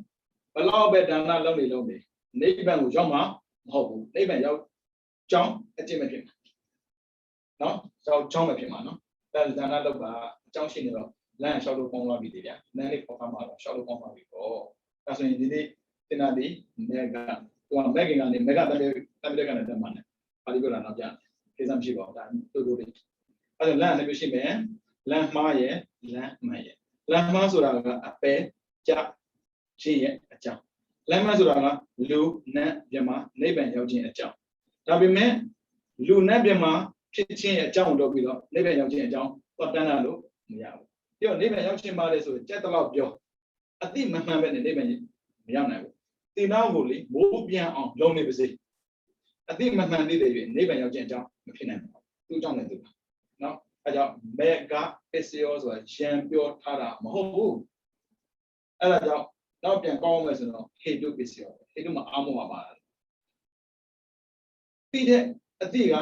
ဘလောက်ပဲဒါနလုပ်နေနိဗ္ဗာန်ကိုရောက်မှာမဟုတ်ဘူးနိဗ္ဗာန်ရောက်ကြောင်းအကျင့်မဖြစ်မှာနော်ကြောင်းမဖြစ်မှာနော်ဒါဒါနလုပ်တာအကြောင်းရှိနေတော့လမ်းလျှောက်လို့ပေါင်းသွားပြီဗျာလမ်းလေးပေါ်မှာတော့လျှောက်လို့ပေါင်းသွားပြီပေါ့ဒါဆိုရင်ဒီနေ့တင်တာဒီမေကသူကမက်ကင်ကနေမက်ကတည်းကနေတက်မှာနဲ့ပါဠိပြောတာတော့ပြန်ကိစ္စမရှိပါဘူးဒါတူတူလေးအဲဒါလမ်းလည်းပြရှိမယ်လမ်းမှားရဲ့လမ်းမှန်ရဲ့လမ်းမှားဆိုတာကအပဲကြခြင်းရဲ့အကြောင်းလမ်းမှားဆိုတာကလူနတ်မြမနိဗ္ဗာန်ရောက်ခြင်းအကြောင်းဒါပေမဲ့လူနတ်မြမဖြစ်ခြင်းရဲ့အကြောင်းတော့ပြီးတော့နိဗ္ဗာန်ရောက်ခြင်းအကြောင်းတော့တန်းတာလို့မရဘူးပြောနိဗ္ဗာန်ရောက်ခြင်းပါလေဆိုကြက်တော့ပြောအတိမမှန်ပဲနဲ့နိဗ္ဗာန်မရောက်နိုင်ဘူးတင်နောက်ကိုလေမိုးပြန်အောင်လုံးနေပါစေအတိမမှန်သေးတယ်ပြနိဗ္ဗာန်ရောက်ခြင်းအကြောင်းမဖြစ်နိုင်ဘူးသူ့ကြောင့်လည်းသူ့နော်အဲကြောင့်မေကပစ္စယောဆိုတာရံပြောထားတာမဟုတ်ဘူးအဲဒါကြောင့်တော့ပြန်ကောင်းမယ်ဆိုတော့ဟေတုပစ္စယောဟေတုမှာအာမောပါပြီးတဲ့အတိက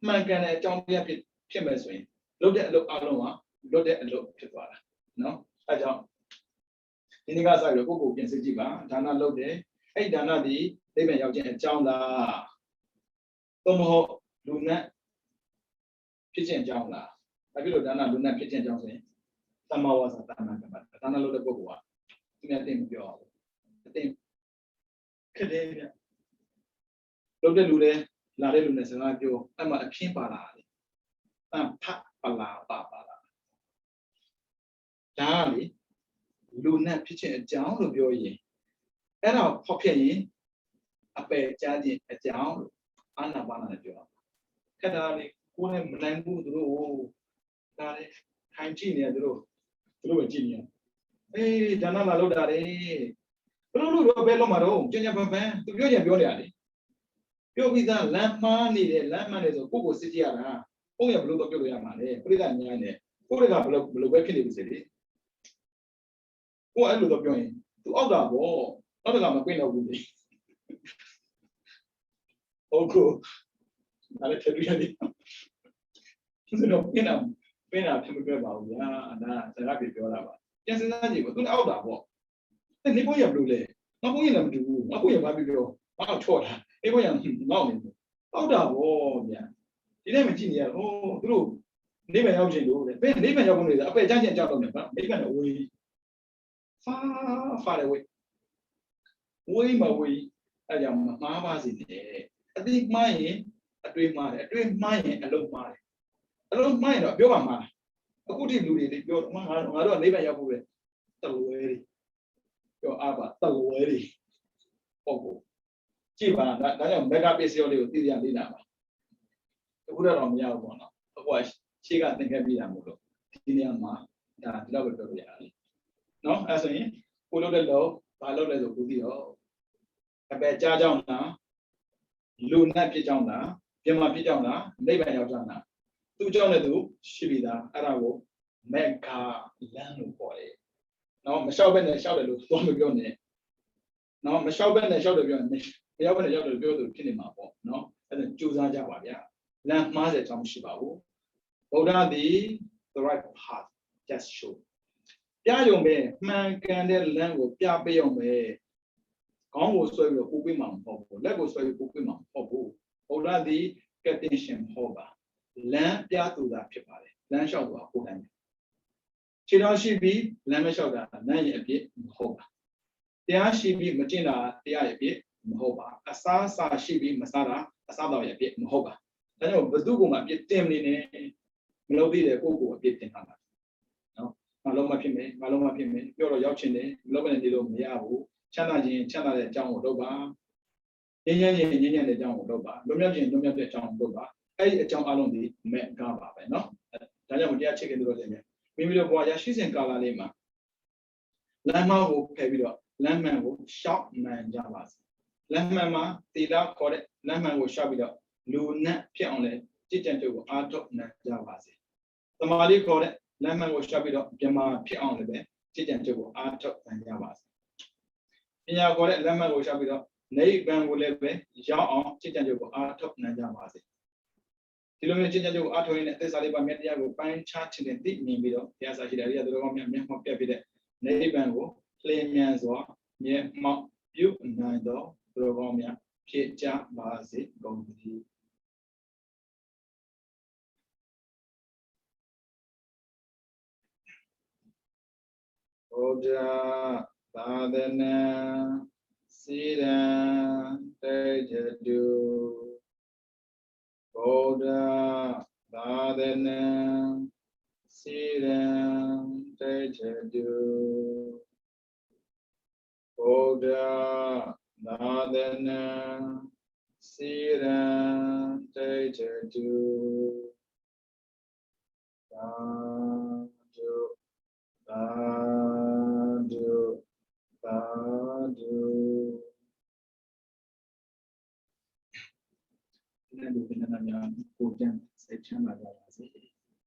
မှန်ကန်တဲ့အကြောင်းတရားဖြစ်မယ်ဆိုရင်လုပ်တဲ့အလုပ်အလုံးကလွတ်တဲ့အလုပ်ဖြစ်သွားတာနော်အဲကြောင့်ဒီနေ့ကစပြီးတော့ကိုယ့်ကိုပြင်ဆင်ကြည့်ပါဒါနလုပ်တယ်အဲ့ဒါနဒီနိဗ္ဗာန်ရောက်ခြင်းအကြောင်းလားသို့မဟုတ်လူနဲ့ဖြစ်ခြင်းအကြောင်းလားဘာဖြစ်လို့ဒါနလူနဲ့ဖြစ်ခြင်းအကြောင်းဆိုရင်သမ္မာဝါစာဒါနကမ္ဘာဒါနလုပ်တဲ့ပုဂ္ဂိုလ်ကသူများတင်မပြောဘူးအတင်ခက်တယ်ဗျလုပ်တဲ့လူတွေလာတဲ့လူနဲ့စကားပြောအဲ့မှာအပြင်းပါလာတယ်အဖပလာပါလာဒါလေလူနဲ့ဖြစ်ခြင်းအကြောင်းလို့ပြောရင်အဲ့တော့ဖောက်ဖြစ်ရင်အပယ်ကြားခြင်းအကြောင်းလို့အာနာပါနာနဲ့ပြောခက်တာလေကိုယ်နဲ့မနိုင်ဘူးသူတို့ဒါလေထိုင်ကြည့်နေတယ်သူတို့ပဲကြည့်နေအေးဒါနလာလို့တာလေဘလို့လို့တော့ဘယ်လို့မှာတော့ကြင်ကြပန်းပန်းသူပြောကြပြောနေရတယ်ပြောပြီးသားလမ်းမှားနေတယ်လမ်းမှန်တယ်ဆိုကိုယ့်ကိုစစ်ကြည့်ရတာပုံရဘလို့တော့ပြောလို့ရမှာလေပြိဿညာနဲ့ကိုယ့်ကဘလို့ပဲဖြစ်နေပြီစေလေကိုယ်အဲ့လိုတော့ပြောရင်သူအောက်တာပေါ့အောက်ကမပြင်းတော့ဘူးလေဟုတ်ကောဒါလည်းထပ်ပြီးရတယ်သူတို့ပြင်းတာဖြစ်မပြပါဘူးဗျာဒါစကားပြောတာပါပြန်စဉ်းစားကြည့်ပါသူအောက်တာပေါ့အဲ့ဒီပုံရဘလို့လဲငါပုံရလည်းမတူဘူးငါပုံရဘာပြောဘာချော့တာအဲ့ပုံရငေါ့နေအောက်တာပေါ့ဗျာဒီနေ့မကြည့်နေရဟိုသူတို့နိဗ္ဗာန်ရောက်ခြင်းလို့တဲ့ဘယ်နိဗ္ဗာန်ရောက်ဖို့လဲအပယ်ကြခြင်းအကြောင်းတော့မယ်ဗျာနိဗ္ဗာန်ဝေးfar away ဝေးမဝေးအဲကြောင့်မမှားပါစေနဲ့အတိမှားရင်အတွေ့မှားတယ်အတွေ့မှားရင်အလုံးမှားတယ်အလုံးမှားရင်တော့ပြောပါမှာအခုဒီလူတွေပြောငါတို့ကနိဗ္ဗာန်ရောက်ဖို့ပဲတလွဲတွေပြောအားပါတလွဲတွေပေါ့ကိုကြည့်ပါဒါကြောင့်မက်ဂါပစ္စယောလေးကိုသိရလေးတာပါအခုတော့မရဘူးပေါ့နော်အခုရှေ့ကသင်ခဲ့ပြီးတာမို့လို့ဒီနေရာမှာဒါဒီလောက်ပဲပြောလို့ရတယ်နော်အဲဆိုရင်ကိုလုပ်တဲ့လို့ဘာလုပ်လဲဆိုကိုသိတော့အပယ်ကြားကြောင်းလားလူနဲ့ဖြစ်ကြောင်းလားပြမဖြစ်ကြောင်းလားနိဗ္ဗာန်ရောက်ကြောင်းလားသူကြောင့်လည်းသူရှိပြီသားအဲ့ဒါကိုမက်ဂါလမ်းလို့ခေါ်တယ်နော်မလျှောက်ဘဲနဲ့လျှောက်တယ်လို့သွားမပြောနဲ့နော်မလျှောက်ဘဲနဲ့လျှောက်တယ်ပြောရင်မရောက်ဘဲနဲ့ရောက်တယ်ပြောသူဖြစ်နေမှာပေါ့နော်အဲ့ဒါကြိုးစားကြပါဗျာလမ်းမှားတဲ့ကြောင်းမရှိပါဘူးဗုဒ္ဓသည် the right path just show ပြရုံပဲမှန်ကန်တဲ့လမ်းကိုပြပေးအောင်ပဲခေါင်းကိုဆွဲပြီးတော့ပူပေးမှာမဟုတ်ဘူးလက်ကိုဆွဲပြီးပူပေးမှာမဟုတ်ဘူးဗုဒ္ဓသည်ကက်တင်ရှင်ဟောပါလမ်းပြသူသာဖြစ်ပါတယ်လမ်းလျှောက်သူကကိုယ်တိုင်ခြေတော်ရှိပြီးလမ်းမလျှောက်တာလမ်းရဲ့အပြစ်မဟုတ်ပါတရားရှိပြီးမကျင့်တာတရားရဲ့အပြစ်မဟုတ်ပါအစားအစာရှိပြီးမစားတာအစားတော်ရဲ့အပြစ်မဟုတ်ပါဒါကြောင့်ဘယ်သူကမှအပြစ်တင်နေနေမလုပ်သေးတဲ့ကိုယ့်ကိုအပြစ်တင်တာနော်မလုံးမဖြစ်မယ်မလုံးမဖြစ်မယ်ပြောတော့ရောက်ချင်တယ်မလုပ်နဲ့နေလို့မရဘူးချမ်းသာခြင်းချမ်းသာတဲ့အကြောင်းကိုလုပ်ပါငြိမ်းချမ်းခြင်းငြိမ်းချမ်းတဲ့အကြောင်းကိုလုပ်ပါလွတ်မြောက်ခြင်းလွတ်မြောက်တဲ့အကြောင်းကိုလုပ်ပါအဲ့ဒီအကြောင်းအလုံးဒီမဲ့ကားပါပဲနော်ဒါကြောင့်တရားချစ်ခင်တို့လည်း မိမိတို့ဘဝရရှိစဉ်ကာလလေးမှာလမ်းမကိုဖယ်ပြီးတော့လမ်းမှန်ကိုရှောက်မှန်ကြပါစေလမ်းမှန်မှာသီလခေါ်တဲ့လမ်းမှန်ကိုရှောက်ပြီးတော့လူနဲ့ဖြစ်အောင်လဲကြည်ကြံကြုတ်ကိုအားထုတ်နိုင်ကြပါစေသမာဓိခေါ်တဲ့လမ်းမှန်ကိုရှောက်ပြီးတော့ပြမဖြစ်အောင်လည်းပဲကြည်ကြံကြုတ်ကိုအားထုတ်နိုင်ကြပါစေပညာခေါ်တဲ့လမ်းမှန်ကိုရှောက်ပြီးတော့နိဗ္ဗာန်ကိုလည်းပဲရောက်အောင်ကြည်ကြံကြုတ်ကိုအားထုတ်နိုင်ကြပါစေဒီလိုမျိုးကြည်ကြံကြုတ်ကိုအားထုတ်ရင်သစ္စာလေးပါးမြတ်တရားကိုပိုင်းခြားခြင်းနဲ့သိမြင်ပြီးတော့ဘုရားစာရှိတဲ့အရိယသူတော်ကောင်းများမျက်မှောက်ပြဖြစ်တဲ့နိဗ္ဗာန်ကိုလျင်မြန်စွာမျက်မှောက်ပြုနိုင်သောသူတော်ကောင်းများဖြစ်ကြပါစေကုန်သတည်းဘုရားသာသနာစီရန်တေကြတုဘုရားသာသနာစီရန်တေကြတုဘုရားသာသနာစီရန်တေကြတုသာဓုသာဓုသာဓုဒီနေ့ဒီနေ့များကိုကြံစိတ်ချမ်းသာကြပါစေ